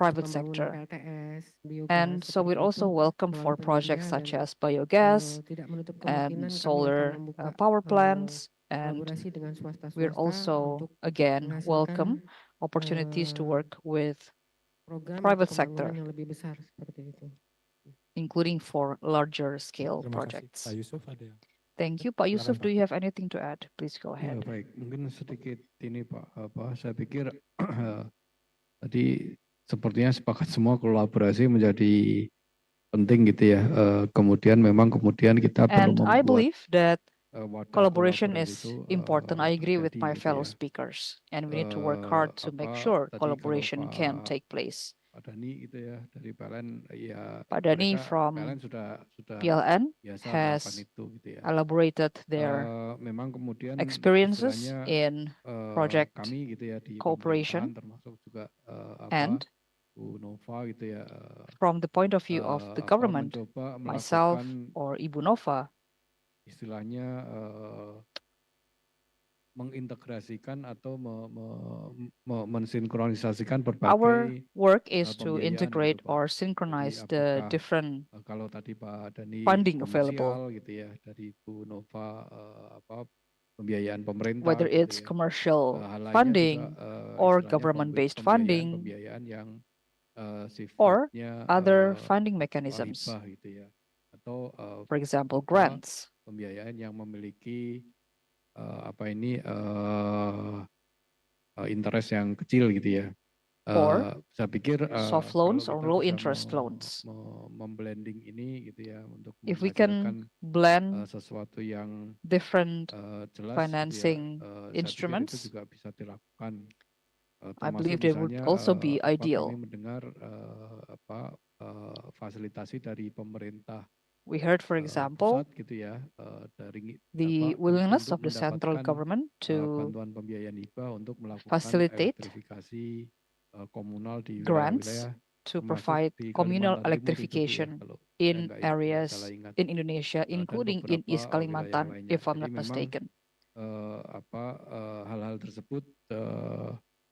private pembangunan sector. PLTS, biogas And so we're seperti itu also welcome melalui for projects penyedia such dan as biogas tidak menutup and kemungkinan kami akan solar membuka power plants. And kolaborasi dengan we're swasta-swasta also, untuk again, menghasilkan welcome opportunities to work with program atau private pembangunan sector, yang lebih besar seperti itu. including for larger scale Terima kasih. projects. Pak Yusuf ada yang? Thank you. Pak Silakan, Yusuf, Pak. do you have anything to add? Please go Ya, ahead. baik, mungkin sedikit ini Pak, saya pikir tadi sepertinya sepakat semua kolaborasi menjadi penting gitu ya. Kemudian kita perlu And I membuat believe that wadah collaboration kolaborasi is itu important. I agree with terjadi my gitu fellow ya. speakers, and we need to work hard to make sure Tadi kalau collaboration can take place. Pak Dani gitu ya dari PLN ya Pak Dani PLN from sudah PLN biasa melakukan has itu gitu ya. elaborated their Memang kemudian experiences istilahnya in project kami gitu ya di cooperation, pemerintahan termasuk juga and Bu Nova gitu ya from the point of view of the government, mencoba myself melakukan or Ibu Nova, istilahnya mengintegrasikan atau mensinkronisasikan our berbagai work is to pembiayaan integrate gitu Pak. or Jadi synchronize the apakah different kalau tadi Pak Dani funding available, komersial gitu ya dari Bu Nova pembiayaan pemerintah whether gitu it's ya. commercial Hal lainnya funding juga or istilahnya government-based funding pembiayaan yang or sifatnya other funding mechanisms, hibah gitu ya. Atau for example, grants. pembiayaan yang memiliki interest yang kecil gitu ya. Or Saya pikir soft kalau loans or kita low bisa interest loans. memblending ini gitu ya untuk If we menghasilkan can blend sesuatu yang different jelas financing gitu ya, saya pikir itu instruments, juga bisa dilakukan. I Termasuk believe that would misalnya also be kami ideal. mendengar fasilitasi dari pemerintah We heard, for example, pusat gitu ya dari the willingness untuk of the central mendapatkan government to bantuan pembiayaan hibah untuk melakukan facilitate elektrifikasi komunal di grants wilayah-wilayah to termasuk provide di communal Kalimantan Timur itu, Bu, ya, electrification kalau saya in nggak areas salah ingat. in Indonesia, Dan including in beberapa East wilayah Kalimantan, lainnya. if I'm Jadi not memang mistaken. hal-hal tersebut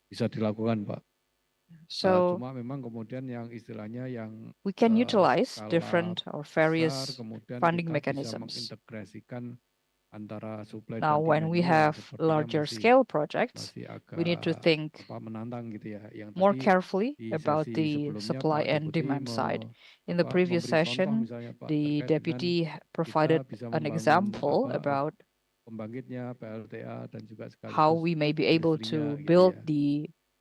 bisa dilakukan, Pak. So Cuma memang kemudian yang istilahnya yang we can utilize skala different or besar, various kemudian funding kita bisa mechanisms. mengintegrasikan antara supply Now, dan when we demand-nya yang have sepertinya larger masih scale projects, agak we need to think menantang gitu ya. Yang more tadi carefully di about sesi the sebelumnya supply Pak and Deputi demand side. In the previous memberi contoh session, misalnya Pak the terkait dengan deputy provided bisa an membangun example about pembangkitnya, PLTA dan juga how sekaligus we may be able industrinya to gitu build ya. the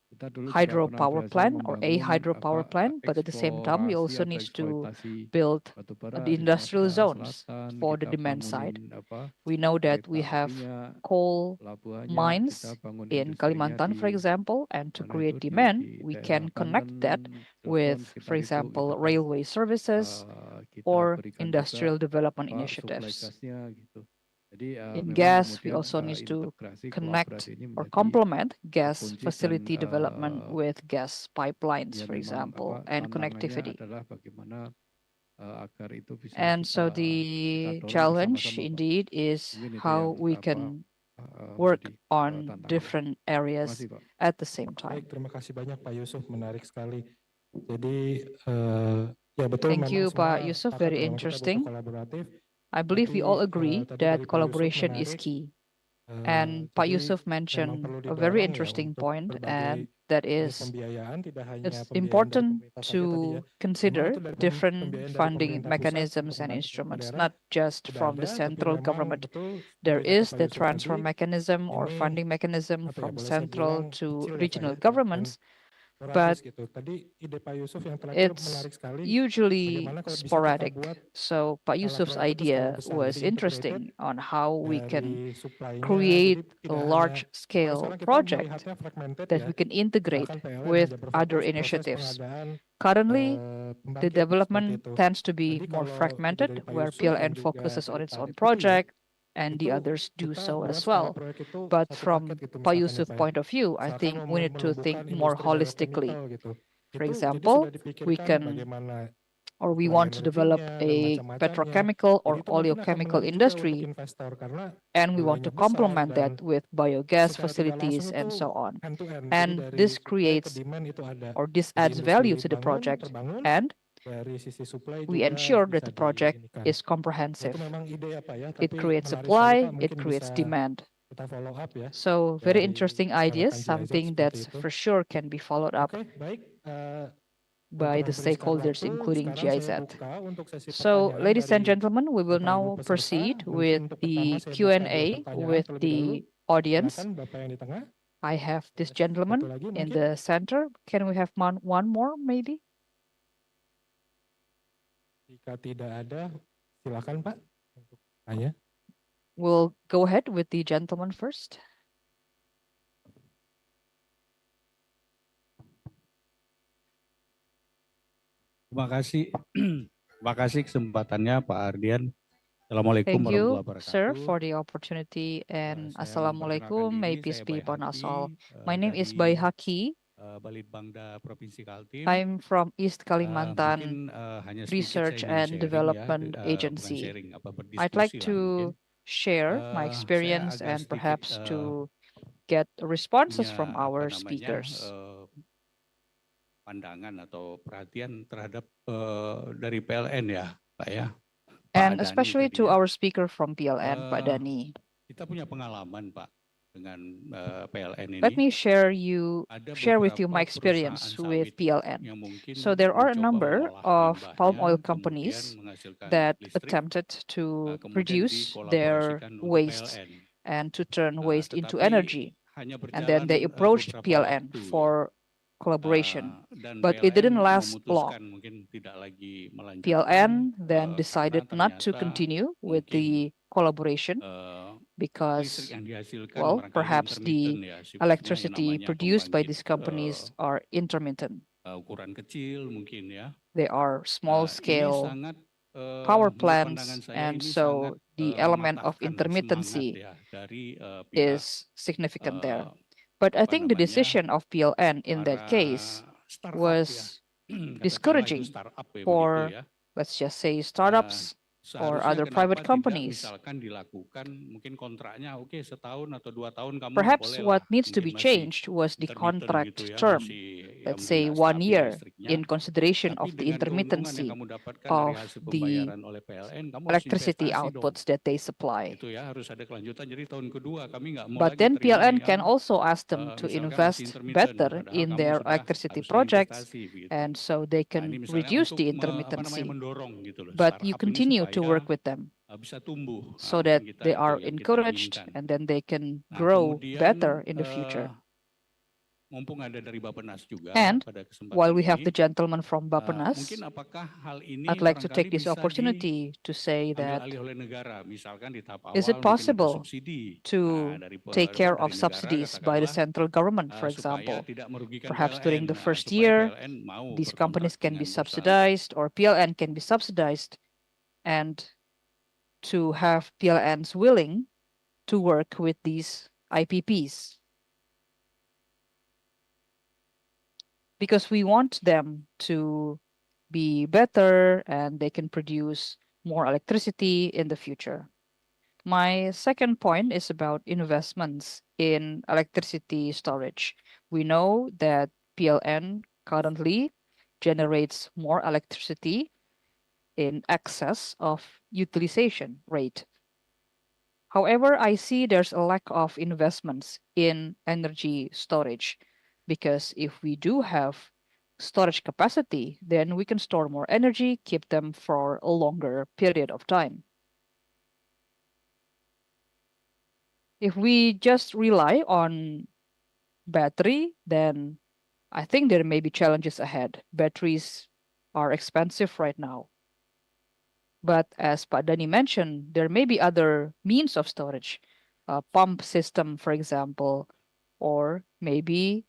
Kita dulu juga pernah hydropower berhasil plant or a membangun hydropower plant, but at the same time, we eksplorasi also atau need to eksploitasi build batu the bara di industrial Sumatera zones Selatan, for the kita demand side. bangunin We know that we kereta have apinya, coal pelabuhannya, mines kita bangun in industrinya Kalimantan, for di example, and to mana create itu demand, di we daerah can connect Banten, that with, Cilegon, for sekitar itu gitu example, kan. railway services Kita or berikan industrial juga development supply initiatives. gasnya gitu. Jadi In memang gas, we kemudian also need to integrasi connect kolaborasi ini or menjadi complement gas kunci dan facility development with gas pipelines, ya for memang example, and tantangannya connectivity. adalah bagaimana agar itu bisa And so kita the dorong challenge bersama-sama, Pak. indeed is Mungkin itu how yang we can work menjadi on tantangan. different areas Terima kasih, Pak. at the same time. Baik, terima kasih banyak Pak Yusuf, menarik sekali. Jadi ya betul Thank memang you, semua Pak Yusuf. sepakat Very bahwa kita butuh interesting. kolaboratif. I believe we all Tapi agree tadi that dari Pak Yusuf collaboration is menarik. key. And Pak Jadi Yusuf memang mentioned perlu a very didorong ya interesting untuk point, and berbagai that jenis is pembiayaan, tidak hanya it's pembiayaan dari important pemerintah saja tadi ya. to Memang consider itu dari different pembiayaan dari funding pemerintah pusat untuk mechanisms and membantu instruments, daerah not just sudah from ada, the tapi central memang government. betul There seperti kata is Pak the Yusuf transfer tadi, mechanism or ini funding mechanism apa ya, from boleh saya central bilang to kecil ya Pak regional ya, dan governments, but sporadis gitu. Tadi ide Pak Yusuf yang terakhir it's menarik sekali. usually Bagaimana kalau bisa kita sporadic. buat So Pak Yusuf's skala proyek itu skala idea besar, was jadi integrated interesting on how we can dari supply-nya. Jadi create a tidak hanya large kalau scale sekarang kita project melihatnya fragmented that ya. we can integrate Misalkan PLN with hanya other berfokus proses initiatives. pengadaan Currently, the pembangkit seperti development itu. tends to Jadi be more kalau ide fragmented, dari Pak where Yusuf dan PLN juga focuses on dari its Pak own Deputi ya, project and the itu others do kita so buat as skala well. proyek itu But satu paket from gitu Pak misalkan ya Yusuf's Pak ya. point of view, I Misalkan think we need to think melumpuhkan more industri holistically. agrochemical gitu. For Itu jadi example, sudah we dipikirkan can, bagaimana or we ukuran want to develop energinya dan a macam-macamnya. petrochemical Jadi or itu mungkin akan oleochemical menarik juga untuk industry, investor karena and we want nilainya to besar complement dan that with biogas secara tidak langsung facilities itu and so on. end to end. Jadi And dari this supply ke creates, demand itu ada. or this Jadi adds value industri to the project, terbangun, and dari sisi supply we juga ensure that bisa the project diinikan. is Itu comprehensive. memang ide ya Pak ya, It tapi creates menarik sekali supply, Pak, it mungkin creates bisa demand. kita follow up ya So very dari interesting ideas, rekan GIZ something seperti that's itu. for sure can be followed up Oke, baik. by Untuk the memperisingkat stakeholders, waktu, including sekarang saya GIZ. buka untuk sesi So, pertanyaan ladies and dari gentlemen, we will Bapak Ibu now peserta. proceed Mungkin with untuk the pertama saya buka dua Q&A pertanyaan with terlebih dahulu. the audience. Silakan Bapak yang di tengah. I have this Satu gentleman lagi in mungkin. the center. Can we have one more, maybe? Jika tidak ada, silakan Pak untuk tanya. We'll go ahead with the gentleman first. Terima kasih. Terima kasih kesempatannya Pak Ardian. Assalamualaikum Thank you, warahmatullahi sir, wabarakatuh. for the opportunity, and Saya Assalamualaikum. memperkenalkan May diri, peace saya be Bay upon us Haki, all. My name is dari Bay Haki. Balitbangda Provinsi Kaltim. I'm from East Kalimantan Mungkin hanya sedikit Research saya ingin and sharing Development bukan Agency. sharing, I'd like berdiskusi lah mungkin. to share my Saya experience agak and sedikit perhaps to get responses punya from apa our namanya speakers. pandangan atau perhatian terhadap dari PLN ya, Pak ya. Pak And Adani especially tadi to ya. our speaker from PLN, Pak Dani. Kita punya pengalaman Pak dengan PLN Let ini. me share with you my Beberapa experience perusahaan with sawit PLN. yang mungkin So there are a mencoba number mengolah of palm limbahnya, oil kemudian companies menghasilkan that listrik, attempted to kemudian produce their dikolaborasikan untuk waste PLN. and to turn waste into Tetapi energy. hanya And then they berjalan approached beberapa PLN waktu ya. for collaboration. Dan But it didn't PLN last long. memutuskan mungkin tidak lagi melanjutkan PLN then karena decided not to ternyata continue with mungkin the collaboration listrik because, yang dihasilkan well, barangkali perhaps intermittent the ya, sifatnya yang electricity namanya produced by pembangkit these companies are intermittent. ukuran kecil mungkin ya. They are small Ini scale sangat power menurut plants, pandangan saya and ini so sangat the element of mematahkan intermittency semangat ya dari pihak is significant there. But I think the decision of PLN in that case startup ya. was Katakanlah itu discouraging startup ya begitu for, ya. let's just say, startups or Seharusnya other private kenapa tidak companies. misalkan dilakukan mungkin kontraknya oke setahun atau 2 tahun kamu Perhaps bolehlah, what needs to mungkin be masih changed was the intermittent contract gitu ya, term, masih ya let's mungkin say nggak 1 stabil year, listriknya. in consideration Tapi of the dengan keuntungan yang intermittency kamu dapatkan dari of hasil the pembayaran oleh PLN, kamu harus electricity investasi dong. outputs that they supply. Itu ya harus ada kelanjutan. Jadi tahun kedua kami nggak mau But lagi then terima PLN yang can also ask them to misalkan masih invest intermittent, better padahal in kamu their sudah electricity harusnya projects, investasi begitu. and so they Nah, ini can misalnya reduce untuk the apa namanya intermittency. mendorong gitu loh But you startup ini continue to supaya work with them. bisa tumbuh, so mungkin that kita they itu are yang kita encouraged inginkan. and then they can Nah, grow kemudian better in the future. mumpung ada dari Bappenas juga And pada while kesempatan we have the ini, gentleman from mungkin Bappenas, apakah hal ini I'd like to barangkali take this bisa opportunity to say diambil that alih oleh negara, misalkan di tahap is awal it mungkin ada possible subsidi to take care of subsidies by the central government, for supaya example? tidak merugikan Perhaps during PLN, the first supaya year, PLN mau these berkontrak companies can be dengan perusahaan. subsidized or PLN can be subsidized, and to have PLNs willing to work with these IPPs. Because we want them to be better and they can produce more electricity in the future. My second point is about investments in electricity storage. We know that PLN currently generates more electricity in excess of utilization rate. However, I see there's a lack of investments in energy storage because if we do have storage capacity, then we can store more energy, keep them for a longer period of time. If we just rely on battery, then I think there may be challenges ahead. Batteries are expensive right now. But as Pak Dani mentioned, there may be other means of storage, a pump system, for example, or maybe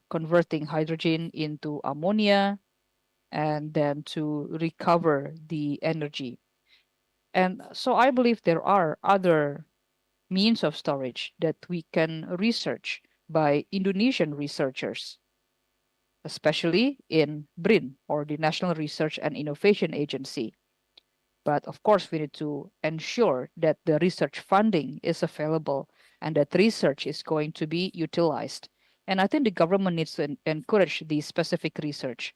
converting hydrogen into ammonia and then to recover the energy. And so I believe there are other means of storage that we can research by Indonesian researchers, especially in BRIN, or the National Research and Innovation Agency. But of course, we need to ensure that the research funding is available and that research is going to be utilized. And I think the government needs to encourage the specific research.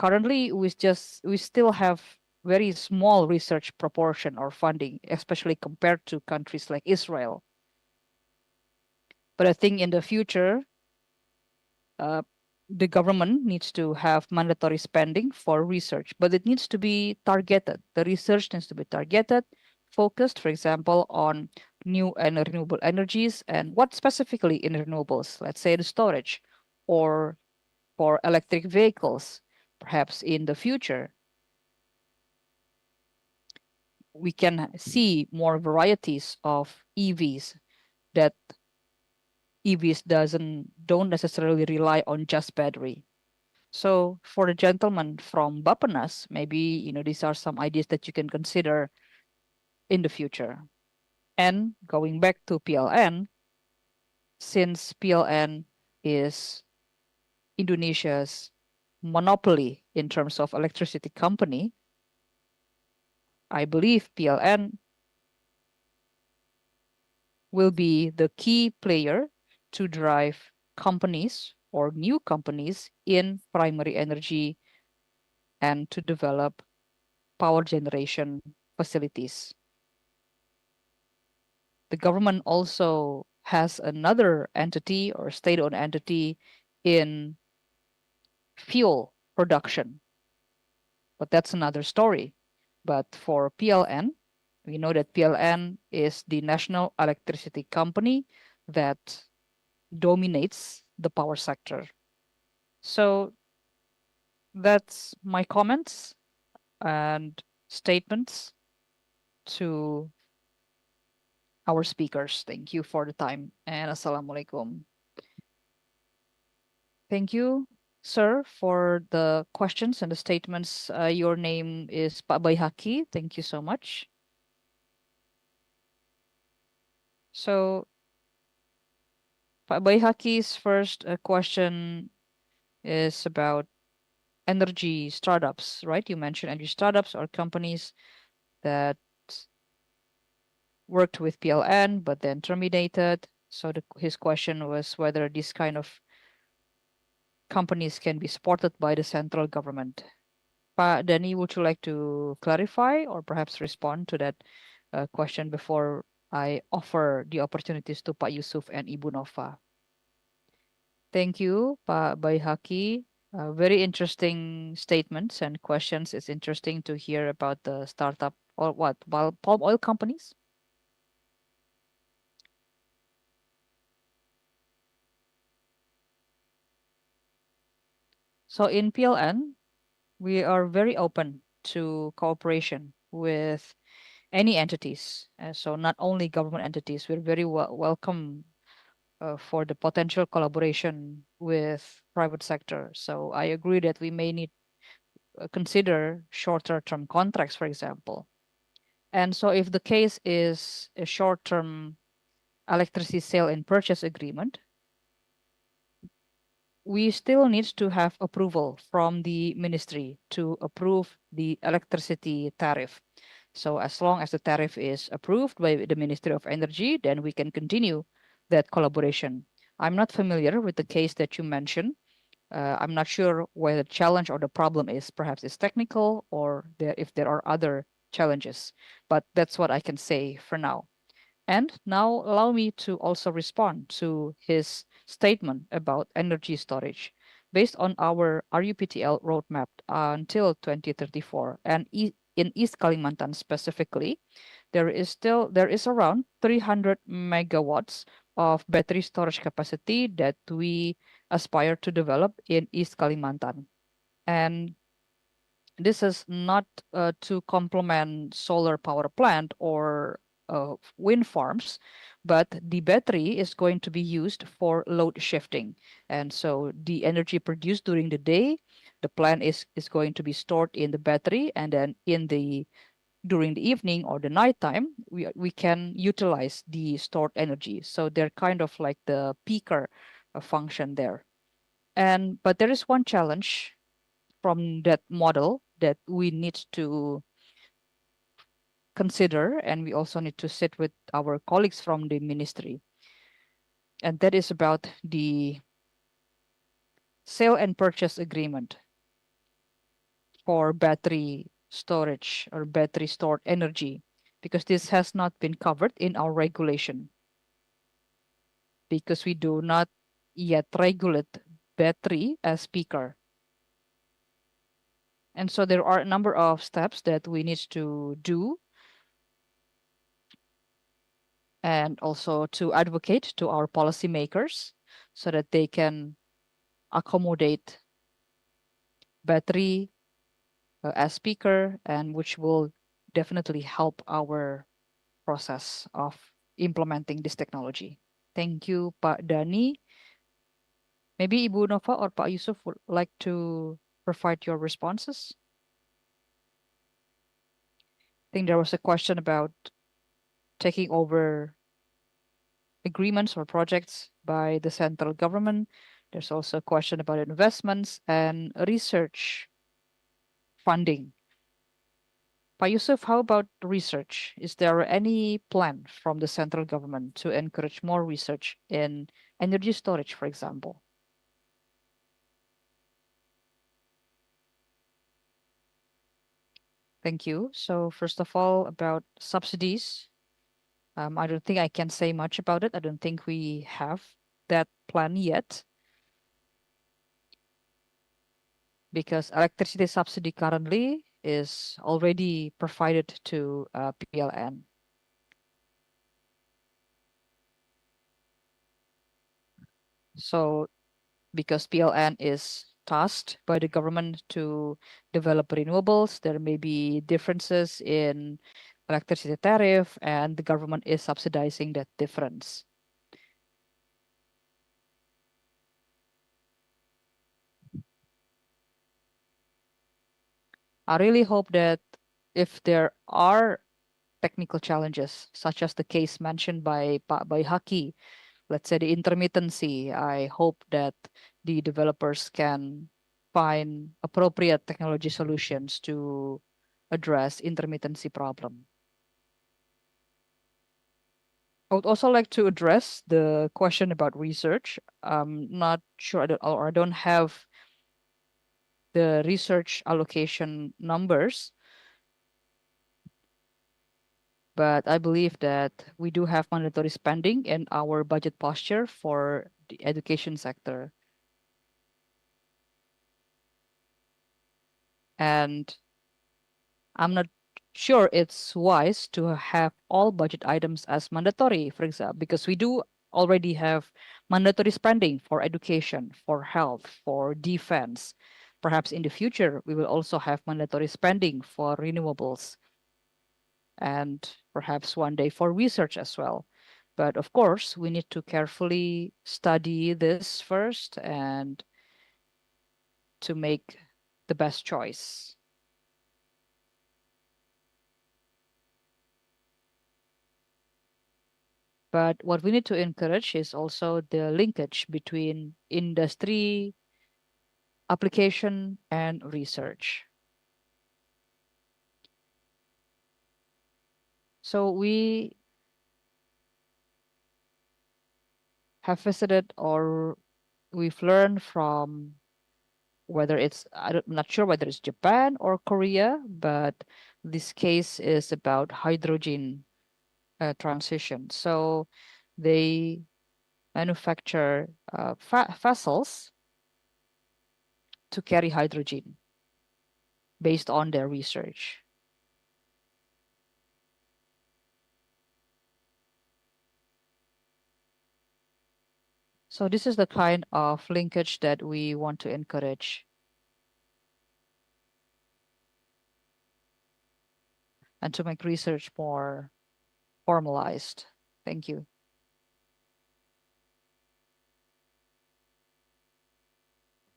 Currently, we still have very small research proportion or funding, especially compared to countries like Israel. But I think in the future, the government needs to have mandatory spending for research, but it needs to be targeted. The research needs to be targeted, focused, for example, on new and renewable energies and what specifically in renewables, let's say the storage or for electric vehicles, perhaps in the future. We can see more varieties of EVs that EVs don't necessarily rely on just battery. So for the gentleman from Bappenas, maybe these are some ideas that you can consider in the future. And going back to PLN, since PLN is Indonesia's monopoly in terms of electricity company, I believe PLN will be the key player to drive companies or new companies in primary energy and to develop power generation facilities. The government also has another entity or state-owned entity in fuel production, but that's another story. But for PLN, we know that PLN is the national electricity company that dominates the power sector. So that's my comments and statements to our speakers. Thank you for the time and assalamualaikum. Thank you, sir, for the questions and the statements. Your name is Pak Bayhaki. Thank you so much. So Pak Bayhaki's first question is about energy startups, right? You mentioned energy startups or companies that worked with PLN but then terminated. So his question was whether these kind of companies can be supported by the central government. Pak Dani, would you like to clarify or perhaps respond to that question before I offer the opportunities to Pak Yusuf and Ibu Nova? Thank you, Pak Bayhaki. Very interesting statements and questions. It's interesting to hear about the startup or what, palm oil companies. So in PLN, we are very open to cooperation with any entities. So not only government entities, we're very welcome for the potential collaboration with private sector. So I agree that we may need consider shorter term contracts, for example. And so if the case is a short term electricity sale and purchase agreement, we still need to have approval from the ministry to approve the electricity tariff. So as long as the tariff is approved by the Ministry of Energy, then we can continue that collaboration. I'm not familiar with the case that you mentioned. I'm not sure where the challenge or the problem is. Perhaps it's technical or if there are other challenges, but that's what I can say for now. And now allow me to also respond to his statement about energy storage. Based on our RUPTL roadmap until 2034 and in East Kalimantan specifically, there is around 300 megawatts of battery storage capacity that we aspire to develop in East Kalimantan. And this is not to complement solar power plant or wind farms, but the battery is going to be used for load shifting. And so the energy produced during the day, the plant is going to be stored in the battery, and then during the evening or the nighttime, we can utilize the stored energy. So they're kind of like the peaker function there. But there is one challenge from that model that we need to consider, and we also need to sit with our colleagues from the ministry. And that is about the sale and purchase agreement for battery storage or battery stored energy, because this has not been covered in our regulation, because we do not yet regulate battery as peaker. And so there are a number of steps that we need to do and also to advocate to our policymakers so that they can accommodate battery as speaker, and which will definitely help our process of implementing this technology. Thank you, Pak Dani. Maybe Ibu Nova or Pak Yusuf would like to provide your responses. I think there was a question about taking over agreements or projects by the central government. There's also a question about investments and research funding. Pak Yusuf, how about research? Is there any plan from the central government to encourage more research in energy storage, for example? Thank you. So first of all, about subsidies, I don't think I can say much about it. I don't think we have that plan yet, because electricity subsidy currently is already provided to PLN. So because PLN is tasked by the government to develop renewables, there may be differences in electricity tariff, and the government is subsidizing that difference. I really hope that if there are technical challenges, such as the case mentioned by Haki, let's say the intermittency, I hope that the developers can find appropriate technology solutions to address intermittency problem. I would also like to address the question about research. I'm not sure, I don't have the research allocation numbers, but I believe that we do have mandatory spending in our budget posture for the education sector. And I'm not sure it's wise to have all budget items as mandatory, for example, because we do already have mandatory spending for education, for health, for defense. Perhaps in the future, we will also have mandatory spending for renewables and perhaps one day for research as well. But of course, we need to carefully study this first and to make the best choice. But what we need to encourage is also the linkage between industry, application, and research. So we have visited, or we've learned from, whether it's, I'm not sure whether it's Japan or Korea, but this case is about hydrogen transition. So they manufacture vessels to carry hydrogen based on their research. So this is the kind of linkage that we want to encourage. And to make research more formalized. Thank you.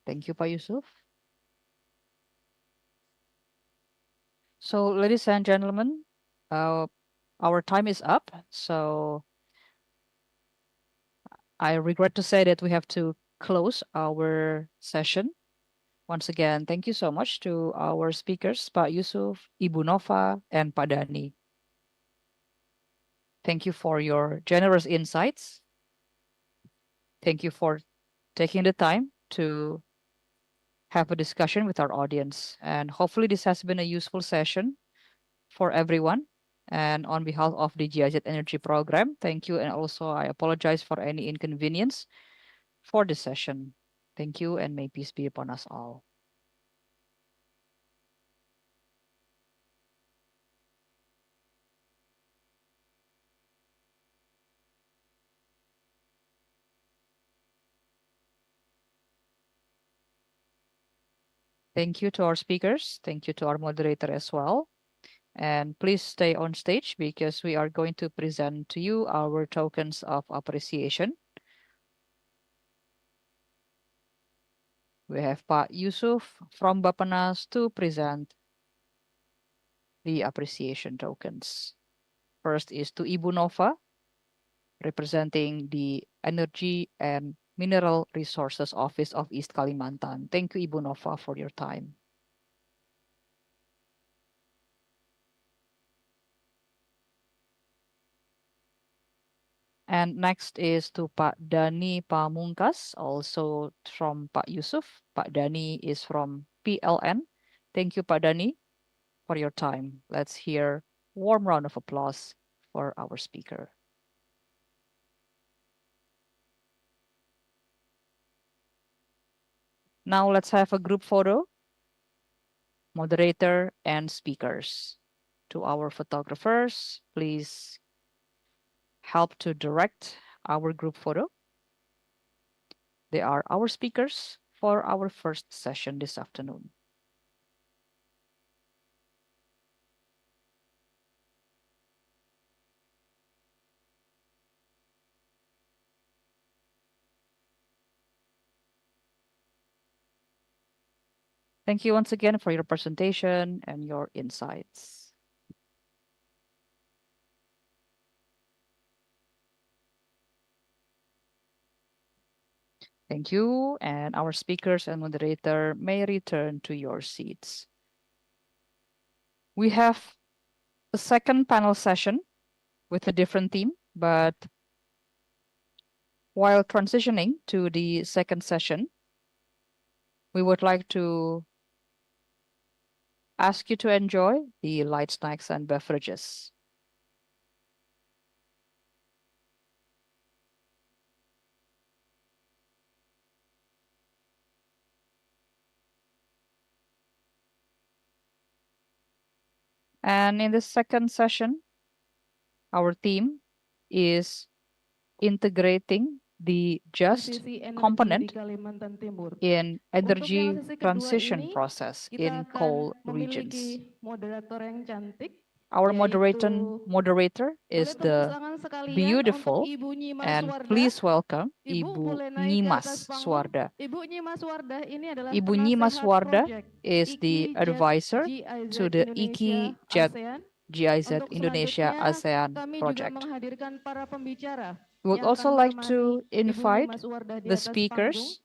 Thank you, Pak Yusuf. So, ladies and gentlemen, our time is up. So, I regret to say that we have to close our session. Once again, thank you so much to our speakers, Pak Yusuf, Ibu Nova, and Pak Dani. Thank you for your generous insights. Thank you for taking the time to have a discussion with our audience. And hopefully this has been a useful session for everyone. And on behalf of the GIZ Energy Program, thank you. And also I apologize for any inconvenience for this session. Thank you, and may peace be upon us all. Thank you to our speakers. Thank you to our moderator as well. And please stay on stage because we are going to present to you our tokens of appreciation. We have Pak Yusuf from Bapenas to present the appreciation tokens. First is to Ibu Nova, representing the Energy and Mineral Resources Office of East Kalimantan. Thank you, Ibu Nova, for your time. And next is to Pak Dani Pamungkas, also from Pak Yusuf. Pak Dani is from PLN. Thank you, Pak Dani, for your time. Let's hear warm round of applause for our speaker. Now let's have a group photo, moderator and speakers. To our photographers, please help to direct our group photo. They are our speakers for our first session this afternoon. Thank you once again for your presentation and your insights. Thank you, and our speakers and moderator may return to your seats. We have a second panel session with a different theme, but while transitioning to the second session, we would like to ask you to enjoy the light snacks and beverages. And in the second session, our theme is integrating the just Sisi energi component di Kalimantan Timur. in Untuk yang energy sesi kedua transition ini, process kita in coal akan regions. memiliki moderator yang cantik, Our yaitu moderator boleh is tepuk the tangan sekalian beautiful, untuk Ibu Nyimas and Wardah. please welcome Ibu Ibu boleh naik ke Nyimas atas panggung. Swarda. Ibu Nyimas Wardah ini adalah Ibu Nyimas penasehat Warda project is the IKI advisor GIZ to the Indonesia IKI Jet ASEAN. GIZ Untuk Indonesia selanjutnya, ASEAN kami juga project. menghadirkan para pembicara We would yang also akan like menemani to Ibu invite Nyimas Wardah di the atas panggung. speakers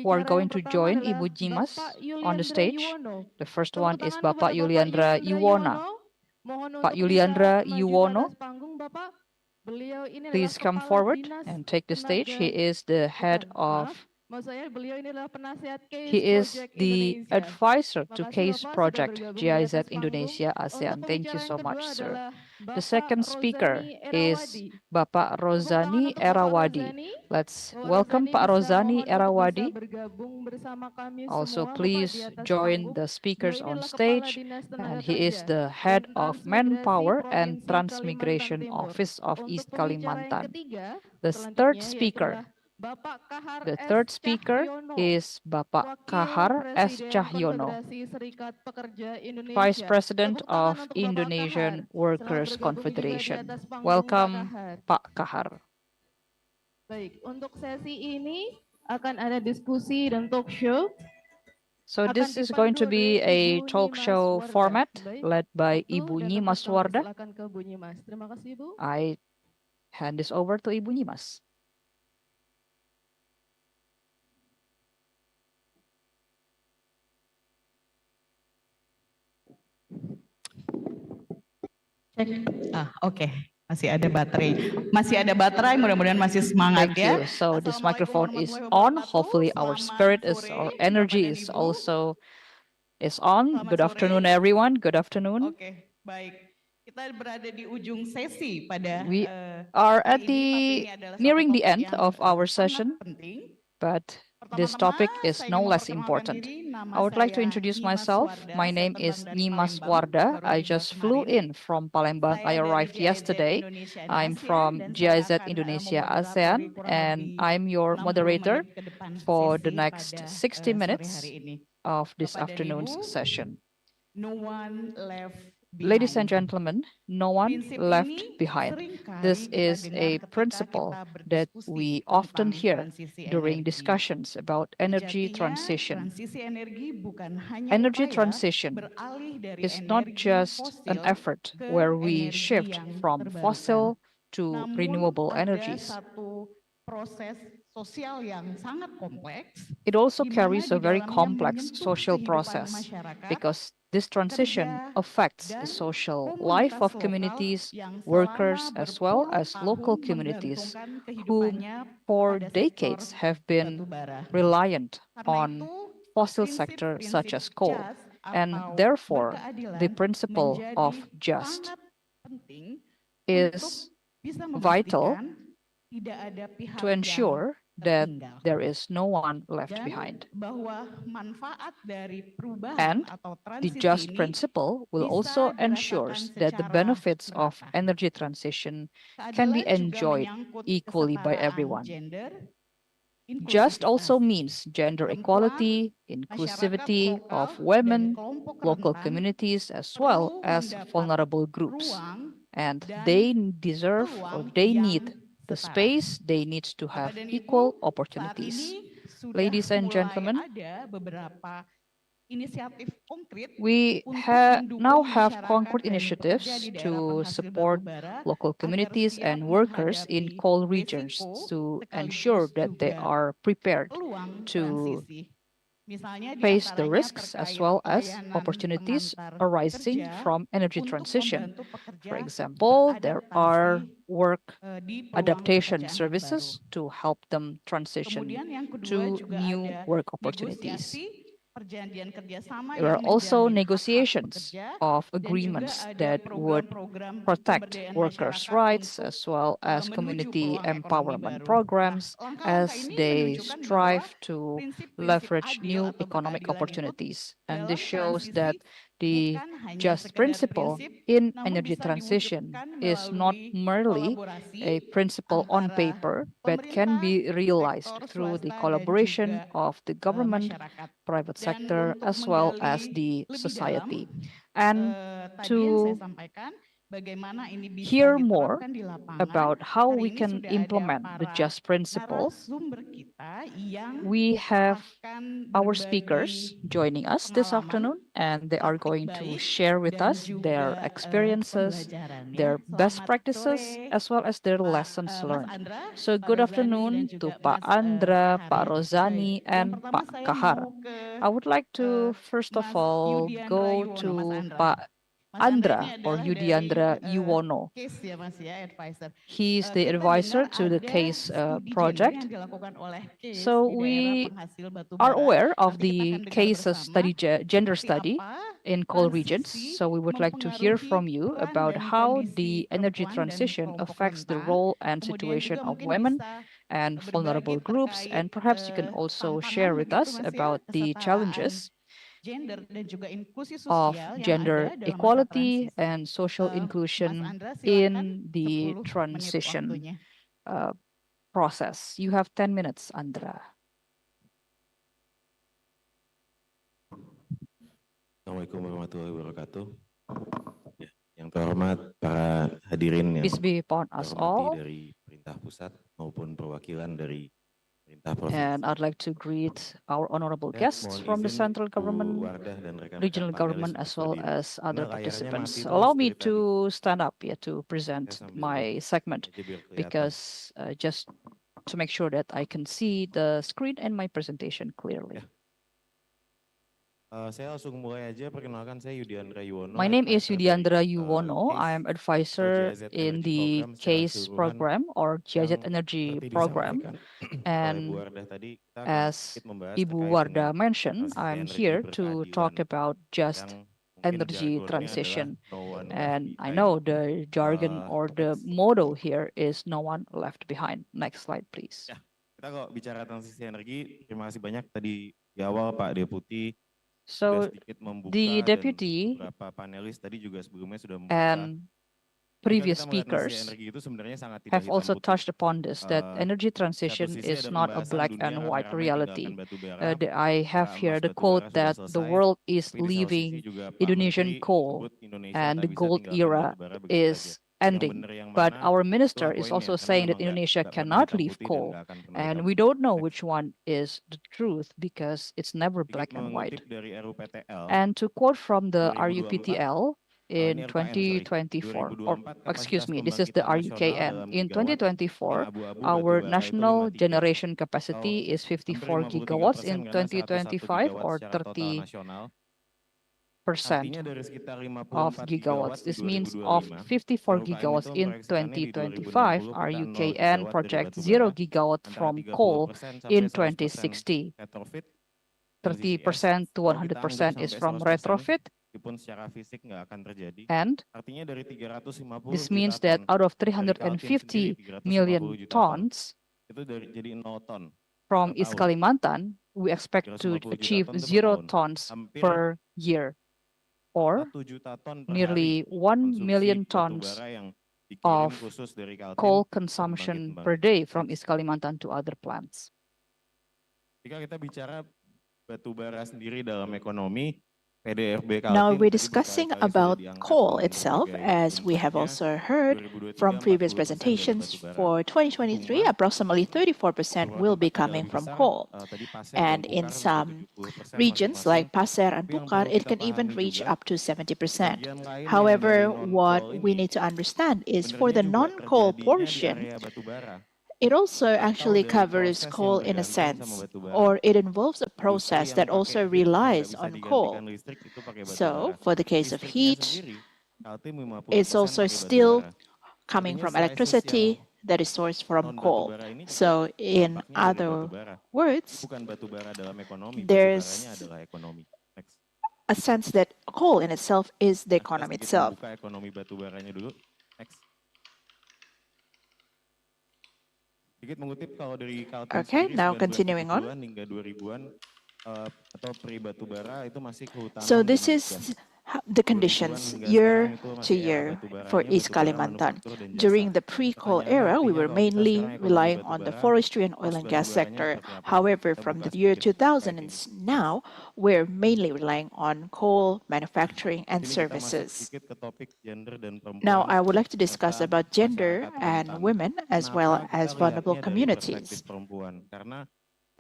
who are Pembicara going yang to pertama join adalah Ibu Nyimas Bapak on the Yuliandra stage. Yuwono. The first Tepuk one is tangan Bapak kepada Yuliandra Yuwono. Mohon Pak untuk Yuliandra bisa maju ke Yuwono, atas panggung, Bapak. Beliau ini adalah please come Kepala forward Dinas and take the stage. Tenaga He is the head Bukan, of, maaf saya beliau ini adalah penasihat CASE he is Project the Indonesia. advisor to Makasih CASE Bapak sudah project bergabung di GIZ atas panggung. Indonesia Untuk ASEAN. Thank you pembicara so yang much, kedua sir. adalah The Bapak second speaker Rozani is Erawadi. Bapak Tepuk tangan Rozani untuk Bapak Erawadi. Rozani. Let's Bapak welcome Rozani Pak bisa Rozani mohon untuk bisa Erawadi. bergabung bersama kami Also, semua Bapak di please atas join panggung. the Beliau speakers ini on adalah Kepala stage, Dinas Tenaga and he is Kerja the dan head of Transmigrasi Manpower and Provinsi Kalimantan Transmigration Timur. Office of Untuk East pembicara yang Kalimantan. ketiga, The selanjutnya third yaitu speaker, adalah Bapak Kahar the S. third speaker Cahyono, is Bapak Wakil Kahar S. Presiden Cahyono, Konfederasi Serikat Pekerja Vice Indonesia. President Tepuk tangan of untuk Bapak Kahar. Indonesian Selamat Workers bergabung juga di Confederation. atas panggung Pak Welcome, Kahar. Pak Kahar. Baik, untuk sesi ini akan ada diskusi dan talk show. So Akan this is going to dipandu be oleh a Ibu talk Nyimas show Wardah. format Baik, led by waktu Ibu dan Nyimas tempat kami Wardah. silakan ke Bu Nyimas. Terima kasih Ibu. I hand this over to Ibu Nyimas. Cek. Oke. Masih ada baterai. Masih ada baterai, mudah-mudahan masih semangat Thank ya. you. So this Assalamualaikum microphone is warahmatullahi on. wabarakatuh. Hopefully our Selamat spirit is, sore, our Bapak energy dan is Ibu. also is on. Selamat Good sore. afternoon, everyone. Good afternoon. Oke, baik. Kita berada di ujung sesi pada We are hari at ini, tapi ini the adalah nearing suatu the topik end yang of our sangat session, penting. but this Pertama-tama, topic is saya no ingin less memperkenalkan important. diri. Nama I would like to saya introduce Nyimas myself. Wardah. My Saya name terbang is dari Nimas Palembang, Wardah. baru I tiba just flew kemarin. in from Palembang. Saya I dari arrived GIZ yesterday. Indonesia dan I'm ASEAN, from dan saya GIZ akan Indonesia memoderatori ASEAN, kurang and lebih I'm your 60 moderator menit ke depan for the sesi next pada 60 sore minutes hari ini. of this Bapak dan afternoon's Ibu, session. no one left Ladies and behind. gentlemen, no one Prinsip left ini behind. seringkali This kita is dengar a ketika principle kita that berdiskusi we often tentang hear transisi during energi. discussions about energy Sejatinya, transition. transisi energi bukan hanya Energy upaya transition beralih dari is not energi just an fosil effort ke where we energi shift yang from terbarukan. fossil to Namun renewable ada energies. satu proses sosial yang sangat kompleks It also di mana carries di a very dalamnya complex menyentuh social kehidupan process masyarakat, because this transition kerja, affects the dan social life komunitas of lokal communities, yang workers, selama as well berpuluh as local tahun communities menggantungkan who kehidupannya for pada sektor decades have been batubara. reliant Karena on itu, fossil sector such prinsip-prinsip as coal. jas And atau therefore, the berkeadilan principle menjadi of just sangat penting is untuk bisa vital memastikan tidak ada pihak to yang ensure that tertinggal. there is no one left Dan behind. bahwa manfaat dari perubahan And atau the transisi just ini principle will bisa also ensure dirasakan that the secara benefits of merata. energy transition can be Keadilan juga enjoyed menyangkut equally by kesetaraan everyone. gender, Just inklusivitas also means gender perempuan, equality, masyarakat inclusivity lokal, of dan women, kelompok local rentan communities, as well perlu as mendapat vulnerable groups. ruang And dan they deserve or peluang they yang need the setara. space, they need to Bapak have dan equal Ibu, saat opportunities. ini sudah Ladies and mulai gentlemen, ada beberapa inisiatif konkret we untuk now mendukung have masyarakat concrete dan initiatives pekerja di daerah to penghasil support batubara local agar communities siap and workers in menghadapi coal regions resiko to sekaligus ensure that they juga are prepared peluang to transisi. Misalnya face the diantaranya risks as terkait well as layanan opportunities pengantar arising kerja from energy untuk transition. membantu pekerja For example, there are beradaptasi work di peluang adaptation pekerjaan yang baru. services to help them transition Kemudian yang kedua to juga new ada work opportunities. negosiasi perjanjian kerjasama There yang are also menjamin hak-hak negotiations pekerja of dan juga agreements ada that would program-program protect pemberdayaan workers' masyarakat rights untuk as well as menuju community peluang ekonomi empowerment baru. programs Nah, langkah-langkah as ini they menunjukkan bahwa strive to prinsip-prinsip leverage adil new atau economic berkeadilan itu opportunities. And dalam this shows transisi that the bukan hanya just sekedar principle prinsip, in namun energy bisa transition diwujudkan is not melalui merely a kolaborasi principle on antara paper, but can pemerintah, be realized sektor through the swasta, dan collaboration juga of the government, masyarakat. private Dan sector, untuk as well as menggali the lebih society. dalam, And tadi yang saya to sampaikan, bagaimana ini bisa hear more diterapkan di lapangan. about how Hari we ini can sudah ada implement the para just principle, narasumber kita yang we have akan our berbagi speakers joining us this pengalaman, afternoon, and they are praktik going to baik, share with dan us their juga experiences, pembelajaran ya. their best Selamat practices, sore, as well as their Pak lessons Mas learned. Andra, So Pak good Rozani, dan afternoon to juga Pak Mas Andra, Kahar Pak ya. Rozani, Baik, yang and pertama Pak saya Kahar. mau ke I would like to first of Mas all Yudiandra go Yuwono, Mas to Andra. Pak Mas Andra ini Andra or adalah dari Yudiandra Yuwono. CASE ya Mas ya, advisor. He's the Kita advisor dengar to the ada CASE studi gender project. yang dilakukan oleh CASE So di daerah we penghasil batu are bara. aware of Nanti kita the akan dengar cases bersama study gender seperti study apa in coal regions. transisi So we would like to hear mempengaruhi from you peran about dan how kondisi the energy perempuan dan transition kelompok affects the rentan. role and Kemudian situation juga of mungkin women bisa and berbagi vulnerable groups, terkait and perhaps you can also share tantangan with begitu us Mas ya, about the kesetaraan challenges gender dan juga inklusi of sosial yang gender ada dalam masa equality transisi. and social Mas inclusion Andra silakan in the 10 menit transition waktunya. process. You have 10 minutes, Andra. Assalamualaikum warahmatullahi wabarakatuh. Ya, yang terhormat para hadirin yang Peace be upon us terhormati all. dari pemerintah pusat maupun perwakilan dari pemerintah And provinsi. I'd like to greet our honorable Saya guests mohon from the izin central Bu government, Wardah dan rekan-rekan regional panelis government, untuk as well berdiri. as other Karena layarnya participants. mati Allow terus me dari tadi. to stand up here to Saya present sambil my segment aja biar kelihatan. because just to make sure that I can see the screen and my presentation clearly. Ya. Saya langsung mulai aja, perkenalkan saya Yudiandra Yuwono. My name is advisor dari, Yudiandra Yuwono. I CASE am atau advisor GIZ in Energy the Program secara CASE keseluruhan program or GIZ yang Energy seperti program. disampaikan oleh Bu And Wardah tadi, kita akan as sedikit membahas Ibu terkait Warda dengan mentioned, transisi I'm energi here to talk berkeadilan about just yang mungkin energy jargonnya adalah transition. no one left And I behind. know the jargon or the Next. motto here is no one left behind. Next slide, please. Ya, kita kalau bicara transisi energi, terima kasih banyak tadi di awal Pak Deputi sudah So sedikit membuka the dan deputy beberapa panelis tadi juga sebelumnya sudah membuka. and Ketika previous kita melihat transisi speakers energi itu sebenarnya sangat tidak have hitam also putih. touched upon this, that energy Di satu transition sisi is ada not a pembahasan black dunia and white ramai-ramai reality. tinggalkan batu bara, I have era here emas the batu quote bara sudah that the selesai. world is Tapi di salah leaving sisi juga Pak Indonesian Menteri coal sebut Indonesia and tak the bisa gold tinggalkan era batu bara begitu saja. is Yang ending. benar yang But mana, our itulah minister is poinnya. also Karena saying that memang Indonesia nggak pernah cannot hitam leave putih dan coal. nggak akan pernah And hitam we putih. don't know Next. which one is the truth because it's never Sedikit black and white. mengutip dari RUPTL And to quote from the 2024, RUPTL ini in RUKM sorry, 2024, or 2024 excuse kapasitas me, this is the pembangkitan nasional RUKM. dalam In gigawatt 2024, abu-abu our batu bara itu national 53 generation atau capacity is hampir 54 gigawatts 53% in karena 101 2025 gigawatt or secara total 30% nasional. Artinya dari sekitar of 54 gigawatt gigawatts. di This means of 2025, 54 RUKM gigawatts itu in proyeksikannya di 2025, 2060 kita 0 RUKN gigawatt dari projects batu 0 bara, gigawatt antara from 30% coal in sampai 100% 2060. retrofit. Dan CCS 30% to kalau kita anggap 100% is sampai from 100% retrofit, meskipun secara fisik nggak akan terjadi. and Artinya dari 350 this juta means that ton out of dari Kaltim sendiri 350 million 350 juta ton tons itu jadi 0 ton from per East tahun. Kalimantan, we expect to 350 juta achieve ton itu per 0 tahun. tons Hampir per year, or 1 juta ton per hari nearly 1 konsumsi million batu tons bara yang dikirim of khusus dari Kaltim coal ke consumption pembangkit-pembangkit. per day from Next. East Kalimantan to other plants. Jika kita bicara batu bara sendiri dalam ekonomi, PDRB Kaltim Now we're tadi discussing berkali-kali sudah about diangkat coal dalam itself, berbagai as we have sumpahnya. also heard 2023 from previous 40% dari presentations. batu bara. For 2023, Cuma approximately 34% beberapa will be tempat tidak coming lebih from besar, coal. tadi Pasir And dan in Bukar some sampai 70% regions masing-masing. like Pasir and Tapi yang Bukar, perlu it kita can even pahami reach juga, up to 70%. bagian lain yang However, dari non-coal what we ini need to understand is for sebenarnya the juga non-coal terjadinya di portion, area batu bara. it also Atau actually dari covers proses yang coal in a bergantung sama sense, batu bara. or it involves a Industri process yang that pakai also heat yang nggak relies bisa on digantikan coal. listrik itu pakai batu So, bara. for the case of Listriknya heat, sendiri, Kaltim 50% it's also pakai batu still bara. coming Artinya from slices yang electricity that is sourced from non batu coal. bara ini juga So, in dampaknya dari batu other bara. words, Bukan batu bara dalam ekonomi, batu baranya there's adalah ekonomi. Next. a sense that coal in itself is the Nah, kita economy sedikit itself. membuka ekonomi batu baranya dulu. Next. Sedikit mengutip kalau dari Kaltim Okay, sendiri now continuing on. 1970-an hingga 2000-an atau pre batu bara itu masih kehutanan So dan this migas. is the conditions year to year for East Kalimantan. During the pre-coal era, we were mainly relying on the forestry and oil and gas sector. However, from the year 2000 and now, we're mainly relying on coal, manufacturing, and services. Now, I would like to discuss about gender and women as well as vulnerable communities.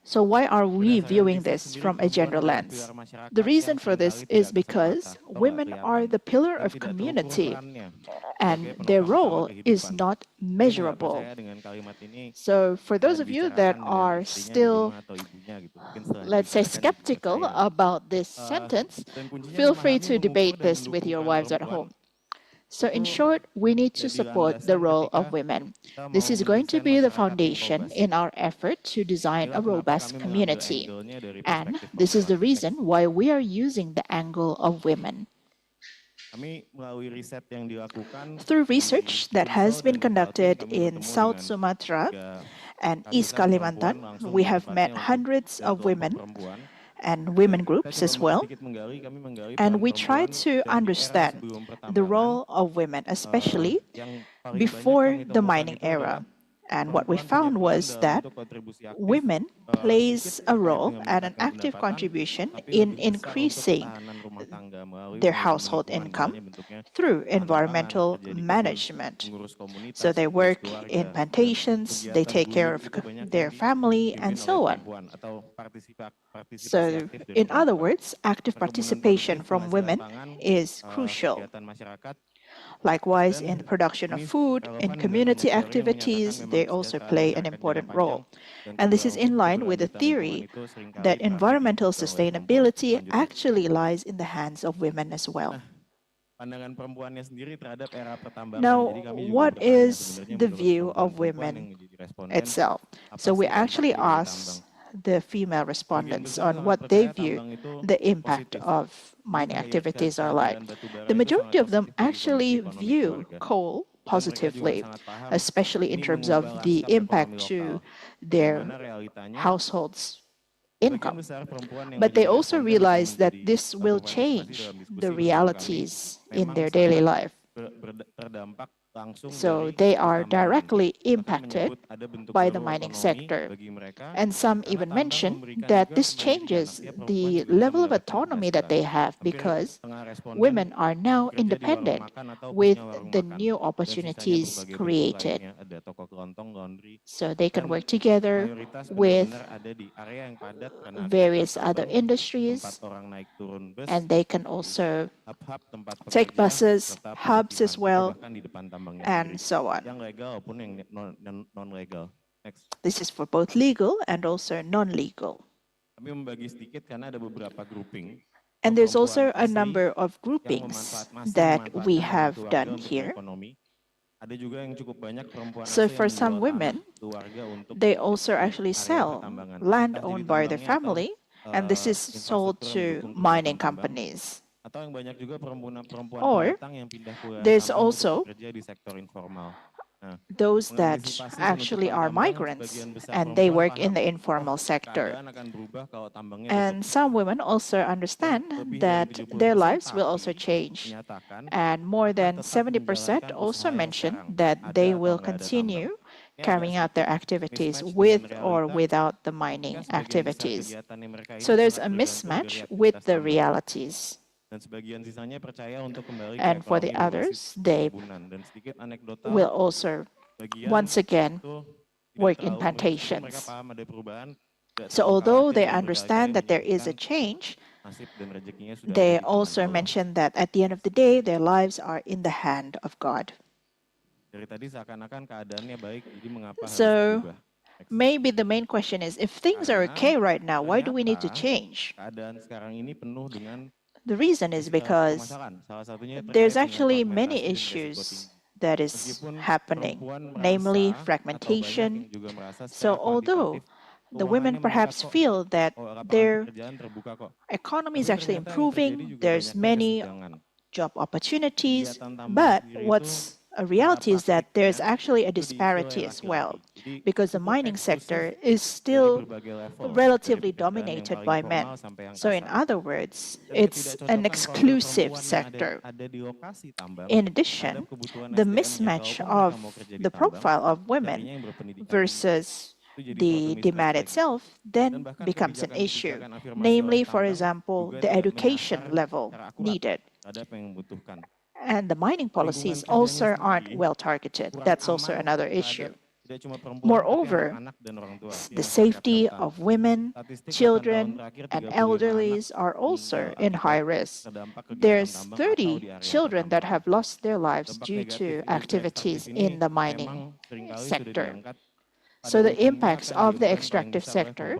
So why are we viewing this from a gender lens? The reason for this is because women are the pillar of community and their role is not measurable. So for those of you that are still, let's say, skeptical about this sentence, feel free to debate this with your wives at home. So in short, we need to support the role of women. This is going to be the foundation in our effort to design a robust community. And this is the reason why we are using the angle of women. Through research that has been conducted in South Sumatra and East Kalimantan, we have met hundreds of women and women groups as well. And we try to understand the role of women, especially before the mining era. And what we found was that women plays a role and an active contribution in increasing their household income through environmental management. So they work in plantations, they take care of their family, and so on. So, in other words, active participation from women is crucial. Likewise, in the production of food, in community activities, they also play an important role. And this is in line with the theory that environmental sustainability actually lies in the hands of women as well. Now, what is the view of women itself? So we actually asked the female respondents on what they view the impact of mining activities are like. The majority of them actually view coal positively, especially in terms of the impact to their households' income. But they also realize that this will change the realities in their daily life. So they are directly impacted by the mining sector. And some even mention that this changes the level of autonomy that they have because women are now independent with the new opportunities created. So they can work together with various other industries, and they can also take buses, hubs as well, and so on. This is for both legal and also non-legal. And there's also a number of groupings that we have done here. So for some women, they also actually sell land owned by their family, and this is sold to mining companies. Or there's also those that actually are migrants and they work in the informal sector. And some women also understand that their lives will also change. And more than 70% also mention that they will continue carrying out their activities with or without the mining activities. So there's a mismatch with the realities. And for the others, they will also, once again, work in plantations. So although they understand that there is a change, they also mention that at the end of the day, their lives are in the hand of God. So maybe the main question is, if things are okay right now, why do we need to change? The reason is because there's actually many issues that is happening, namely fragmentation. So although the women perhaps feel that their economy is actually improving, there's many job opportunities, but what's a reality is that there's actually a disparity as well, because the mining sector is still relatively dominated by men. So in other words, it's an exclusive sector. In addition, the mismatch of the profile of women versus the demand itself then becomes an issue, namely, for example, the education level needed. And the mining policies also aren't well targeted. That's also another issue. Moreover, the safety of women, children, and elderlies are also in high risk. There's 30 children that have lost their lives due to activities in the mining sector. So the impacts of the extractive sector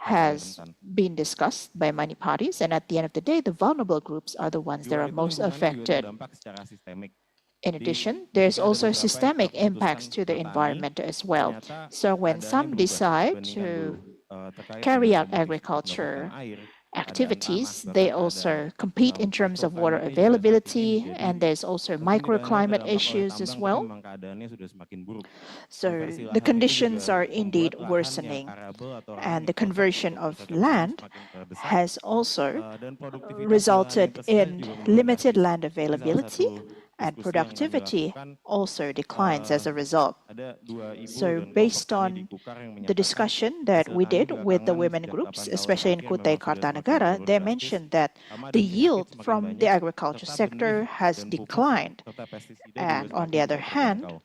has been discussed by many parties, and at the end of the day, the vulnerable groups are the ones that are most affected. In addition, there's also systemic impacts to the environment as well. So when some decide to carry out agriculture activities, they also compete in terms of water availability, and there's also microclimate issues as well. So the conditions are indeed worsening, and the conversion of land has also resulted in limited land availability, and productivity also declines as a result. So based on the discussion that we did with the women groups, especially in Kutai Kartanegara, they mentioned that the yield from the agriculture sector has declined. And on the other hand,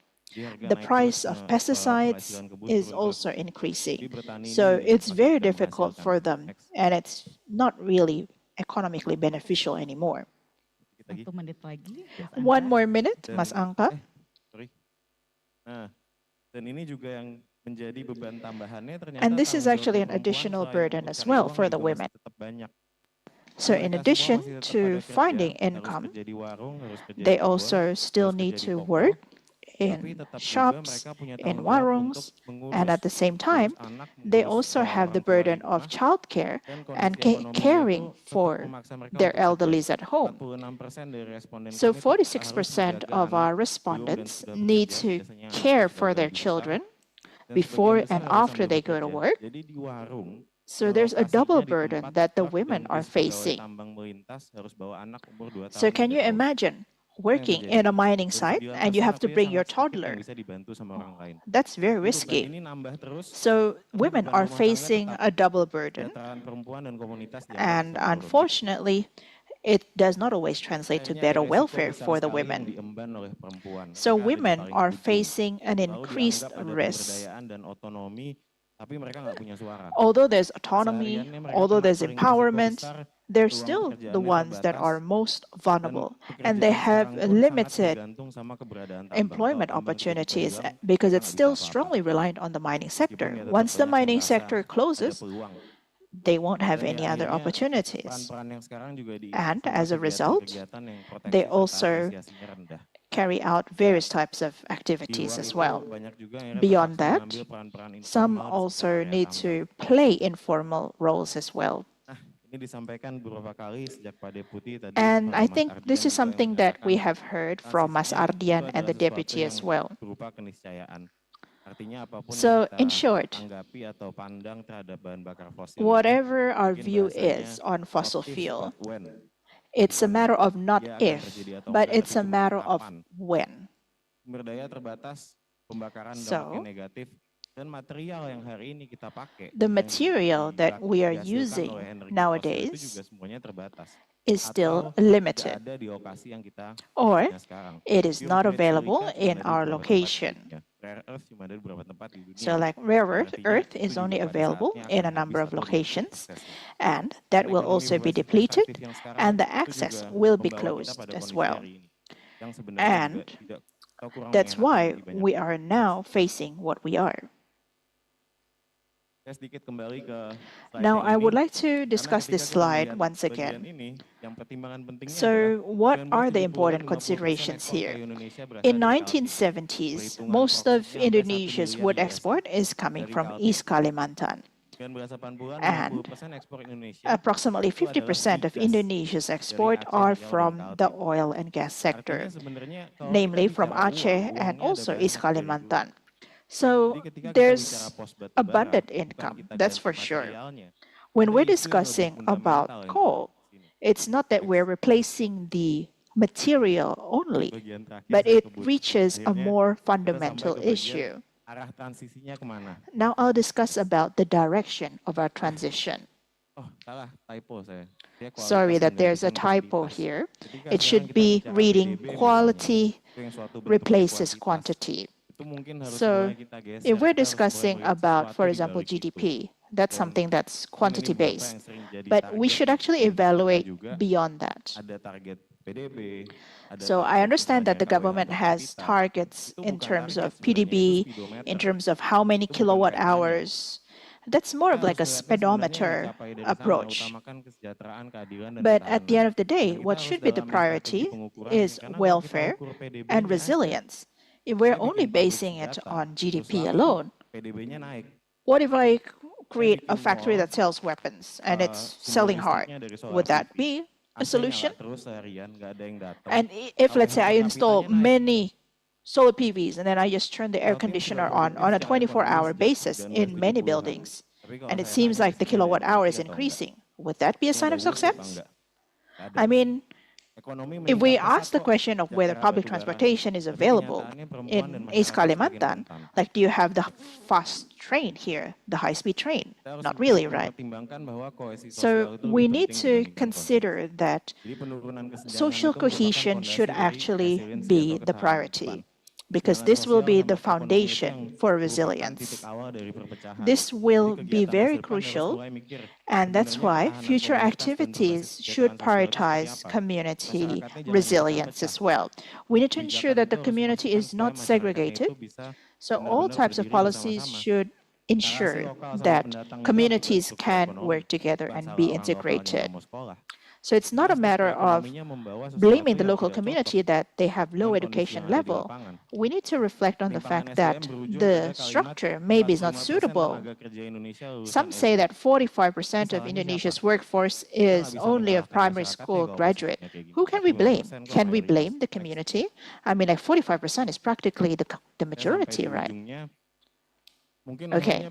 the price of pesticides is also increasing. So it's very difficult for them, and it's not really economically beneficial anymore. 1 menit lagi. One more minute, Mas Angka. And this is actually an additional burden as well for the women. So in addition to finding income, they also still need to work in shops, in warungs, and at the same time, they also have the burden of childcare and caring for their elderlies at home. So 46% of our respondents need to care for their children before and after they go to work. So there's a double burden that the women are facing. So can you imagine working in a mining site and you have to bring your toddler? That's very risky. So women are facing a double burden, and unfortunately, it does not always translate to better welfare for the women. So women are facing an increased risk. Although there's autonomy, although there's empowerment, they're still the ones that are most vulnerable, and they have limited employment opportunities because it's still strongly reliant on the mining sector. Once the mining sector closes, they won't have any other opportunities. And as a result, they also carry out various types of activities as well. Beyond that, some also need to play informal roles as well. And I think this is something that we have heard from Mas Ardian and the deputy as well. So in short, whatever our view is on fossil fuel, it's a matter of not if, but it's a matter of when. So, the material that we are using nowadays is still limited, or it is not available in our location. So like rare earth is only available in a number of locations, and that will also be depleted, and the access will be closed as well. And that's why we are now facing what we are. Now, I would like to discuss this slide once again. So, what are the important considerations here? In 1970s, most of Indonesia's wood export is coming from East Kalimantan. And approximately 50% of Indonesia's export are from the oil and gas sector, namely from Aceh and also East Kalimantan. So there's abundant income, that's for sure. When we're discussing about coal, it's not that we're replacing the material only, but it reaches a more fundamental issue. Now I'll discuss about the direction of our transition. Sorry that there's a typo here. It should be reading quality replaces quantity. So if we're discussing about, for example, GDP, that's something that's quantity-based. But we should actually evaluate beyond that. So I understand that the government has targets in terms of PDB, in terms of how many kilowatt hours. That's more of like a speedometer approach. But at the end of the day, what should be the priority is welfare and resilience. If we're only basing it on GDP alone, what if I create a factory that sells weapons and it's selling hard? Would that be a solution? And if, let's say, I install many solar PVs and then I just turn the air conditioner on a 24-hour basis in many buildings, and it seems like the kilowatt hour is increasing, would that be a sign of success? I mean, if we ask the question of whether public transportation is available in East Kalimantan, like do you have the fast train here, the high-speed train? Not really, right? So we need to consider that social cohesion should actually be the priority, because this will be the foundation for resilience. This will be very crucial, and that's why future activities should prioritize community resilience as well. We need to ensure that the community is not segregated, so all types of policies should ensure that communities can work together and be integrated. So it's not a matter of blaming the local community that they have low education level. We need to reflect on the fact that the structure maybe is not suitable. Some say that 45% of Indonesia's workforce is only of primary school graduate. Who can we blame? Can we blame the community? I mean, like 45% is practically the majority, right? Okay.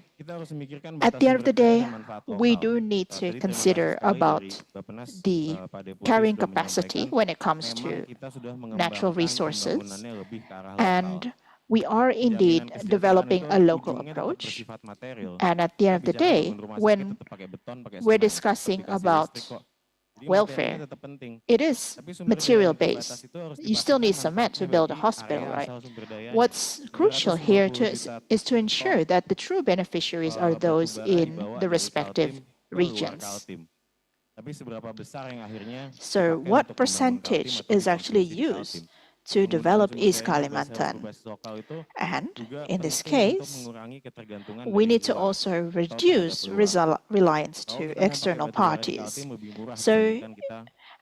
At the end of the day, we do need to consider about the carrying capacity when it comes to natural resources. And we are indeed developing a local approach. And at the end of the day, when we're discussing about welfare, it is material-based. You still need cement to build a hospital, right? What's crucial here is to ensure that the true beneficiaries are those in the respective regions. So what percentage is actually used to develop East Kalimantan? And in this case, we need to also reduce reliance to external parties. So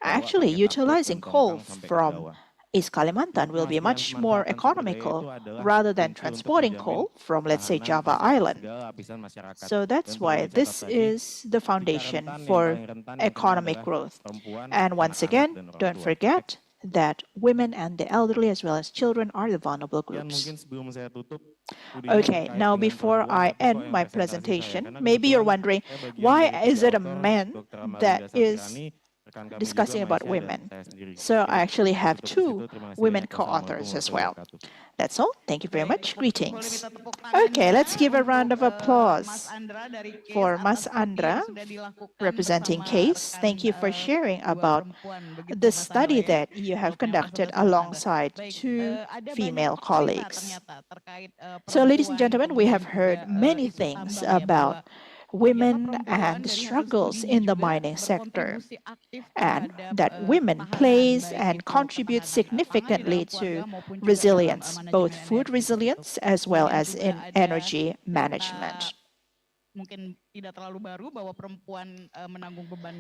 actually, utilizing coal from East Kalimantan will be much more economical rather than transporting coal from, let's say, Java Island. So that's why this is the foundation for economic growth. And once again, don't forget that women and the elderly as well as children are the vulnerable groups. Okay, now before I end my presentation, maybe you're wondering, why is it a man that is discussing about women? So I actually have two women co-authors as well. That's all. Thank you very much. Greetings. Okay, let's give a round of applause for Mas Andra representing CASE. Thank you for sharing about the study that you have conducted alongside two female colleagues. So ladies and gentlemen, we have heard many things about women and struggles in the mining sector, and that women plays and contribute significantly to resilience, both food resilience as well as in energy management.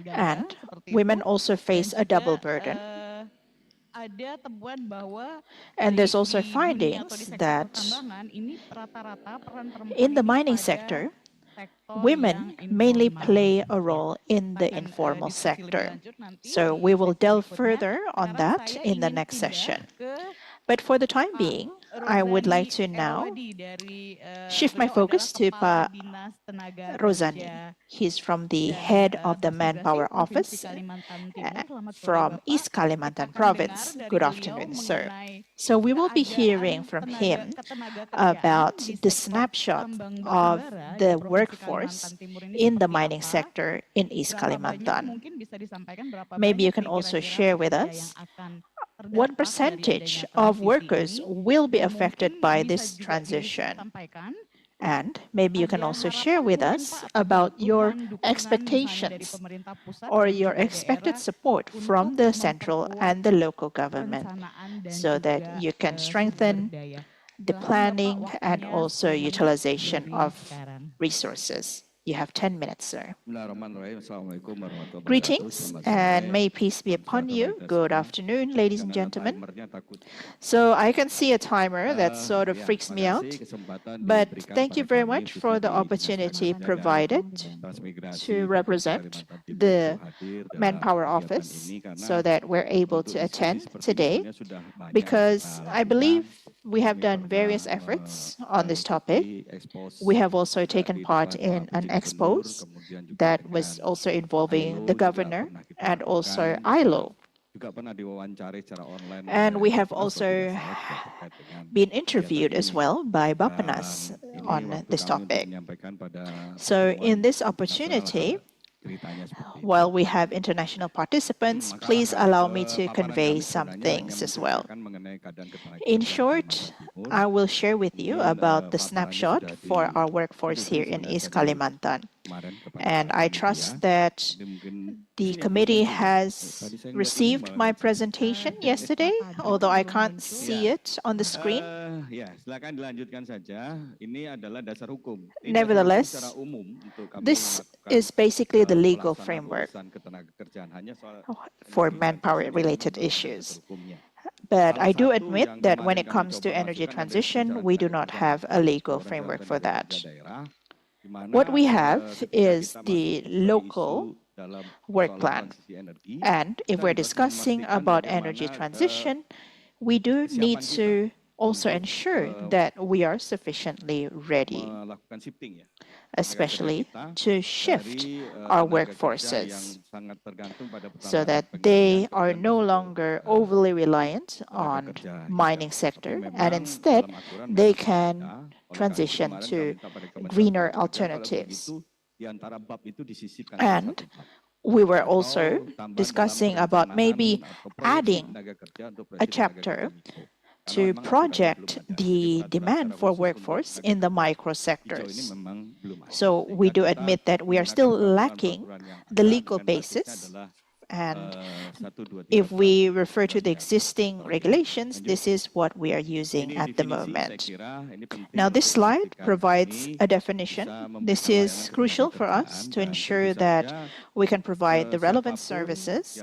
And women also face a double burden. And there's also findings that in the mining sector, women mainly play a role in the informal sector. So we will delve further on that in the next session. But for the time being, I would like to now shift my focus to Pak Rozani. He's from the head of the Manpower Office from East Kalimantan Province. Good afternoon, sir. So we will be hearing from him about the snapshot of the workforce in the mining sector in East Kalimantan. Maybe you can also share with us what percentage of workers will be affected by this transition. And maybe you can also share with us about your expectations or your expected support from the central and the local government so that you can strengthen the planning and also utilization of resources. You have 10 minutes, sir. Greetings and may peace be upon you. Good afternoon, ladies and gentlemen. So I can see a timer that sort of freaks me out, but thank you very much for the opportunity provided to represent the Manpower Office so that we're able to attend today, because I believe we have done various efforts on this topic. We have also taken part in an expose that was also involving the governor and also ILO. And we have also been interviewed as well by Bappenas on this topic. So in this opportunity, while we have international participants, please allow me to convey some things as well. In short, I will share with you about the snapshot for our workforce here in East Kalimantan. And I trust that the committee has received my presentation yesterday, although I can't see it on the screen. Nevertheless, this is basically the legal framework for manpower-related issues. But I do admit that when it comes to energy transition, we do not have a legal framework for that. What we have is the local work plan. And if we're discussing about energy transition, we do need to also ensure that we are sufficiently ready, especially to shift our workforces so that they are no longer overly reliant on mining sector, and instead they can transition to greener alternatives. And we were also discussing about maybe adding a chapter to project the demand for workforce in the micro sectors. So we do admit that we are still lacking the legal basis. And if we refer to the existing regulations, this is what we are using at the moment. Now, this slide provides a definition. This is crucial for us to ensure that we can provide the relevant services.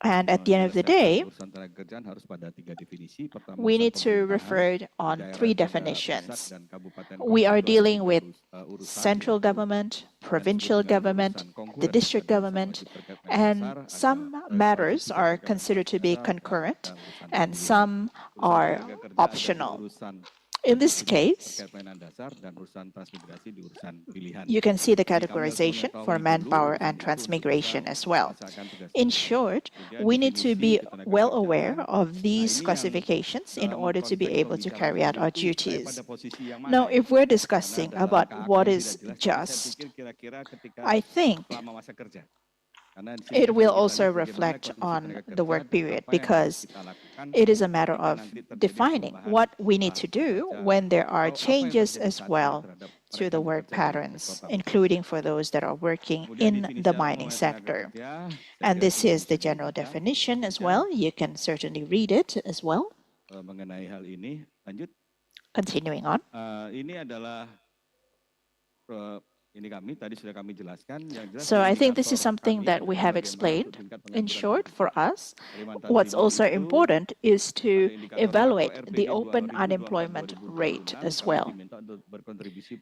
And at the end of the day, we need to refer on 3 definitions. We are dealing with central government, provincial government, the district government, and some matters are considered to be concurrent and some are optional. In this case, you can see the categorization for manpower and transmigration as well. In short, we need to be well aware of these classifications in order to be able to carry out our duties. Now, if we're discussing about what is just, I think it will also reflect on the work period, because it is a matter of defining what we need to do when there are changes as well to the work patterns, including for those that are working in the mining sector. And this is the general definition as well. You can certainly read it as well. Continuing on. So I think this is something that we have explained. In short, for us, what's also important is to evaluate the open unemployment rate as well.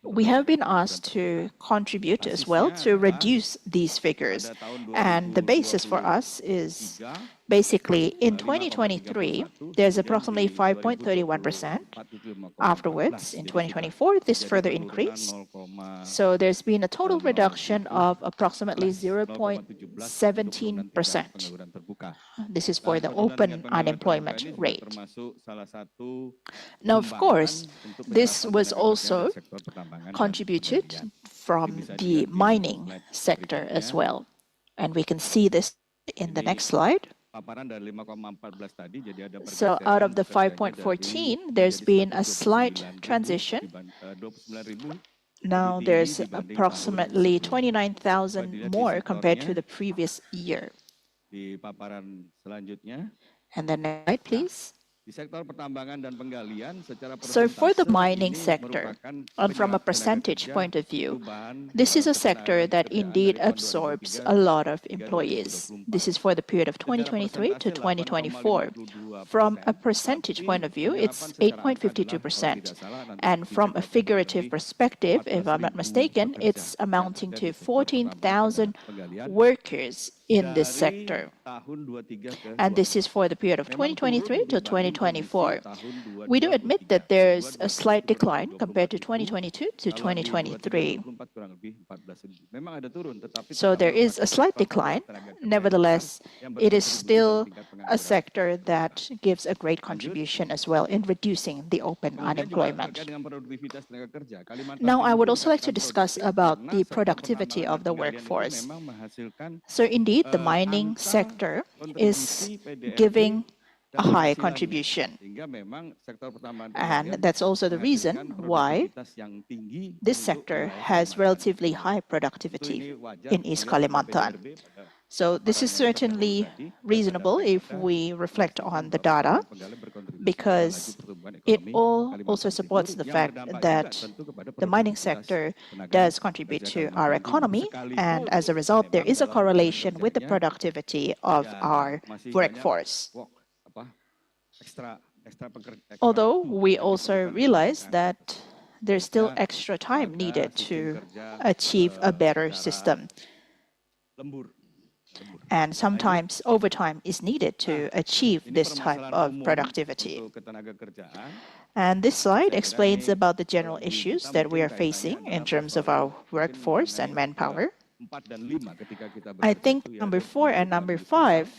We have been asked to contribute as well to reduce these figures. And the basis for us is basically in 2023, there's approximately 5.31%. Afterwards, in 2024, this further increased. So there's been a total reduction of approximately 0.17%. This is for the open unemployment rate. Now, of course, this was also contributed from the mining sector as well. And we can see this in the next slide. So out of the 5.14, there's been a slight transition. Now there's approximately 29,000 more compared to the previous year. And the next slide, please. So for the mining sector, and from a percentage point of view, this is a sector that indeed absorbs a lot of employees. This is for the period of 2023 to 2024. From a percentage point of view, it's 8.52%. And from a figurative perspective, if I'm not mistaken, it's amounting to 14,000 workers in this sector. And this is for the period of 2023 to 2024. We do admit that there's a slight decline compared to 2022 to 2023. So there is a slight decline. Nevertheless, it is still a sector that gives a great contribution as well in reducing the open unemployment. Now, I would also like to discuss about the productivity of the workforce. So indeed, the mining sector is giving a high contribution. And that's also the reason why this sector has relatively high productivity in East Kalimantan. So this is certainly reasonable if we reflect on the data, because it also supports the fact that the mining sector does contribute to our economy, and as a result, there is a correlation with the productivity of our workforce. Although we also realize that there's still extra time needed to achieve a better system. And sometimes overtime is needed to achieve this type of productivity. And this slide explains about the general issues that we are facing in terms of our workforce and manpower. I think number 4 and number 5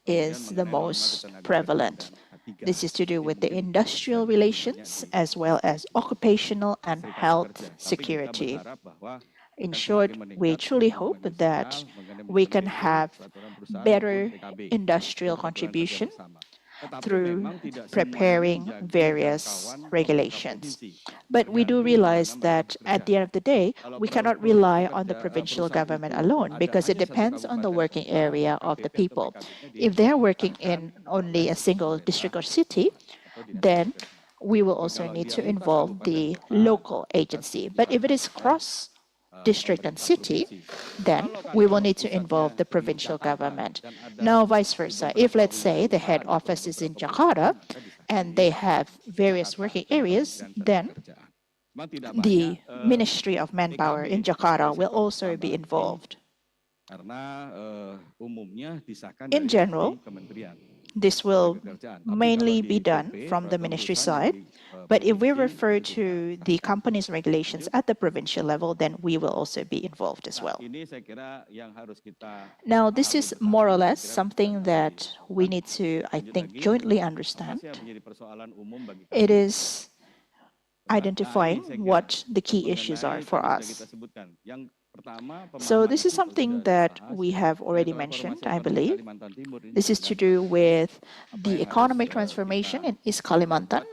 is the most prevalent. This is to do with the industrial relations as well as occupational and health security. In short, we truly hope that we can have better industrial contribution through preparing various regulations. But we do realize that at the end of the day, we cannot rely on the provincial government alone, because it depends on the working area of the people. If they're working in only a single district or city, then we will also need to involve the local agency. But if it is cross district and city, then we will need to involve the provincial government. Now, vice versa. If, let's say, the head office is in Jakarta and they have various working areas, then the Ministry of Manpower in Jakarta will also be involved. In general, this will mainly be done from the ministry side. But if we refer to the company's regulations at the provincial level, then we will also be involved as well. Now, this is more or less something that we need to, I think, jointly understand. It is identifying what the key issues are for us. So this is something that we have already mentioned, I believe. This is to do with the economic transformation in East Kalimantan,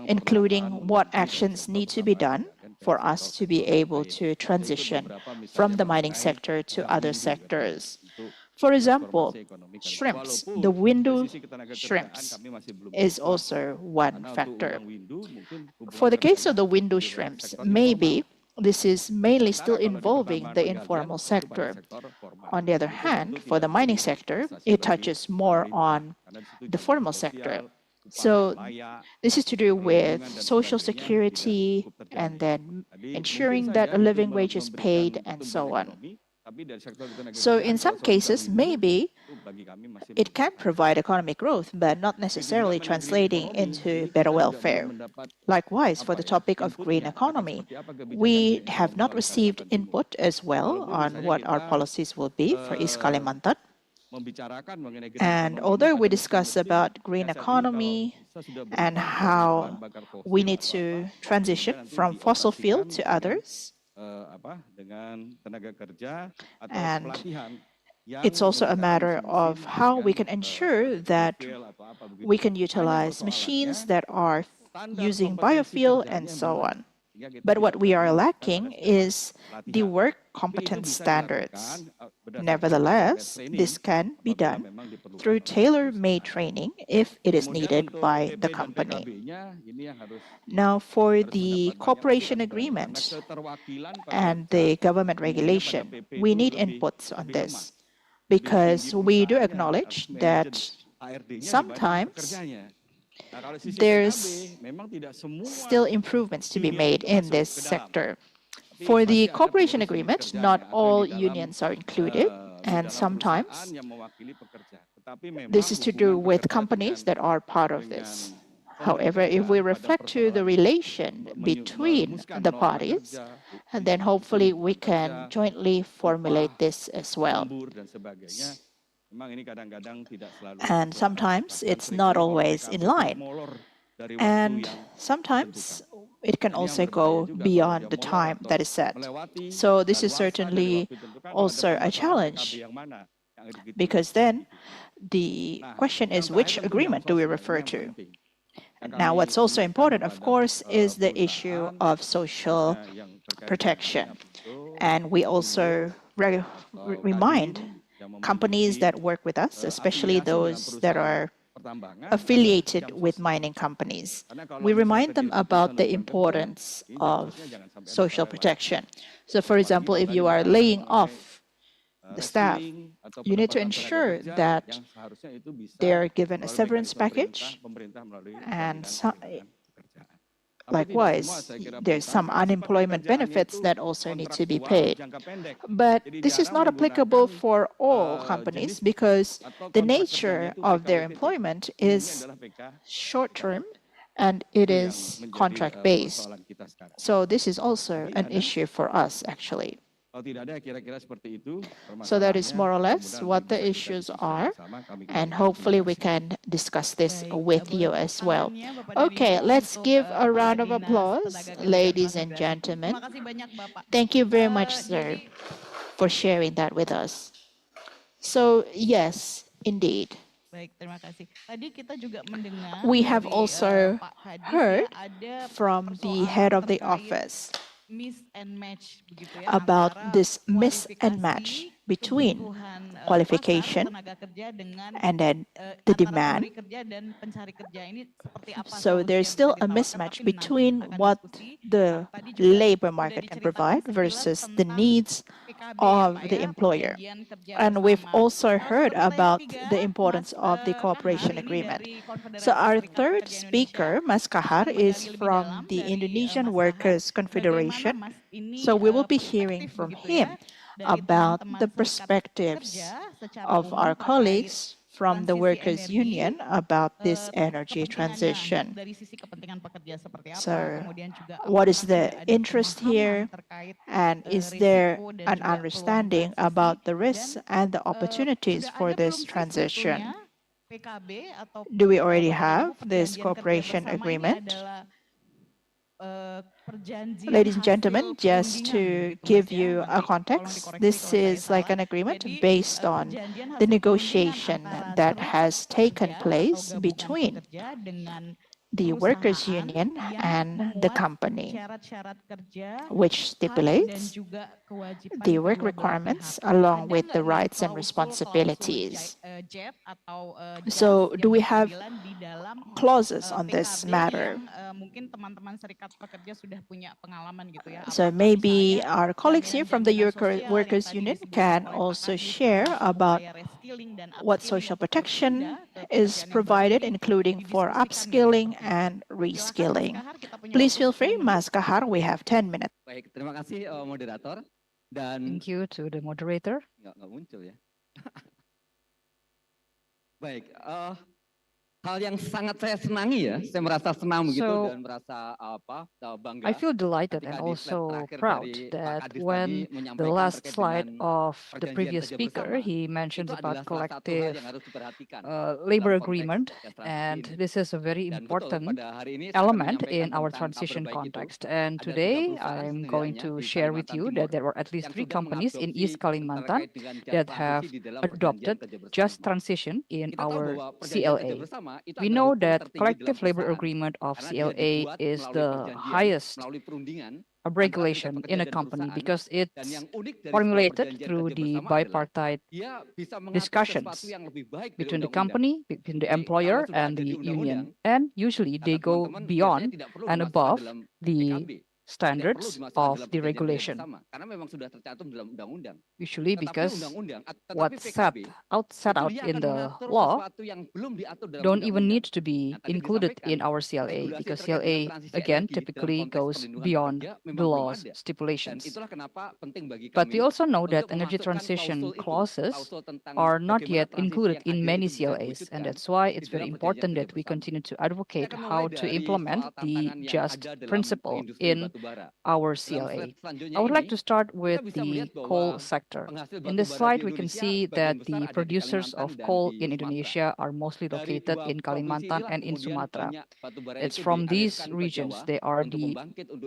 including what actions need to be done for us to be able to transition from the mining sector to other sectors. For example, shrimps, the window shrimps is also one factor. For the case of the window shrimps, maybe this is mainly still involving the informal sector. On the other hand, for the mining sector, it touches more on the formal sector. So this is to do with social security and then ensuring that a living wage is paid and so on. So in some cases, maybe it can provide economic growth, but not necessarily translating into better welfare. Likewise, for the topic of green economy, we have not received input as well on what our policies will be for East Kalimantan. And although we discuss about green economy and how we need to transition from fossil fuel to others, and it's also a matter of how we can ensure that we can utilize machines that are using biofuel and so on. But what we are lacking is the work competence standards. Nevertheless, this can be done through tailor-made training if it is needed by the company. Now, for the cooperation agreement and the government regulation, we need inputs on this because we do acknowledge that sometimes there's still improvements to be made in this sector. For the cooperation agreement, not all unions are included, and sometimes this is to do with companies that are part of this. However, if we reflect to the relation between the parties, then hopefully we can jointly formulate this as well. And sometimes it's not always in line. And sometimes it can also go beyond the time that is set. So this is certainly also a challenge, because then the question is, which agreement do we refer to? Now, what's also important, of course, is the issue of social protection. And we also remind companies that work with us, especially those that are affiliated with mining companies. We remind them about the importance of social protection. So, for example, if you are laying off the staff, you need to ensure that they are given a severance package, and likewise, there's some unemployment benefits that also need to be paid. But this is not applicable for all companies because the nature of their employment is short-term and it is contract-based. So this is also an issue for us, actually. So that is more or less what the issues are, and hopefully we can discuss this with you as well. Okay, let's give a round of applause, ladies and gentlemen. Thank you very much, sir, for sharing that with us. So yes, indeed. We have also heard from the head of the office about this miss and match between qualification and then the demand. So there's still a mismatch between what the labor market can provide versus the needs of the employer. And we've also heard about the importance of the cooperation agreement. So our third speaker, Mas Kahar, is from the Indonesian Workers' Confederation. So we will be hearing from him about the perspectives of our colleagues from the workers' union about this energy transition. So what is the interest here, and is there an understanding about the risks and the opportunities for this transition? Do we already have this cooperation agreement? Ladies and gentlemen, just to give you a context, this is like an agreement based on the negotiation that has taken place between the workers' union and the company, which stipulates the work requirements along with the rights and responsibilities. So do we have clauses on this matter? So maybe our colleagues here from the workers' union can also share about what social protection is provided, including for upskilling and reskilling. Please feel free, Mas Kahar, we have 10 minutes. Baik, terima kasih moderator dan Thank you to the moderator. nggak muncul ya. Baik, hal yang sangat saya senangi ya, saya merasa senang begitu dan merasa bangga. I feel delighted and also proud that when the last slide of the previous speaker, he mentions about collective labor agreement, and this is a very important element in our transition context. And today I'm going to share with you that there were at least 3 companies in East Kalimantan that have adopted just transition in our CLA. We know that collective labor agreement of CLA is the highest regulation in a company because it's formulated through the bipartite discussions between the company, between the employer and the union. And usually they go beyond and above the standards of the regulation. Usually because what's set out in the law don't even need to be included in our CLA because CLA again typically goes beyond the law's stipulations. But we also know that energy transition clauses are not yet included in many CLAs, and that's why it's very important that we continue to advocate how to implement the just principle in our CLA. I would like to start with the coal sector. In this slide, we can see that the producers of coal in Indonesia are mostly located in Kalimantan and in Sumatra. It's from these regions, they are the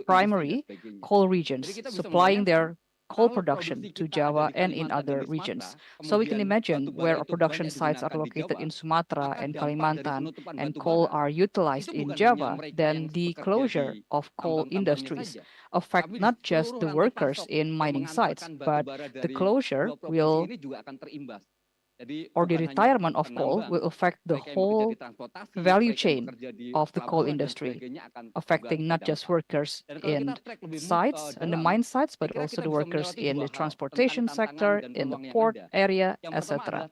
primary coal regions supplying their coal production to Java and in other regions. So we can imagine where our production sites are located in Sumatra and Kalimantan and coal are utilized in Java, then the closure of coal industries affect not just the workers in mining sites, but the closure will or the retirement of coal will affect the whole value chain of the coal industry, affecting not just workers in sites and the mine sites, but also the workers in the transportation sector, in the port area, etc.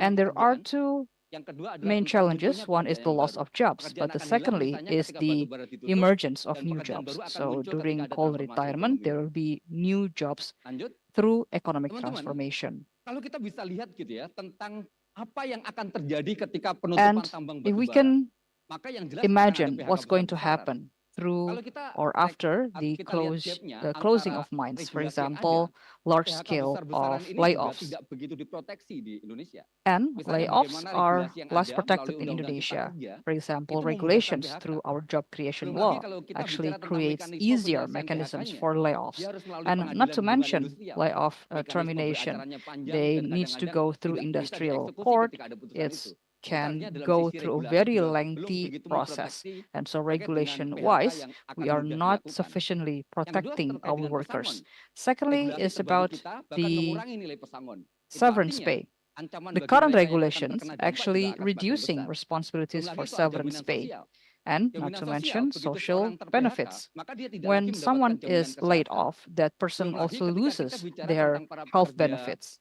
And there are 2 main challenges. One is the loss of jobs, but the secondly is the emergence of new jobs. So during coal retirement, there will be new jobs through economic transformation. Kalau kita bisa lihat gitu ya tentang apa yang akan terjadi ketika penutupan tambang batubara. If we can imagine what's going to happen through or after the closing of mines, for example, large scale of layoffs. And layoffs are less protected in Indonesia. For example, regulations through our job creation law actually creates easier mechanisms for layoffs. And not to mention layoff termination. They need to go through industrial court. It's can go through a very lengthy process. And so regulation-wise, we are not sufficiently protecting our workers. Secondly, is about the severance pay. The current regulations actually reducing responsibilities for severance pay. And not to mention social benefits. When someone is laid off, that person also loses their health benefits.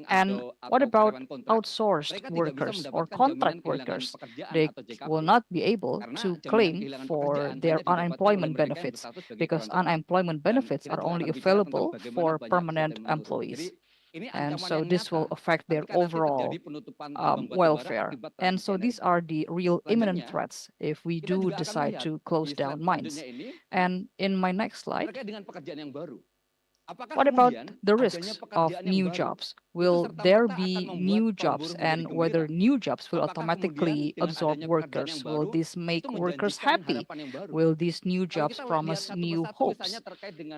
And what about outsourced workers or contract workers? They will not be able to claim for their unemployment benefits because unemployment benefits are only available for permanent employees. And so this will affect their overall welfare. And so these are the real imminent threats if we do decide to close down mines. And in my next slide, What about the risks of new jobs? Will there be new jobs, and whether new jobs will automatically absorb workers? Will this make workers happy? Will these new jobs promise new hopes?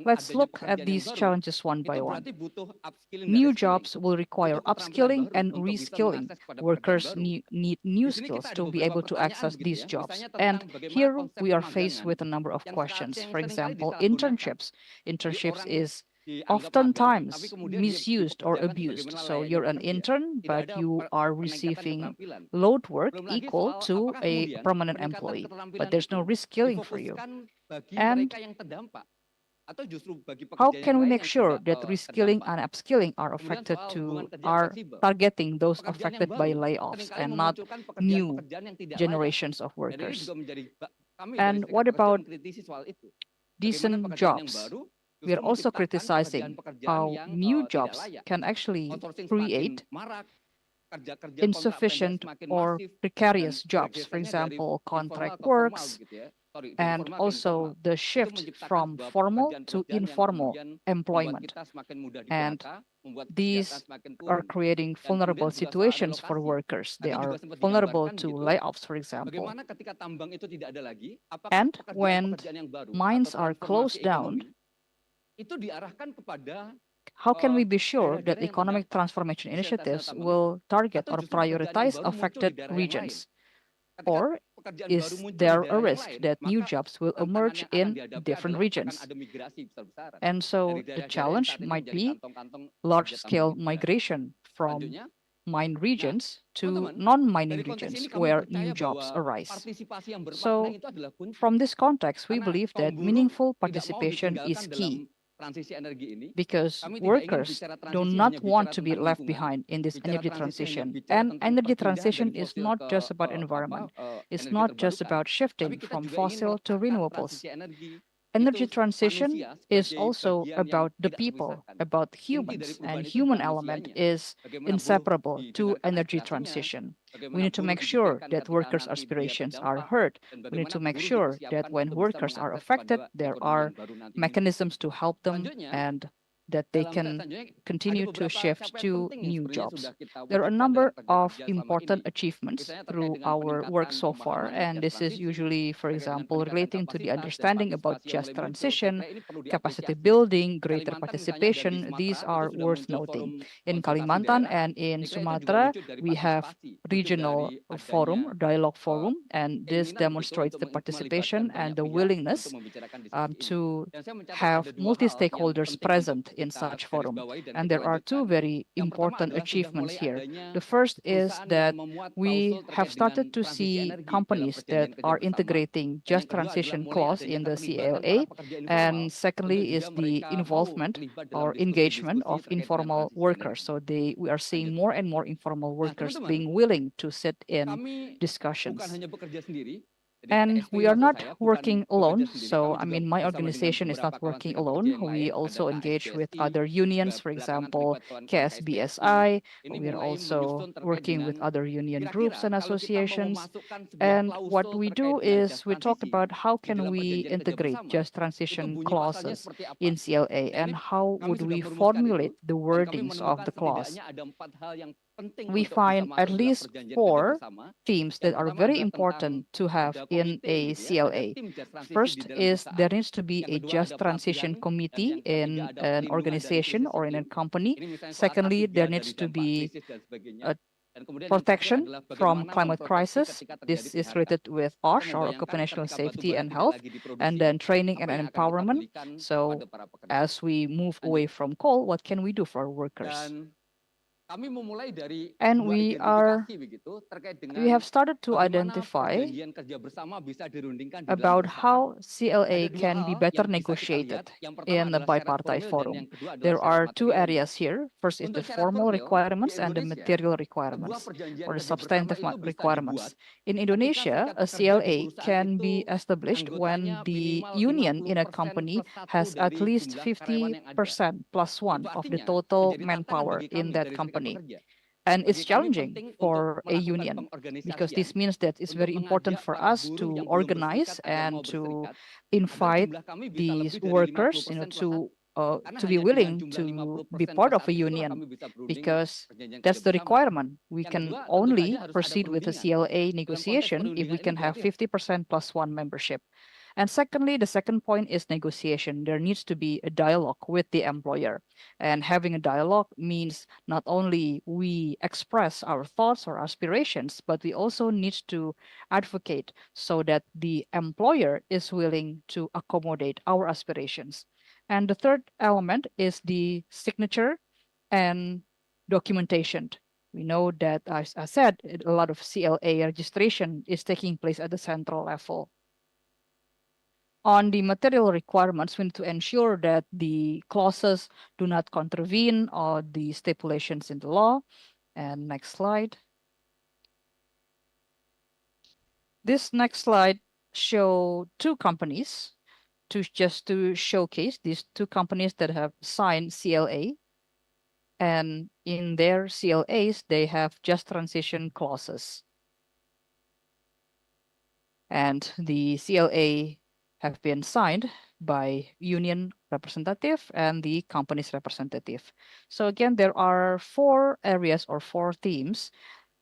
Let's look at these challenges one by one. New jobs will require upskilling and reskilling. Workers need new skills to be able to access these jobs. And here we are faced with a number of questions. For example, internships. Internships is oftentimes misused or abused. So you're an intern, but you are receiving load work equal to a permanent employee, but there's no reskilling for you. And how can we make sure that reskilling and upskilling are targeting those affected by layoffs and not new generations of workers? And what about decent jobs? We are also criticizing how new jobs can actually create insufficient or precarious jobs. For example, contract works, and also the shift from formal to informal employment. And these are creating vulnerable situations for workers. They are vulnerable to layoffs, for example. And when mines are closed down, how can we be sure that economic transformation initiatives will target or prioritize affected regions? Or is there a risk that new jobs will emerge in different regions? And so the challenge might be large-scale migration from mine regions to non-mining regions where new jobs arise. So from this context, we believe that meaningful participation is key, because workers do not want to be left behind in this energy transition. And energy transition is not just about environment. It's not just about shifting from fossil to renewables. Energy transition is also about the people, about humans, and human element is inseparable to energy transition. We need to make sure that workers' aspirations are heard. We need to make sure that when workers are affected, there are mechanisms to help them and that they can continue to shift to new jobs. There are a number of important achievements through our work so far, and this is usually, for example, relating to the understanding about just transition, capacity building, greater participation. These are worth noting. In Kalimantan and in Sumatra, we have regional forum, dialogue forum, and this demonstrates the participation and the willingness to have multi-stakeholders present in such forum. And there are two very important achievements here. The first is that we have started to see companies that are integrating just transition clause in the CLA. And secondly is the involvement or engagement of informal workers. So we are seeing more and more informal workers being willing to sit in discussions. And we are not working alone. So, I mean, my organization is not working alone. We also engage with other unions, for example, KSBSI. We are also working with other union groups and associations. And what we do is we talk about how can we integrate just transition clauses in CLA and how would we formulate the wordings of the clause. We find at least 4 themes that are very important to have in a CLA. First is there needs to be a just transition committee in an organization or in a company. Secondly, there needs to be a protection from climate crisis. This is related with OSH, or occupational safety and health, and then training and empowerment. So as we move away from coal, what can we do for our workers? And we have started to identify about how CLA can be better negotiated in the bipartite forum. There are 2 areas here. First is the formal requirements and the material requirements, or the substantive requirements. In Indonesia, a CLA can be established when the union in a company has at least 50% plus 1 of the total manpower in that company. And it's challenging for a union because this means that it's very important for us to organize and to invite these workers, to to be willing to be part of a union, because that's the requirement. We can only proceed with a CLA negotiation if we can have 50% plus one membership. And secondly, the second point is negotiation. There needs to be a dialogue with the employer. And having a dialogue means not only we express our thoughts or aspirations, but we also need to advocate so that the employer is willing to accommodate our aspirations. And the third element is the signature and documentation. We know that, as I said, a lot of CLA registration is taking place at the central level. On the material requirements, we need to ensure that the clauses do not contravene or the stipulations in the law. And next slide. This next slide show two companies just to showcase these two companies that have signed CLA. And in their CLAs, they have just transition clauses. And the CLA have been signed by union representative and the company's representative. So again, there are 4 areas or 4 themes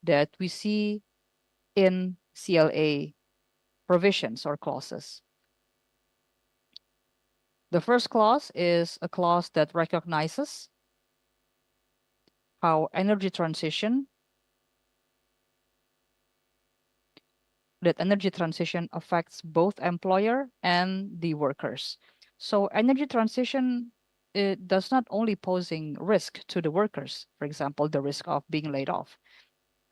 that we see in CLA provisions or clauses. The first clause is a clause that recognizes how energy transition affects both employer and the workers. So energy transition, it does not only posing risk to the workers, for example, the risk of being laid off.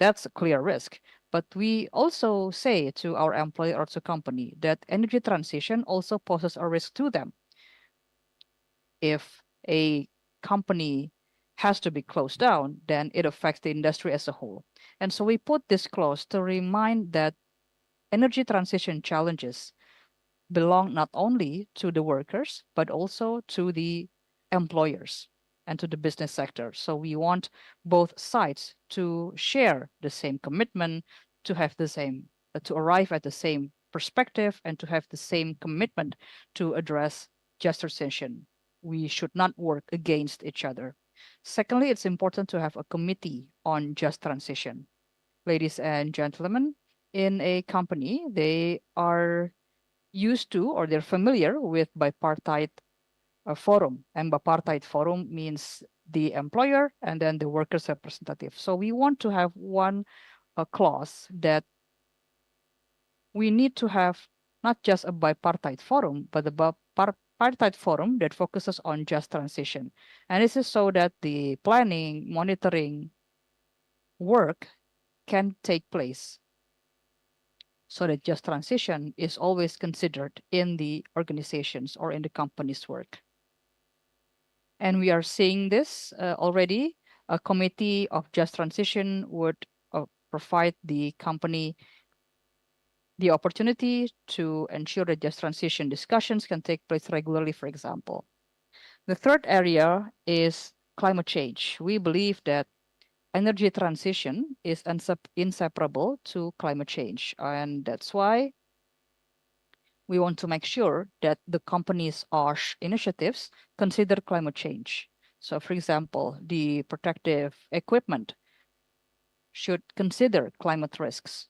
That's a clear risk. But we also say to our employer or to company that energy transition also poses a risk to them. If a company has to be closed down, then it affects the industry as a whole. And so we put this clause to remind that energy transition challenges belong not only to the workers, but also to the employers and to the business sector. So we want both sides to share the same commitment, to have the same, to arrive at the same perspective, and to have the same commitment to address just transition. We should not work against each other. Secondly, it's important to have a committee on just transition. Ladies and gentlemen, in a company, they are used to, or they're familiar with, bipartite forum. And bipartite forum means the employer and then the workers' representative. So we want to have one clause that we need to have not just a bipartite forum, but a bipartite forum that focuses on just transition. And this is so that the planning, monitoring work can take place, so that just transition is always considered in the organizations or in the company's work. And we are seeing this already. A committee of just transition would provide the company the opportunity to ensure that just transition discussions can take place regularly, for example. The third area is climate change. We believe that energy transition is inseparable to climate change. And that's why we want to make sure that the company's OSH initiatives consider climate change. So for example, the protective equipment should consider climate risks,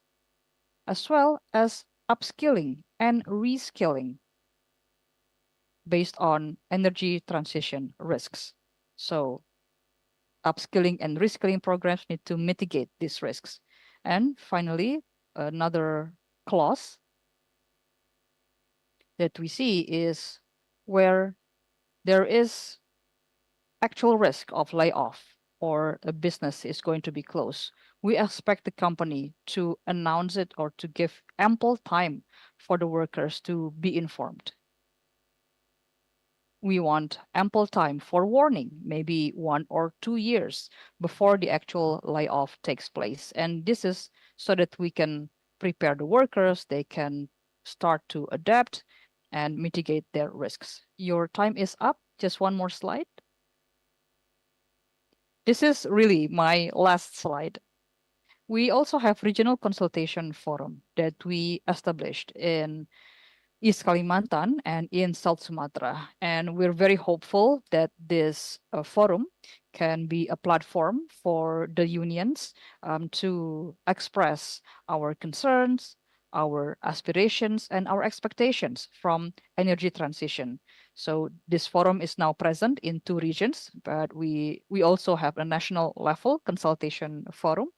as well as upskilling and reskilling based on energy transition risks. So upskilling and reskilling programs need to mitigate these risks. And finally, another clause that we see is where there is actual risk of layoff or a business is going to be closed, we expect the company to announce it or to give ample time for the workers to be informed. We want ample time for warning, maybe 1 or 2 years before the actual layoff takes place. And this is so that we can prepare the workers, they can start to adapt and mitigate their risks. Your time is up. Just one more slide. This is really my last slide. We also have regional consultation forum that we established in East Kalimantan and in South Sumatra. And we're very hopeful that this forum can be a platform for the unions to express our concerns, our aspirations, and our expectations from energy transition. So this forum is now present in 2 regions, but we also have a national level consultation forum,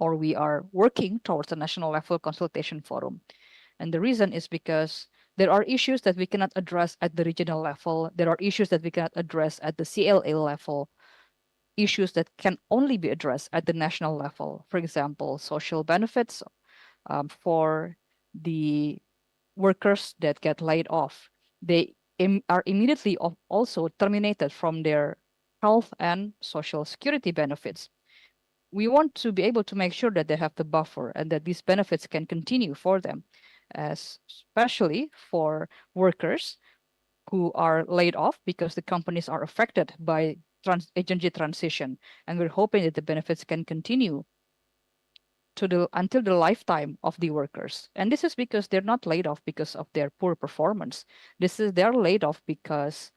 or we are working towards a national level consultation forum. And the reason is because there are issues that we cannot address at the regional level. There are issues that we cannot address at the CLA level, issues that can only be addressed at the national level. For example, social benefits for the workers that get laid off. They are immediately also terminated from their health and social security benefits. We want to be able to make sure that they have the buffer and that these benefits can continue for them, especially for workers who are laid off because the companies are affected by energy transition. And we're hoping that the benefits can continue until the lifetime of the workers. And this is because they're not laid off because of their poor performance. They're laid off because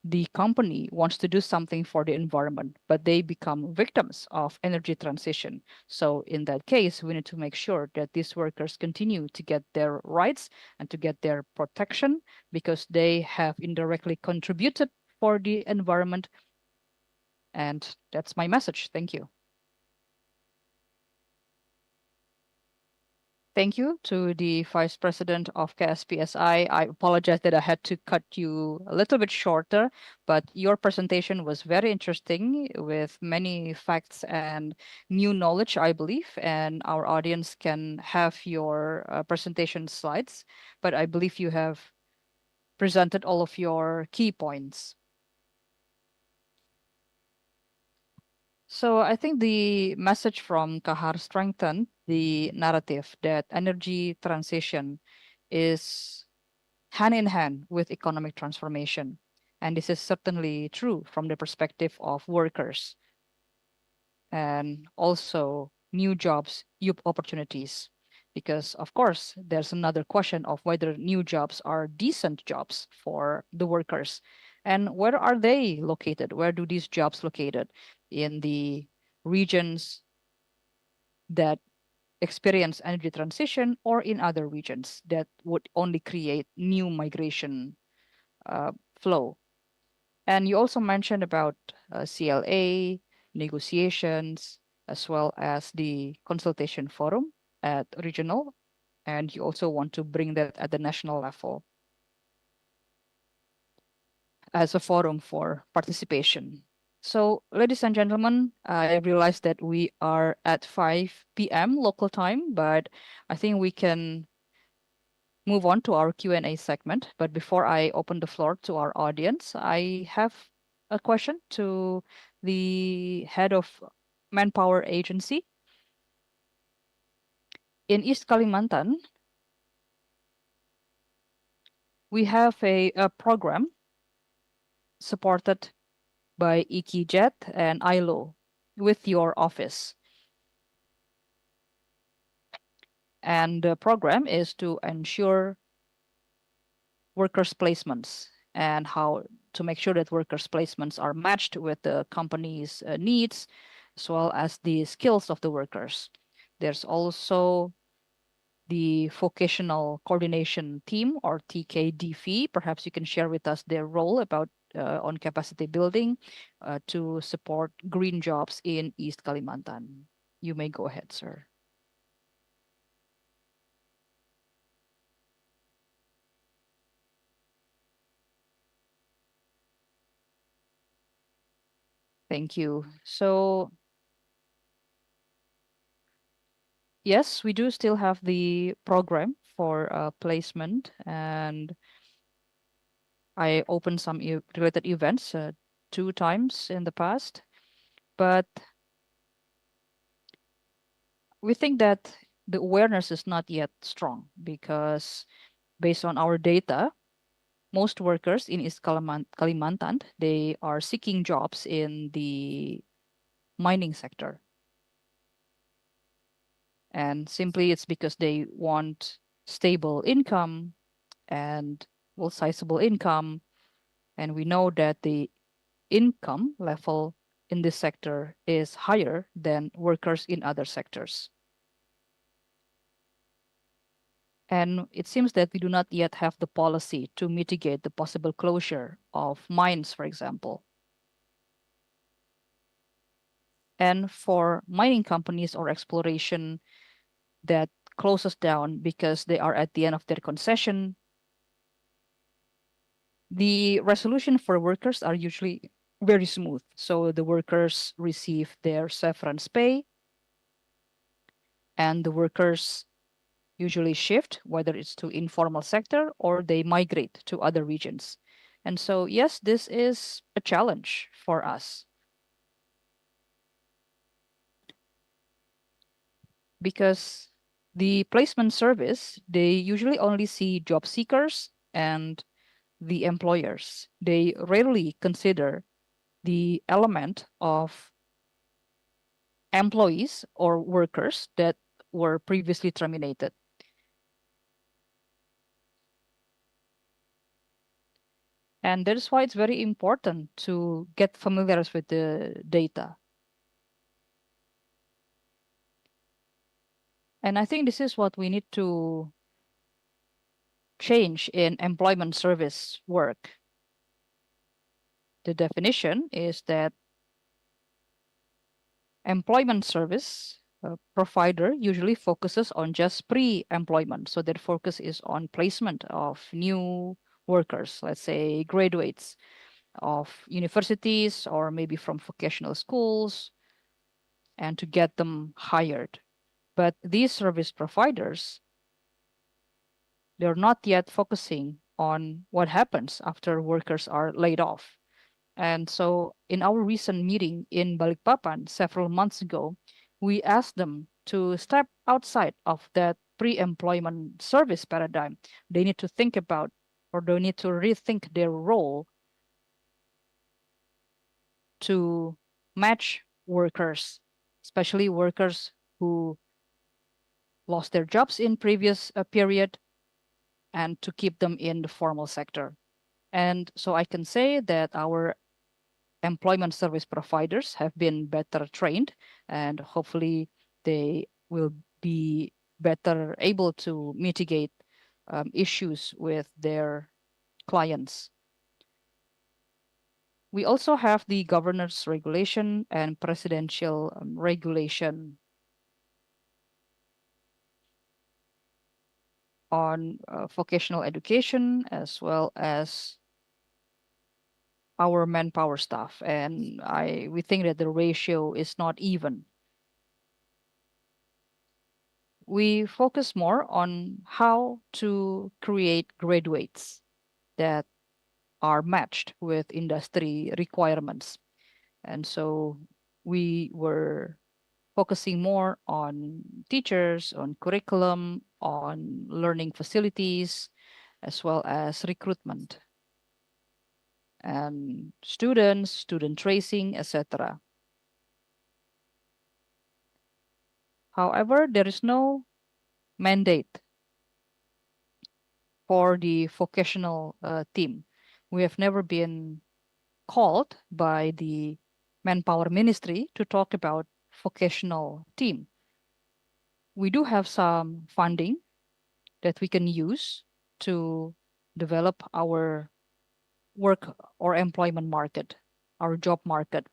the company wants to do something for the environment, but they become victims of energy transition. So in that case, we need to make sure that these workers continue to get their rights and to get their protection because they have indirectly contributed for the environment. And that's my message. Thank you. Thank you to the Vice President of KSPSI. I apologize that I had to cut you a little bit shorter, but your presentation was very interesting with many facts and new knowledge, I believe, and our audience can have your presentation slides, but I believe you have presented all of your key points. So I think the message from Kahar strengthened the narrative that energy transition is hand in hand with economic transformation. And this is certainly true from the perspective of workers and also new jobs, new opportunities. Because of course, there's another question of whether new jobs are decent jobs for the workers. And where are they located? Where do these jobs located? In the regions that experience energy transition or in other regions that would only create new migration flow. And you also mentioned about CLA, negotiations, as well as the consultation forum at regional, and you also want to bring that at the national level as a forum for participation. So, ladies and gentlemen, I realize that we are at 5 p.m. local time, but I think we can move on to our Q&A segment. But before I open the floor to our audience, I have a question to the head of Manpower Agency. In East Kalimantan, we have a program supported by IKIJET and ILO with your office. And the program is to ensure workers' placements and how to make sure that workers' placements are matched with the company's needs, as well as the skills of the workers. There's also the vocational coordination team, or TKDV. Perhaps you can share with us their role about on capacity building to support green jobs in East Kalimantan. You may go ahead, sir. Thank you. So yes, we do still have the program for placement, and I opened some related events 2 times in the past, but we think that the awareness is not yet strong because based on our data, most workers in East Kalimantan, they are seeking jobs in the mining sector. And simply it's because they want stable income and well, sizable income. And we know that the income level in this sector is higher than workers in other sectors. And it seems that we do not yet have the policy to mitigate the possible closure of mines, for example. And for mining companies or exploration that closes down because they are at the end of their concession, the resolution for workers are usually very smooth. So the workers receive their severance pay, and the workers usually shift, whether it's to informal sector or they migrate to other regions. And so, yes, this is a challenge for us. Because the placement service, they usually only see job seekers and the employers. They rarely consider the element of employees or workers that were previously terminated. And that is why it's very important to get familiar with the data. And I think this is what we need to change in employment service work. The definition is that employment service provider usually focuses on just pre-employment. So their focus is on placement of new workers, let's say graduates of universities or maybe from vocational schools, and to get them hired. But these service providers, they're not yet focusing on what happens after workers are laid off. And so in our recent meeting in Balikpapan several months ago, we asked them to step outside of that pre-employment service paradigm. They need to think about, or they need to rethink their role to match workers, especially workers who lost their jobs in previous period, and to keep them in the formal sector. And so I can say that our employment service providers have been better trained, and hopefully they will be better able to mitigate issues with their clients. We also have the governor's regulation and presidential regulation on vocational education, as well as our manpower staff. And we think that the ratio is not even. We focus more on how to create graduates that are matched with industry requirements. And so we were focusing more on teachers, on curriculum, on learning facilities, as well as recruitment and students, student tracing, etc. However, there is no mandate for the vocational team. We have never been called by the Manpower Ministry to talk about vocational team. We do have some funding that we can use to develop our work or employment market, our job market.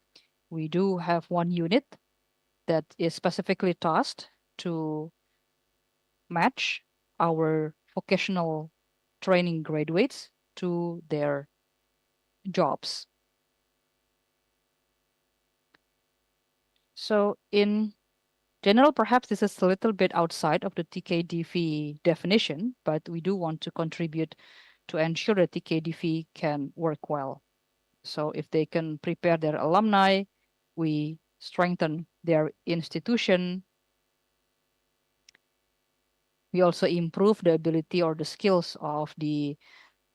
We do have one unit that is specifically tasked to match our vocational training graduates to their jobs. So in general, perhaps this is a little bit outside of the TKDV definition, but we do want to contribute to ensure that TKDV can work well. So if they can prepare their alumni, we strengthen their institution. We also improve the ability or the skills of the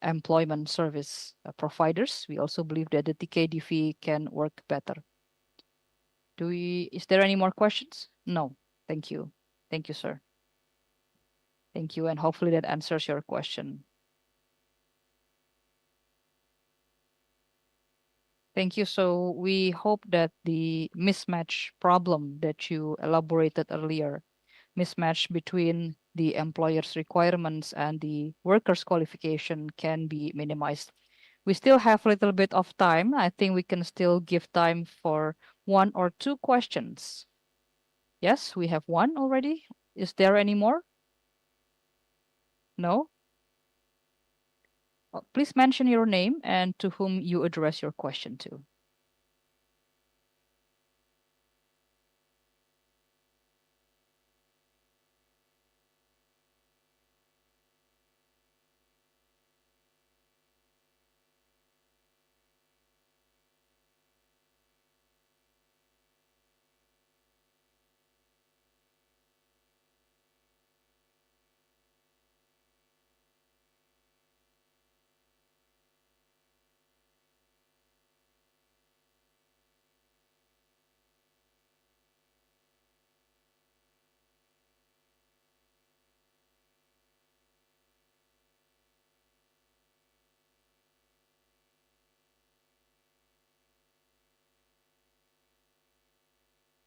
employment service providers. We also believe that the TKDV can work better. Is there any more questions? No, thank you. Thank you, sir. Thank you, and hopefully that answers your question. Thank you. So we hope that the mismatch problem that you elaborated earlier, mismatch between the employer's requirements and the worker's qualification, can be minimized. We still have a little bit of time. I think we can still give time for 1 or 2 questions. Yes, we have one already. Is there any more? No? Please mention your name and to whom you address your question to.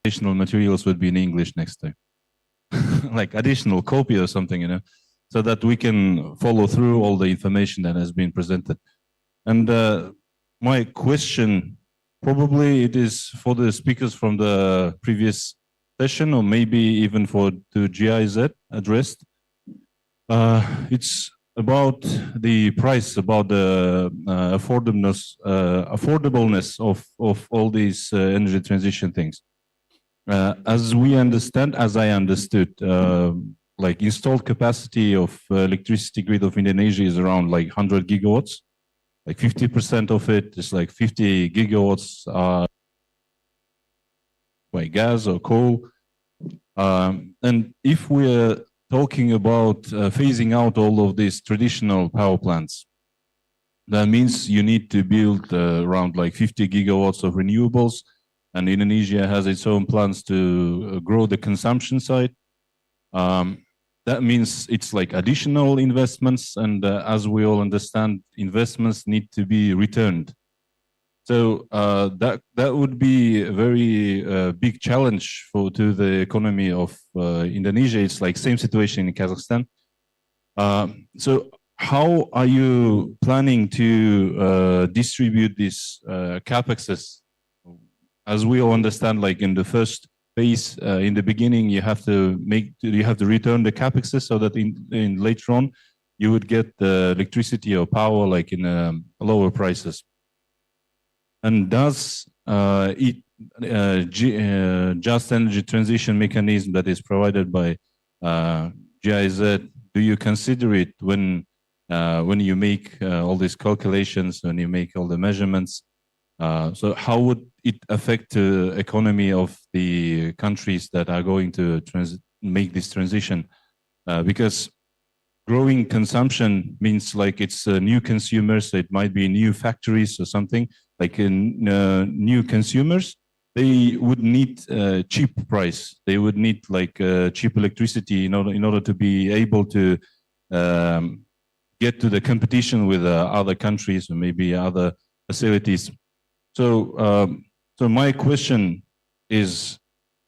Additional materials would be in English next time, like additional copy or something, you know, so that we can follow through all the information that has been presented. And my question, probably it is for the speakers from the previous session, or maybe even for the GIZ addressed. It's about the price, about the affordableness of all these energy transition things. As we understand, as I understood, like installed capacity of electricity grid of Indonesia is around like 100 gigawatts. Like 50% of it is like 50 gigawatts by gas or coal. And if we're talking about phasing out all of these traditional power plants, that means you need to build around like 50 gigawatts of renewables. And Indonesia has its own plans to grow the consumption side. That means it's like additional investments, and as we all understand, investments need to be returned. So that would be a very big challenge to the economy of Indonesia. It's like same situation in Kazakhstan. So how are you planning to distribute these capexes? As we all understand, like in the first phase, in the beginning, you have to return the capexes so that in later on, you would get the electricity or power like in lower prices. And does just energy transition mechanism that is provided by GIZ, do you consider it when you make all these calculations, when you make all the measurements? So how would it affect the economy of the countries that are going to make this transition? Because growing consumption means like it's new consumers, so it might be new factories or something, like new consumers, they would need cheap price. They would need like cheap electricity in order to be able to get to the competition with other countries or maybe other facilities. So, so my question is,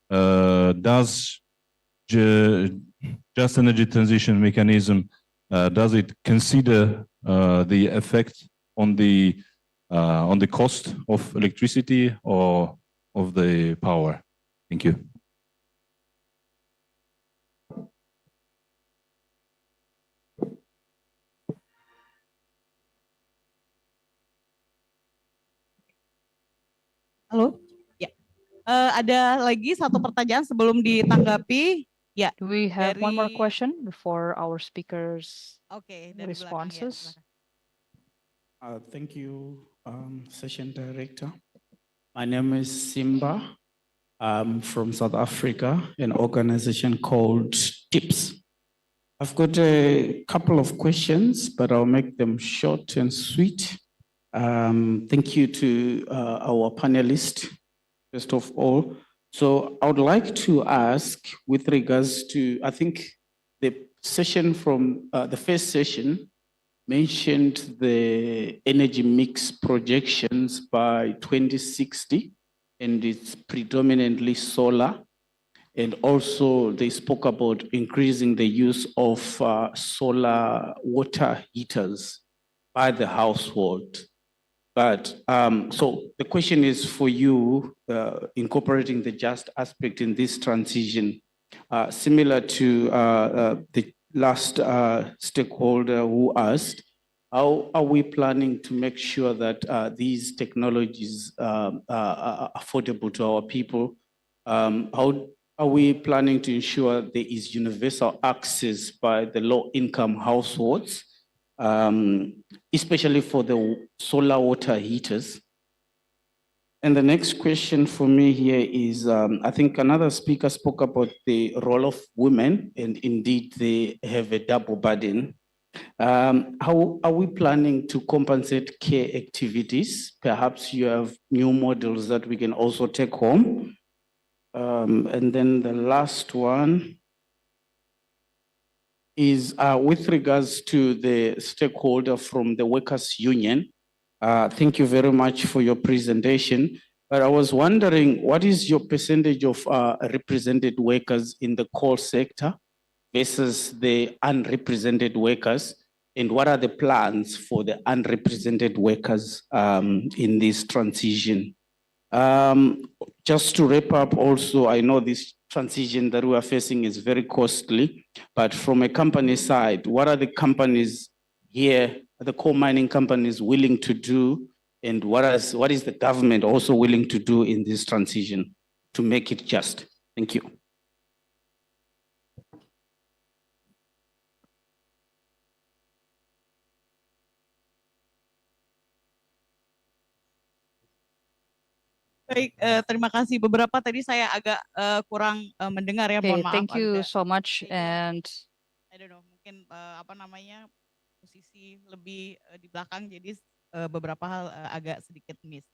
does just energy transition mechanism, does it consider the effect on the cost of electricity or of the power? Thank you. Halo, ya. Ada lagi satu pertanyaan sebelum ditanggapi. Ya. Do we have one more question before our speakers' dari responses? belakang, ya. Thank you, Session Director. My name is Simba. I'm from South Africa, an organization called TIPS. I've got a couple of questions, but I'll make them short and sweet. Thank you to our panelists, first of all. So I would like to ask with regards to, I think the session from the first session mentioned the energy mix projections by 2060, and it's predominantly solar. And also they spoke about increasing the use of solar water heaters by the household. But so the question is for you, incorporating the just aspect in this transition, similar to the last stakeholder who asked, how are we planning to make sure that these technologies are affordable to our people? How are we planning to ensure there is universal access by the low-income households, especially for the solar water heaters? And the next question for me here is, I think another speaker spoke about the role of women, and indeed they have a double burden. How are we planning to compensate care activities? Perhaps you have new models that we can also take home. And then the last one is with regards to the stakeholder from the workers' union. Thank you very much for your presentation. But I was wondering, what is your percentage of represented workers in the coal sector versus the unrepresented workers? And what are the plans for the unrepresented workers in this transition? Just to wrap up also, I know this transition that we are facing is very costly, but from a company side, what are the companies here, the coal mining companies willing to do, and what is the government also willing to do in this transition to make it just? Thank you. Baik, terima kasih. Beberapa tadi saya agak kurang mendengar ya, mohon maaf. Thank you so much. And I don't know, mungkin apa namanya posisi lebih di belakang, jadi beberapa hal agak sedikit miss.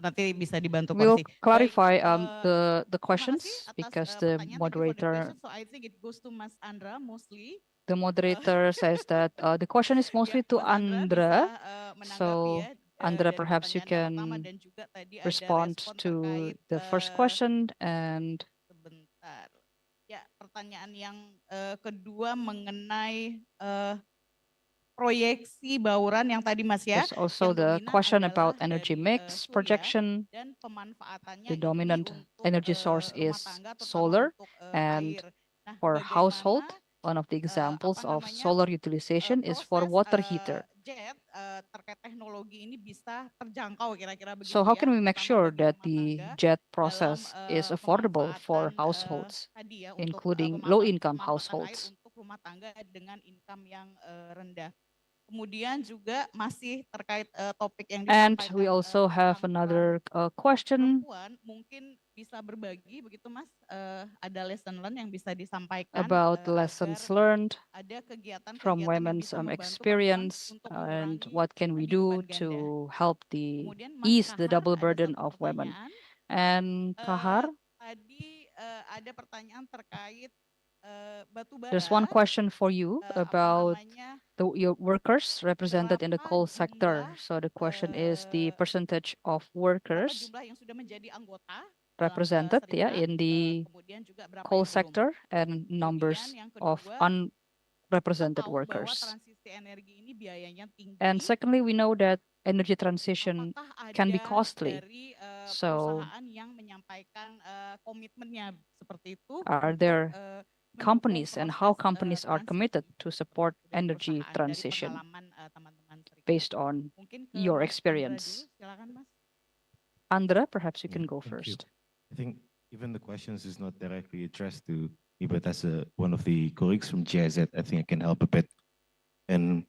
Nanti bisa dibantu we'll Korsi. clarify the questions because the moderator. So I think it goes to Mas Andra mostly. The moderator says that the question is mostly to Andra. So Andra, perhaps you can respond to the first question. And sebentar. Ya, pertanyaan yang kedua mengenai proyeksi bauran yang tadi Mas ya. There's also the question about energy mix projection. The dominant energy source is solar, and for household, one of the examples of solar utilization is for water heater. Terkait teknologi ini bisa terjangkau kira-kira begitu. So how can we make sure that the jet process is affordable for households, including low-income households? Untuk rumah tangga dengan income yang rendah. Kemudian juga masih terkait topik yang and we also have another question. Mungkin bisa berbagi begitu Mas, ada lesson learned yang bisa disampaikan about lessons learned ada kegiatan from women's experience and what can we do to help ease the double burden of women. And Kahar, tadi ada pertanyaan terkait batu bara. There's one question for you about your workers represented in the coal sector. So the question is the percentage of workers represented in the coal sector and numbers of unrepresented workers. And secondly, we know that energy transition can be costly. So are there companies and how companies are committed to support energy transition based on your experience? Andra, perhaps you can go first. I think even the questions is not directly addressed to me, but as one of the colleagues from GIZ, I think I can help a bit. And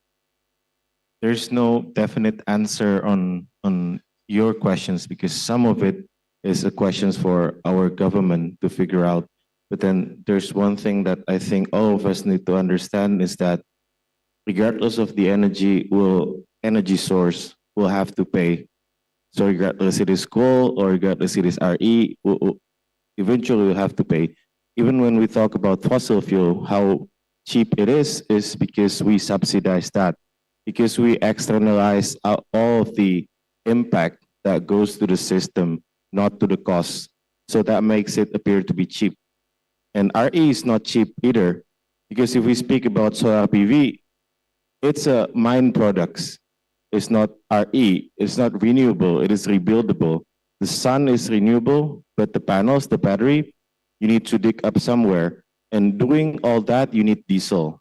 there's no definite answer on your questions because some of it is a questions for our government to figure out. But then there's one thing that I think all of us need to understand is that regardless of the energy source, we'll have to pay. So regardless it is coal or regardless it is RE, eventually we'll have to pay. Even when we talk about fossil fuel, how cheap it is because we subsidize that, because we externalize all of the impact that goes to the system, not to the cost. So that makes it appear to be cheap. And RE is not cheap either, because if we speak about solar PV, it's a mine products. It's not RE, it's not renewable, it is rebuildable. The sun is renewable, but the panels, the battery, you need to dig up somewhere. And doing all that, you need diesel.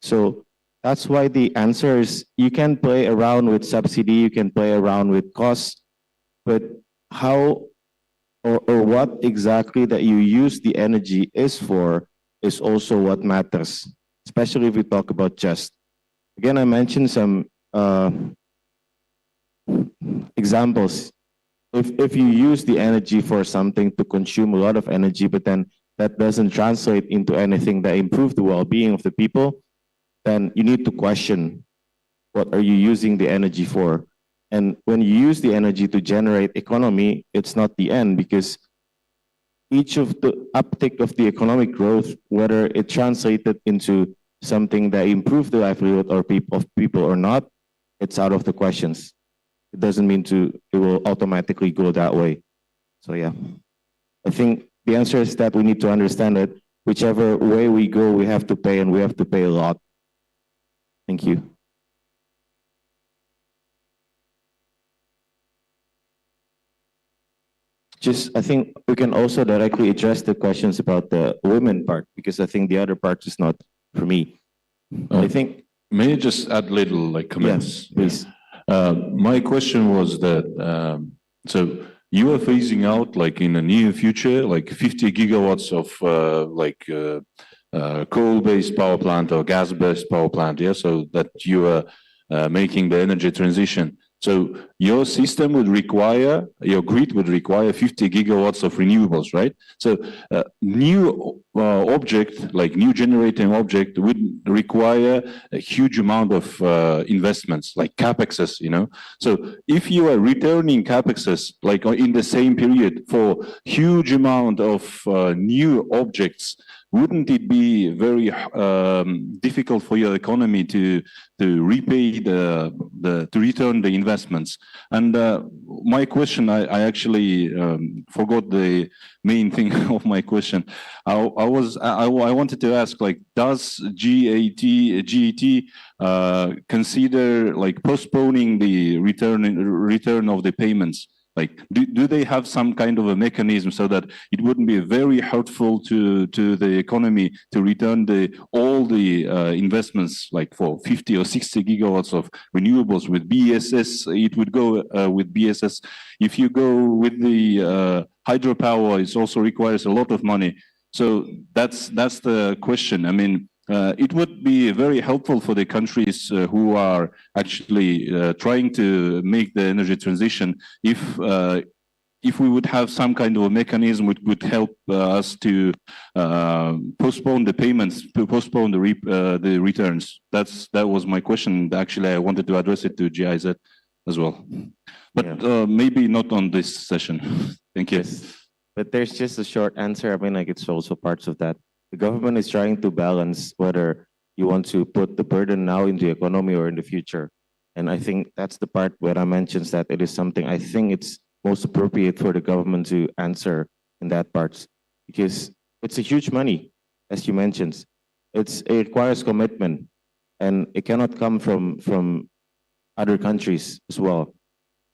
So that's why the answer is you can play around with subsidy, you can play around with costs, but how or what exactly that you use the energy is for is also what matters, especially if we talk about just. Again, I mentioned some examples. If you use the energy for something to consume a lot of energy, but then that doesn't translate into anything that improves the well-being of the people, then you need to question what are you using the energy for. And when you use the energy to generate economy, it's not the end, because each of the uptick of the economic growth, whether it translated into something that improved the livelihood of people or not, it's out of the questions. It doesn't mean it will automatically go that way. So yeah, I think the answer is that we need to understand that whichever way we go, we have to pay, and we have to pay a lot. Thank you. I think we can also directly address the questions about the women part, because I think the other part is not for me. I think. May I just add little comments? Yes, please. My question was that, so you are phasing out in the near future, 50 gigawatts of coal-based power plant or gas-based power plant, yeah? So that you are making the energy transition. So your system would require, your grid would require 50 gigawatts of renewables, right? So new object, like new generating object, would require a huge amount of investments, like capexes, you know? So if you are returning capexes, like in the same period for huge amount of new objects, wouldn't it be very difficult for your economy to repay to return the investments? And my question, I actually forgot the main thing of my question. I wanted to ask, does GET consider postponing the return of the payments? Do they have some kind of a mechanism so that it wouldn't be very hurtful to the economy to return all the investments, for 50 or 60 gigawatts of renewables with BSS? It would go with BSS. If you go with the hydropower, it also requires a lot of money. So that's the question. I mean, it would be very helpful for the countries who are actually trying to make the energy transition if we would have some kind of a mechanism which would help us to postpone the payments, to postpone the returns. That was my question. Actually, I wanted to address it to GIZ as well, but maybe not on this session. Thank you. Yes. But there's just a short answer. I mean, it's also parts of that. The government is trying to balance whether you want to put the burden now in the economy or in the future. And I think that's the part where I mentioned that it is something I think it's most appropriate for the government to answer in that part, because it's a huge money, as you mentioned. It requires commitment, and it cannot come from other countries as well.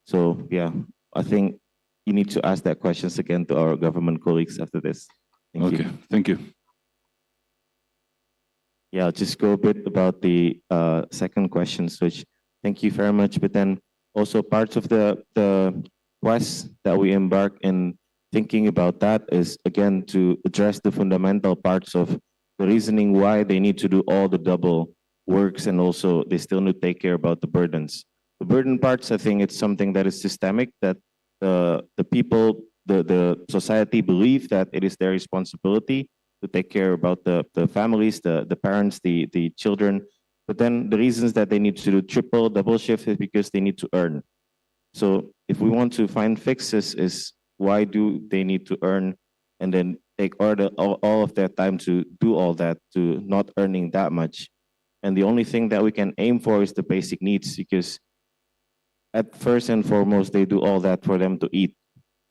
So yeah, I think you need to ask that questions again to our government colleagues after this. Thank you. Thank you. Yeah, I'll just go a bit about the second questions, which thank you very much. But then also parts of the quest that we embark in thinking about that is, again, to address the fundamental parts of the reasoning why they need to do all the double works, and also they still need to take care about the burdens. The burden parts, I think it's something that is systemic, that the people, the society believe that it is their responsibility to take care about the families, the parents, the children. But then the reasons that they need to do triple, double shift is because they need to earn. So if we want to find fixes, is why do they need to earn? And then take all of their time to do all that, to not earning that much. And the only thing that we can aim for is the basic needs, because at first and foremost, they do all that for them to eat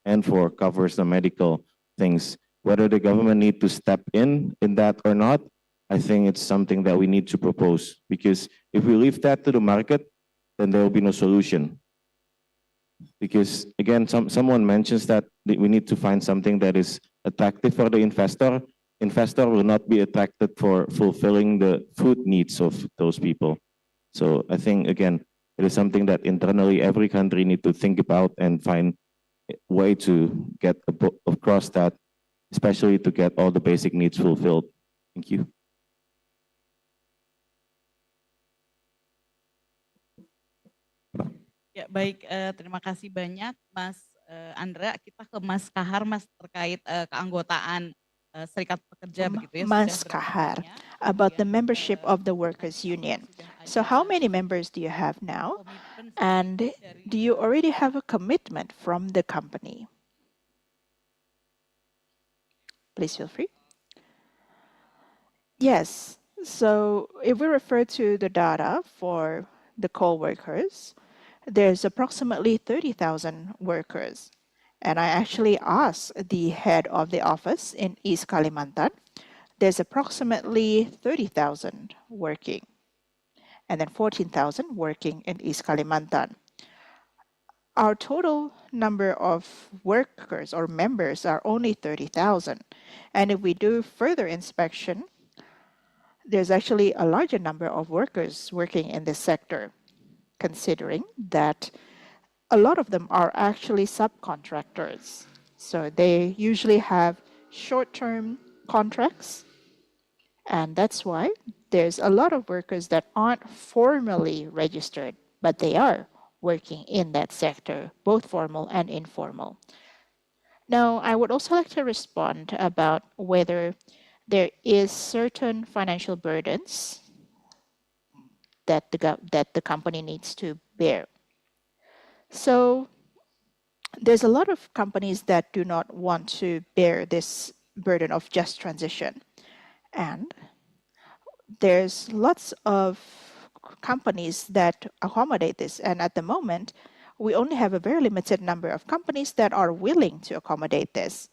and for covers the medical things. Whether the government need to step in that or not, I think it's something that we need to propose, because if we leave that to the market, then there will be no solution. Because again, someone mentions that we need to find something that is attractive for the investor. Investor will not be attracted for fulfilling the food needs of those people. So I think, again, it is something that internally every country need to think about and find a way to get across that, especially to get all the basic needs fulfilled. Thank you. Ya, baik, terima kasih banyak Mas Andra. Kita ke Mas Kahar, Mas, terkait keanggotaan Serikat Pekerja begitu ya. Mas Kahar, about the membership of the workers' union. So how many members do you have now? And do you already have a commitment from the company? Please feel free. Yes. So if we refer to the data for the coal workers, there's approximately 30,000 workers. And I actually asked the head of the office in East Kalimantan, there's approximately 30,000 working, and then 14,000 working in East Kalimantan. Our total number of workers or members are only 30,000. And if we do further inspection, there's actually a larger number of workers working in this sector, considering that a lot of them are actually subcontractors. So they usually have short-term contracts, and that's why there's a lot of workers that aren't formally registered, but they are working in that sector, both formal and informal. Now, I would also like to respond about whether there is certain financial burdens that the company needs to bear. So there's a lot of companies that do not want to bear this burden of just transition. And there's lots of companies that accommodate this. And at the moment, we only have a very limited number of companies that are willing to accommodate this.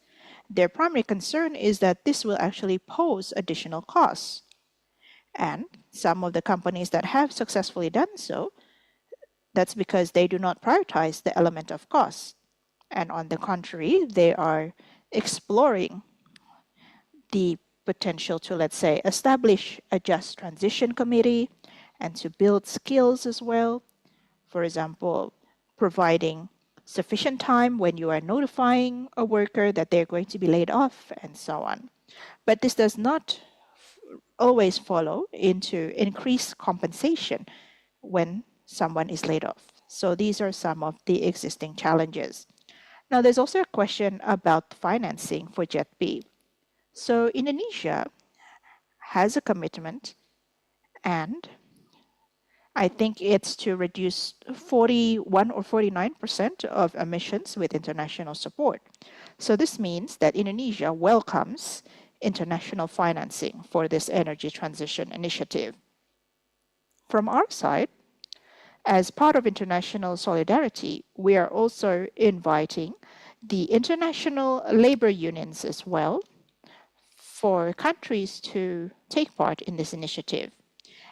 Their primary concern is that this will actually pose additional costs. And some of the companies that have successfully done so, that's because they do not prioritize the element of cost. And on the contrary, they are exploring the potential to, let's say, establish a just transition committee and to build skills as well. For example, providing sufficient time when you are notifying a worker that they're going to be laid off and so on. But this does not always follow into increased compensation when someone is laid off. So these are some of the existing challenges. Now, there's also a question about financing for JET-B. So Indonesia has a commitment, and I think it's to reduce 41 or 49% of emissions with international support. So this means that Indonesia welcomes international financing for this energy transition initiative. From our side, as part of international solidarity, we are also inviting the international labor unions as well for countries to take part in this initiative.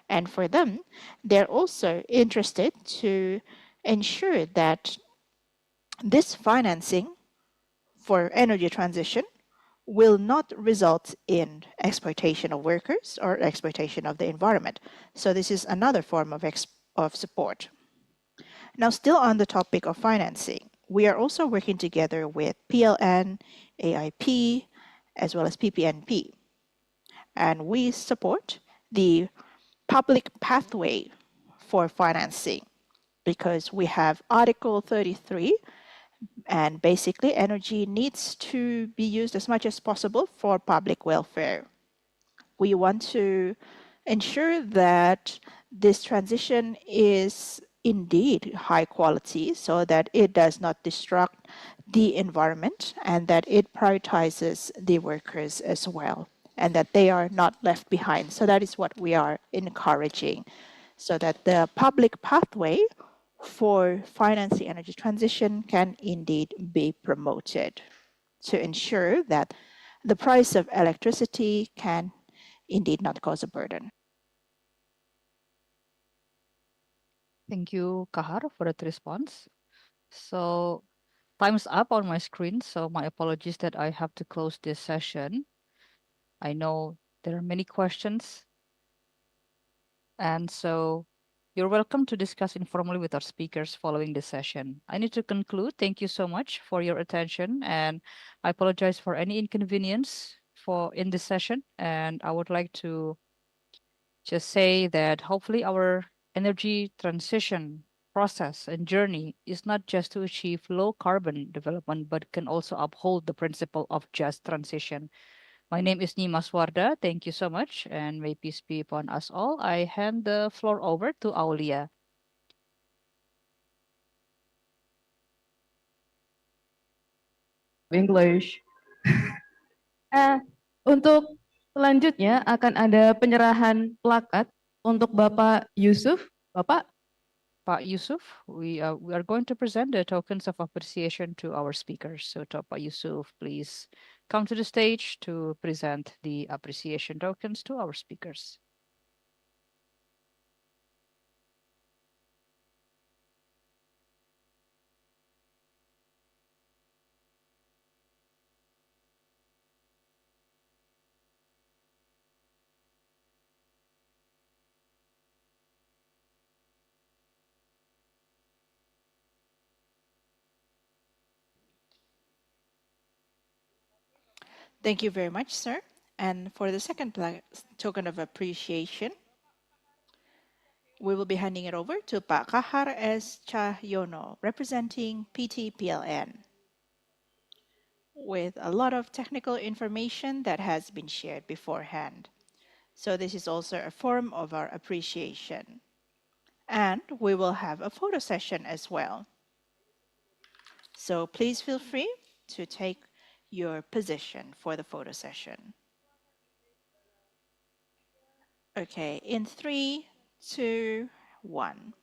And for them, they're also interested to ensure that this financing for energy transition will not result in exploitation of workers or exploitation of the environment. So this is another form of support. Now, still on the topic of financing, we are also working together with PLN, AIP, as well as PPNP. And we support the public pathway for financing because we have Article 33, and basically energy needs to be used as much as possible for public welfare. We want to ensure that this transition is indeed high quality so that it does not disrupt the environment and that it prioritizes the workers as well and that they are not left behind. So that is what we are encouraging, so that the public pathway for financing energy transition can indeed be promoted to ensure that the price of electricity can indeed not cause a burden. Thank you, Kahar, for that response. So time's up on my screen, so my apologies that I have to close this session. I know there are many questions, and so you're welcome to discuss informally with our speakers following this session. I need to conclude. Thank you so much for your attention, and I apologize for any inconvenience in this session. And I would like to just say that hopefully our energy transition process and journey is not just to achieve low carbon development, but can also uphold the principle of just transition. My name is Nima Swarda. Thank you so much, and may peace be upon us all. I hand the floor over to Aulia. English. Untuk selanjutnya akan ada penyerahan plakat untuk Bapak Yusuf. Bapak? Pak Yusuf, we are going to present the tokens of appreciation to our speakers. So Pak Yusuf, please come to the stage to present the appreciation tokens to our speakers. Thank you very much, sir. And for the second token of appreciation, we will be handing it over to Pak Kahar S. Cahyono, representing PT-PLN, with a lot of technical information that has been shared beforehand. So this is also a form of our appreciation. And we will have a photo session as well. So please feel free to take your position for the photo session. Okay, in 3, 2, 1.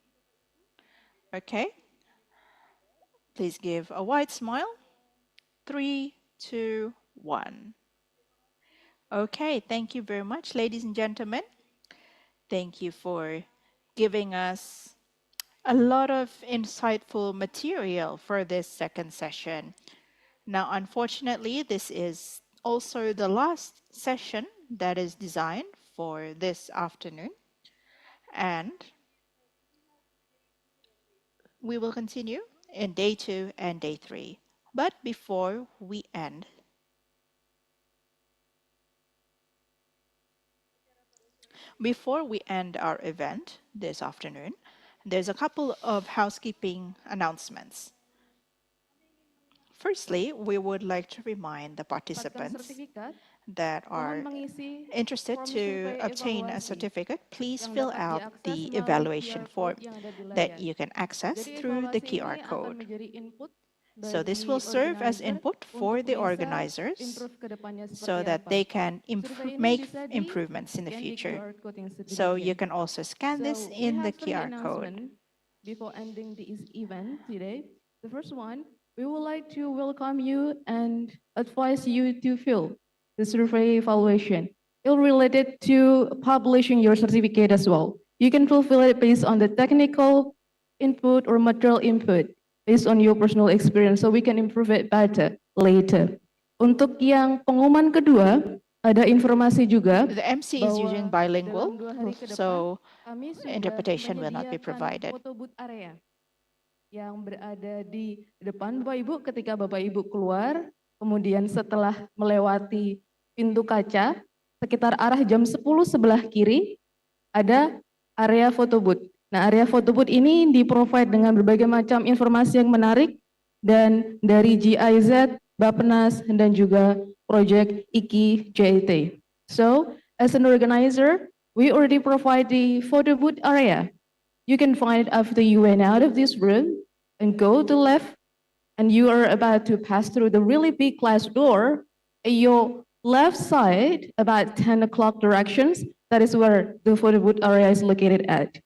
Okay. Please give a wide smile. 3, 2, 1. Okay, thank you very much, ladies and gentlemen. Thank you for giving us a lot of insightful material for this second session. Now, unfortunately, this is also the last session that is designed for this afternoon. And we will continue in day 2 and day 3. But before we end, our event this afternoon, there's a couple of housekeeping announcements. Firstly, we would like to remind the participants that are interested to obtain a certificate, please fill out the evaluation form that you can access through the QR code. So this will serve as input for the organizers so that they can make improvements in the future. So you can also scan this in the QR code. Before ending this event today, the first one, we would like to welcome you and advise you to fill the survey evaluation. It's related to publishing your certificate as well. You can fulfill it based on the technical input or material input based on your personal experience, so we can improve it better later. Untuk yang pengumuman kedua, ada informasi juga. The MC is using bilingual, so interpretation will not be provided. Foto booth area yang berada di depan Bapak Ibu ketika Bapak Ibu keluar, kemudian setelah melewati pintu kaca, sekitar arah jam 10 sebelah kiri, ada area foto booth. Nah, area foto booth ini di-provide dengan berbagai macam informasi yang menarik dan dari GIZ, Bappenas, dan juga Project IKI JIT. So, as an organizer, we already provide the photo booth area. You can find it after you went out of this room and go to left, and you are about to pass through the really big glass door. At your left side, about 10 o'clock directions, that is where the photo booth area is located at.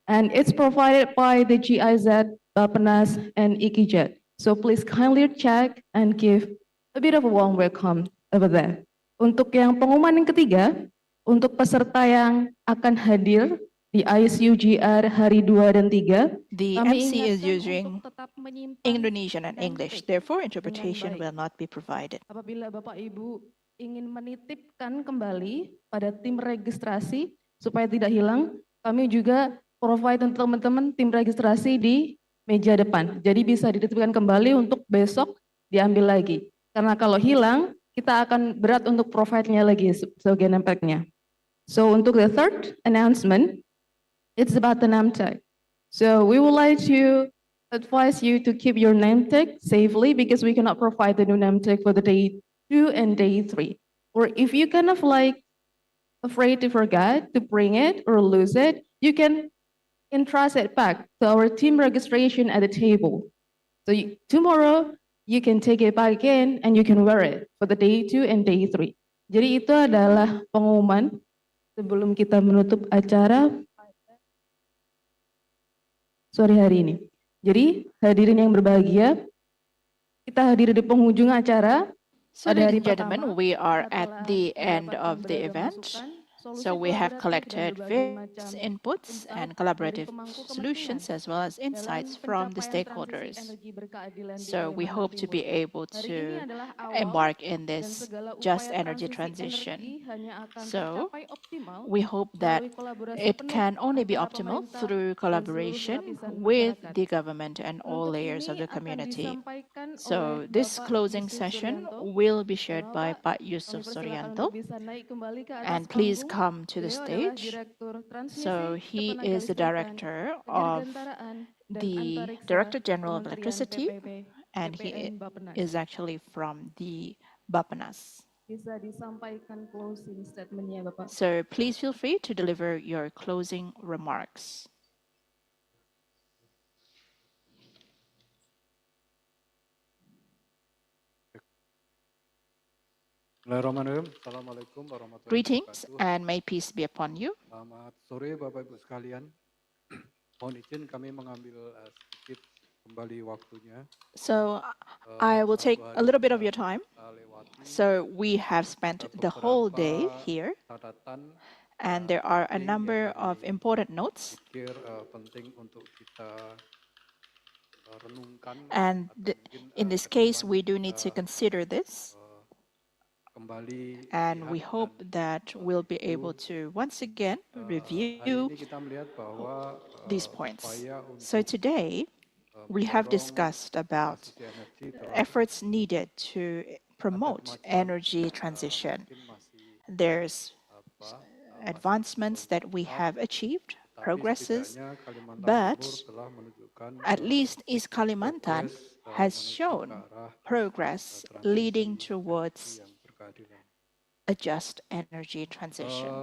And it's provided by the GIZ, Bapenas, and IKIJET. So please kindly check and give a bit of a warm welcome over there. Untuk yang pengumuman yang ketiga, untuk peserta yang akan hadir di ISEWGR hari 2 dan 3, The kami MC is ingatkan using untuk tetap menyimpan Indonesian and English, therefore dengan interpretation baik. will not be provided. Apabila Bapak Ibu ingin menitipkan kembali pada tim registrasi supaya tidak hilang, kami juga provide untuk teman-teman tim registrasi di meja depan. Jadi bisa dititipkan kembali untuk besok diambil lagi. Karena kalau hilang, kita akan berat untuk provide-nya lagi sebagai name tag-nya. So untuk the third announcement, it's about the name tag. So we would like to advise you to keep your name tag safely because we cannot provide the new name tag for the day 2 and day 3. Or if you kind of like afraid to forget to bring it or lose it, you can entrust it back to our team registration at the table. So tomorrow you can take it back again and you can wear it for the day 2 and day 3. Jadi itu adalah pengumuman sebelum kita menutup acara sore hari ini. Jadi hadirin yang berbahagia, kita hadir di penghujung acara. So, ladies and gentlemen, we are at the end of the event. So we have collected various inputs and collaborative solutions as well as insights from the stakeholders. So we hope to be able to embark in this just energy transition. So we hope that it can only be optimal through collaboration with the government and all layers of the community. So this closing session will be shared by Pak Yusuf Suryanto, and please come to the stage. So he is the Director of the Director General of Electricity, and he is actually from the Bapenas. Bisa disampaikan closing statement-nya, Bapak. So please feel free to deliver your closing remarks. Greetings and may peace be upon you. Selamat sore Bapak Ibu sekalian. Mohon izin kami mengambil sedikit kembali waktunya. So I will take a little bit of your time. So we have spent the whole day here, and there are a number of important notes. Penting untuk kita renungkan. And in this case, we do need to consider this. And we hope that we'll be able to once again review these points. So today, we have discussed about efforts needed to promote energy transition. There's advancements that we have achieved, progresses, but at least East Kalimantan has shown progress leading towards a just energy transition.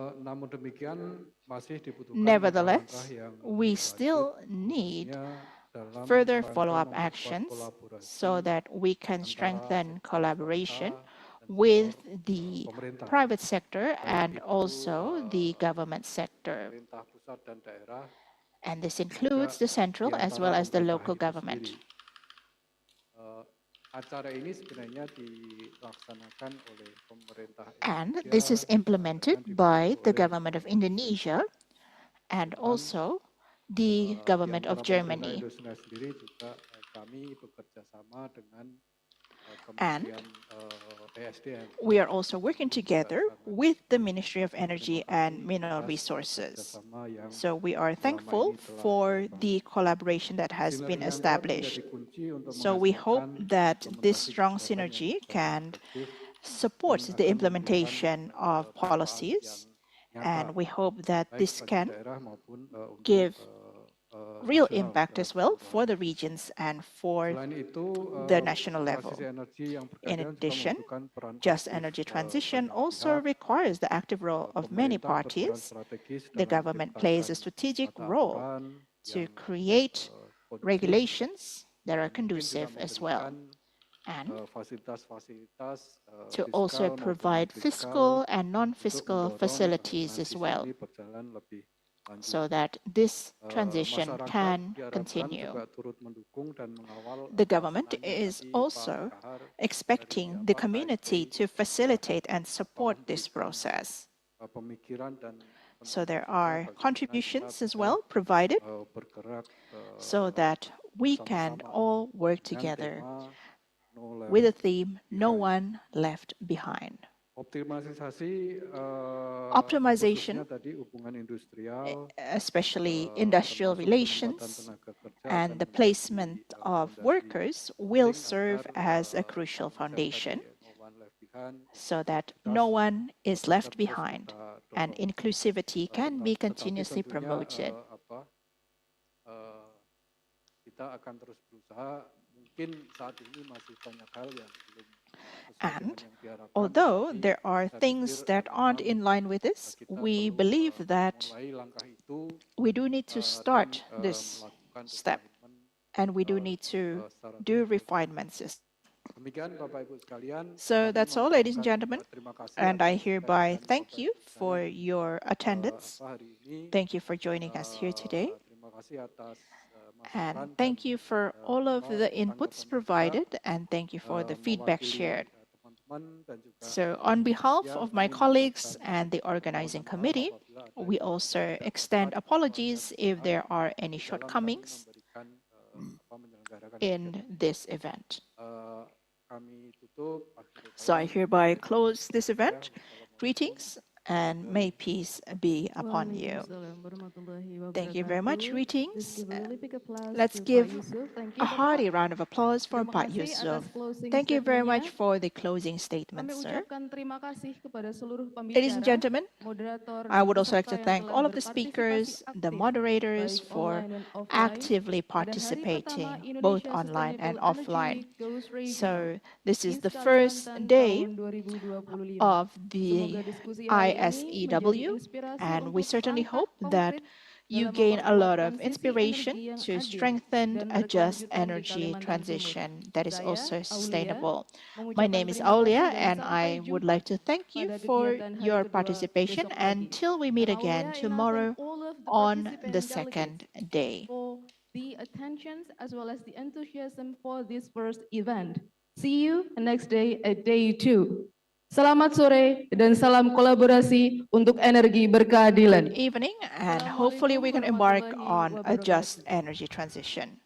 Nevertheless, we still need further follow-up actions so that we can strengthen collaboration with the private sector and also the government sector. And this includes the central as well as the local government. And this is implemented by the government of Indonesia and also the government of Germany. And we are also working together with the Ministry of Energy and Mineral Resources. So we are thankful for the collaboration that has been established. So we hope that this strong synergy can support the implementation of policies, and we hope that this can give real impact as well for the regions and for the national level. In addition, just energy transition also requires the active role of many parties. The government plays a strategic role to create regulations that are conducive as well, and to also provide fiscal and non-fiscal facilities as well, so that this transition can continue. The government is also expecting the community to facilitate and support this process. So there are contributions as well provided so that we can all work together with the theme, no one left behind. Optimization, especially industrial relations and the placement of workers, will serve as a crucial foundation so that no one is left behind and inclusivity can be continuously promoted. And although there are things that aren't in line with this, we believe that we do need to start this step and we do need to do refinements. So that's all, ladies and gentlemen, and I hereby thank you for your attendance. Thank you for joining us here today. And thank you for all of the inputs provided, and thank you for the feedback shared. So on behalf of my colleagues and the organizing committee, we also extend apologies if there are any shortcomings in this event. So I hereby close this event. Greetings and may peace be upon you. Thank you very much. Greetings. Let's give a hearty round of applause for Pak Yusuf. Thank you very much for the closing statement, sir. Ladies and gentlemen, I would also like to thank all of the speakers, the moderators for actively participating both online and offline. So this is the first day of the ISEW, and we certainly hope that you gain a lot of inspiration to strengthen a just energy transition that is also sustainable. My name is Aulia, and I would like to thank you for your participation until we meet again tomorrow on the second day. For the attentions as well as the enthusiasm for this first event. See you next day at day 2. Selamat sore dan salam kolaborasi untuk energi berkeadilan. Good evening, and hopefully we can embark on a just energy transition.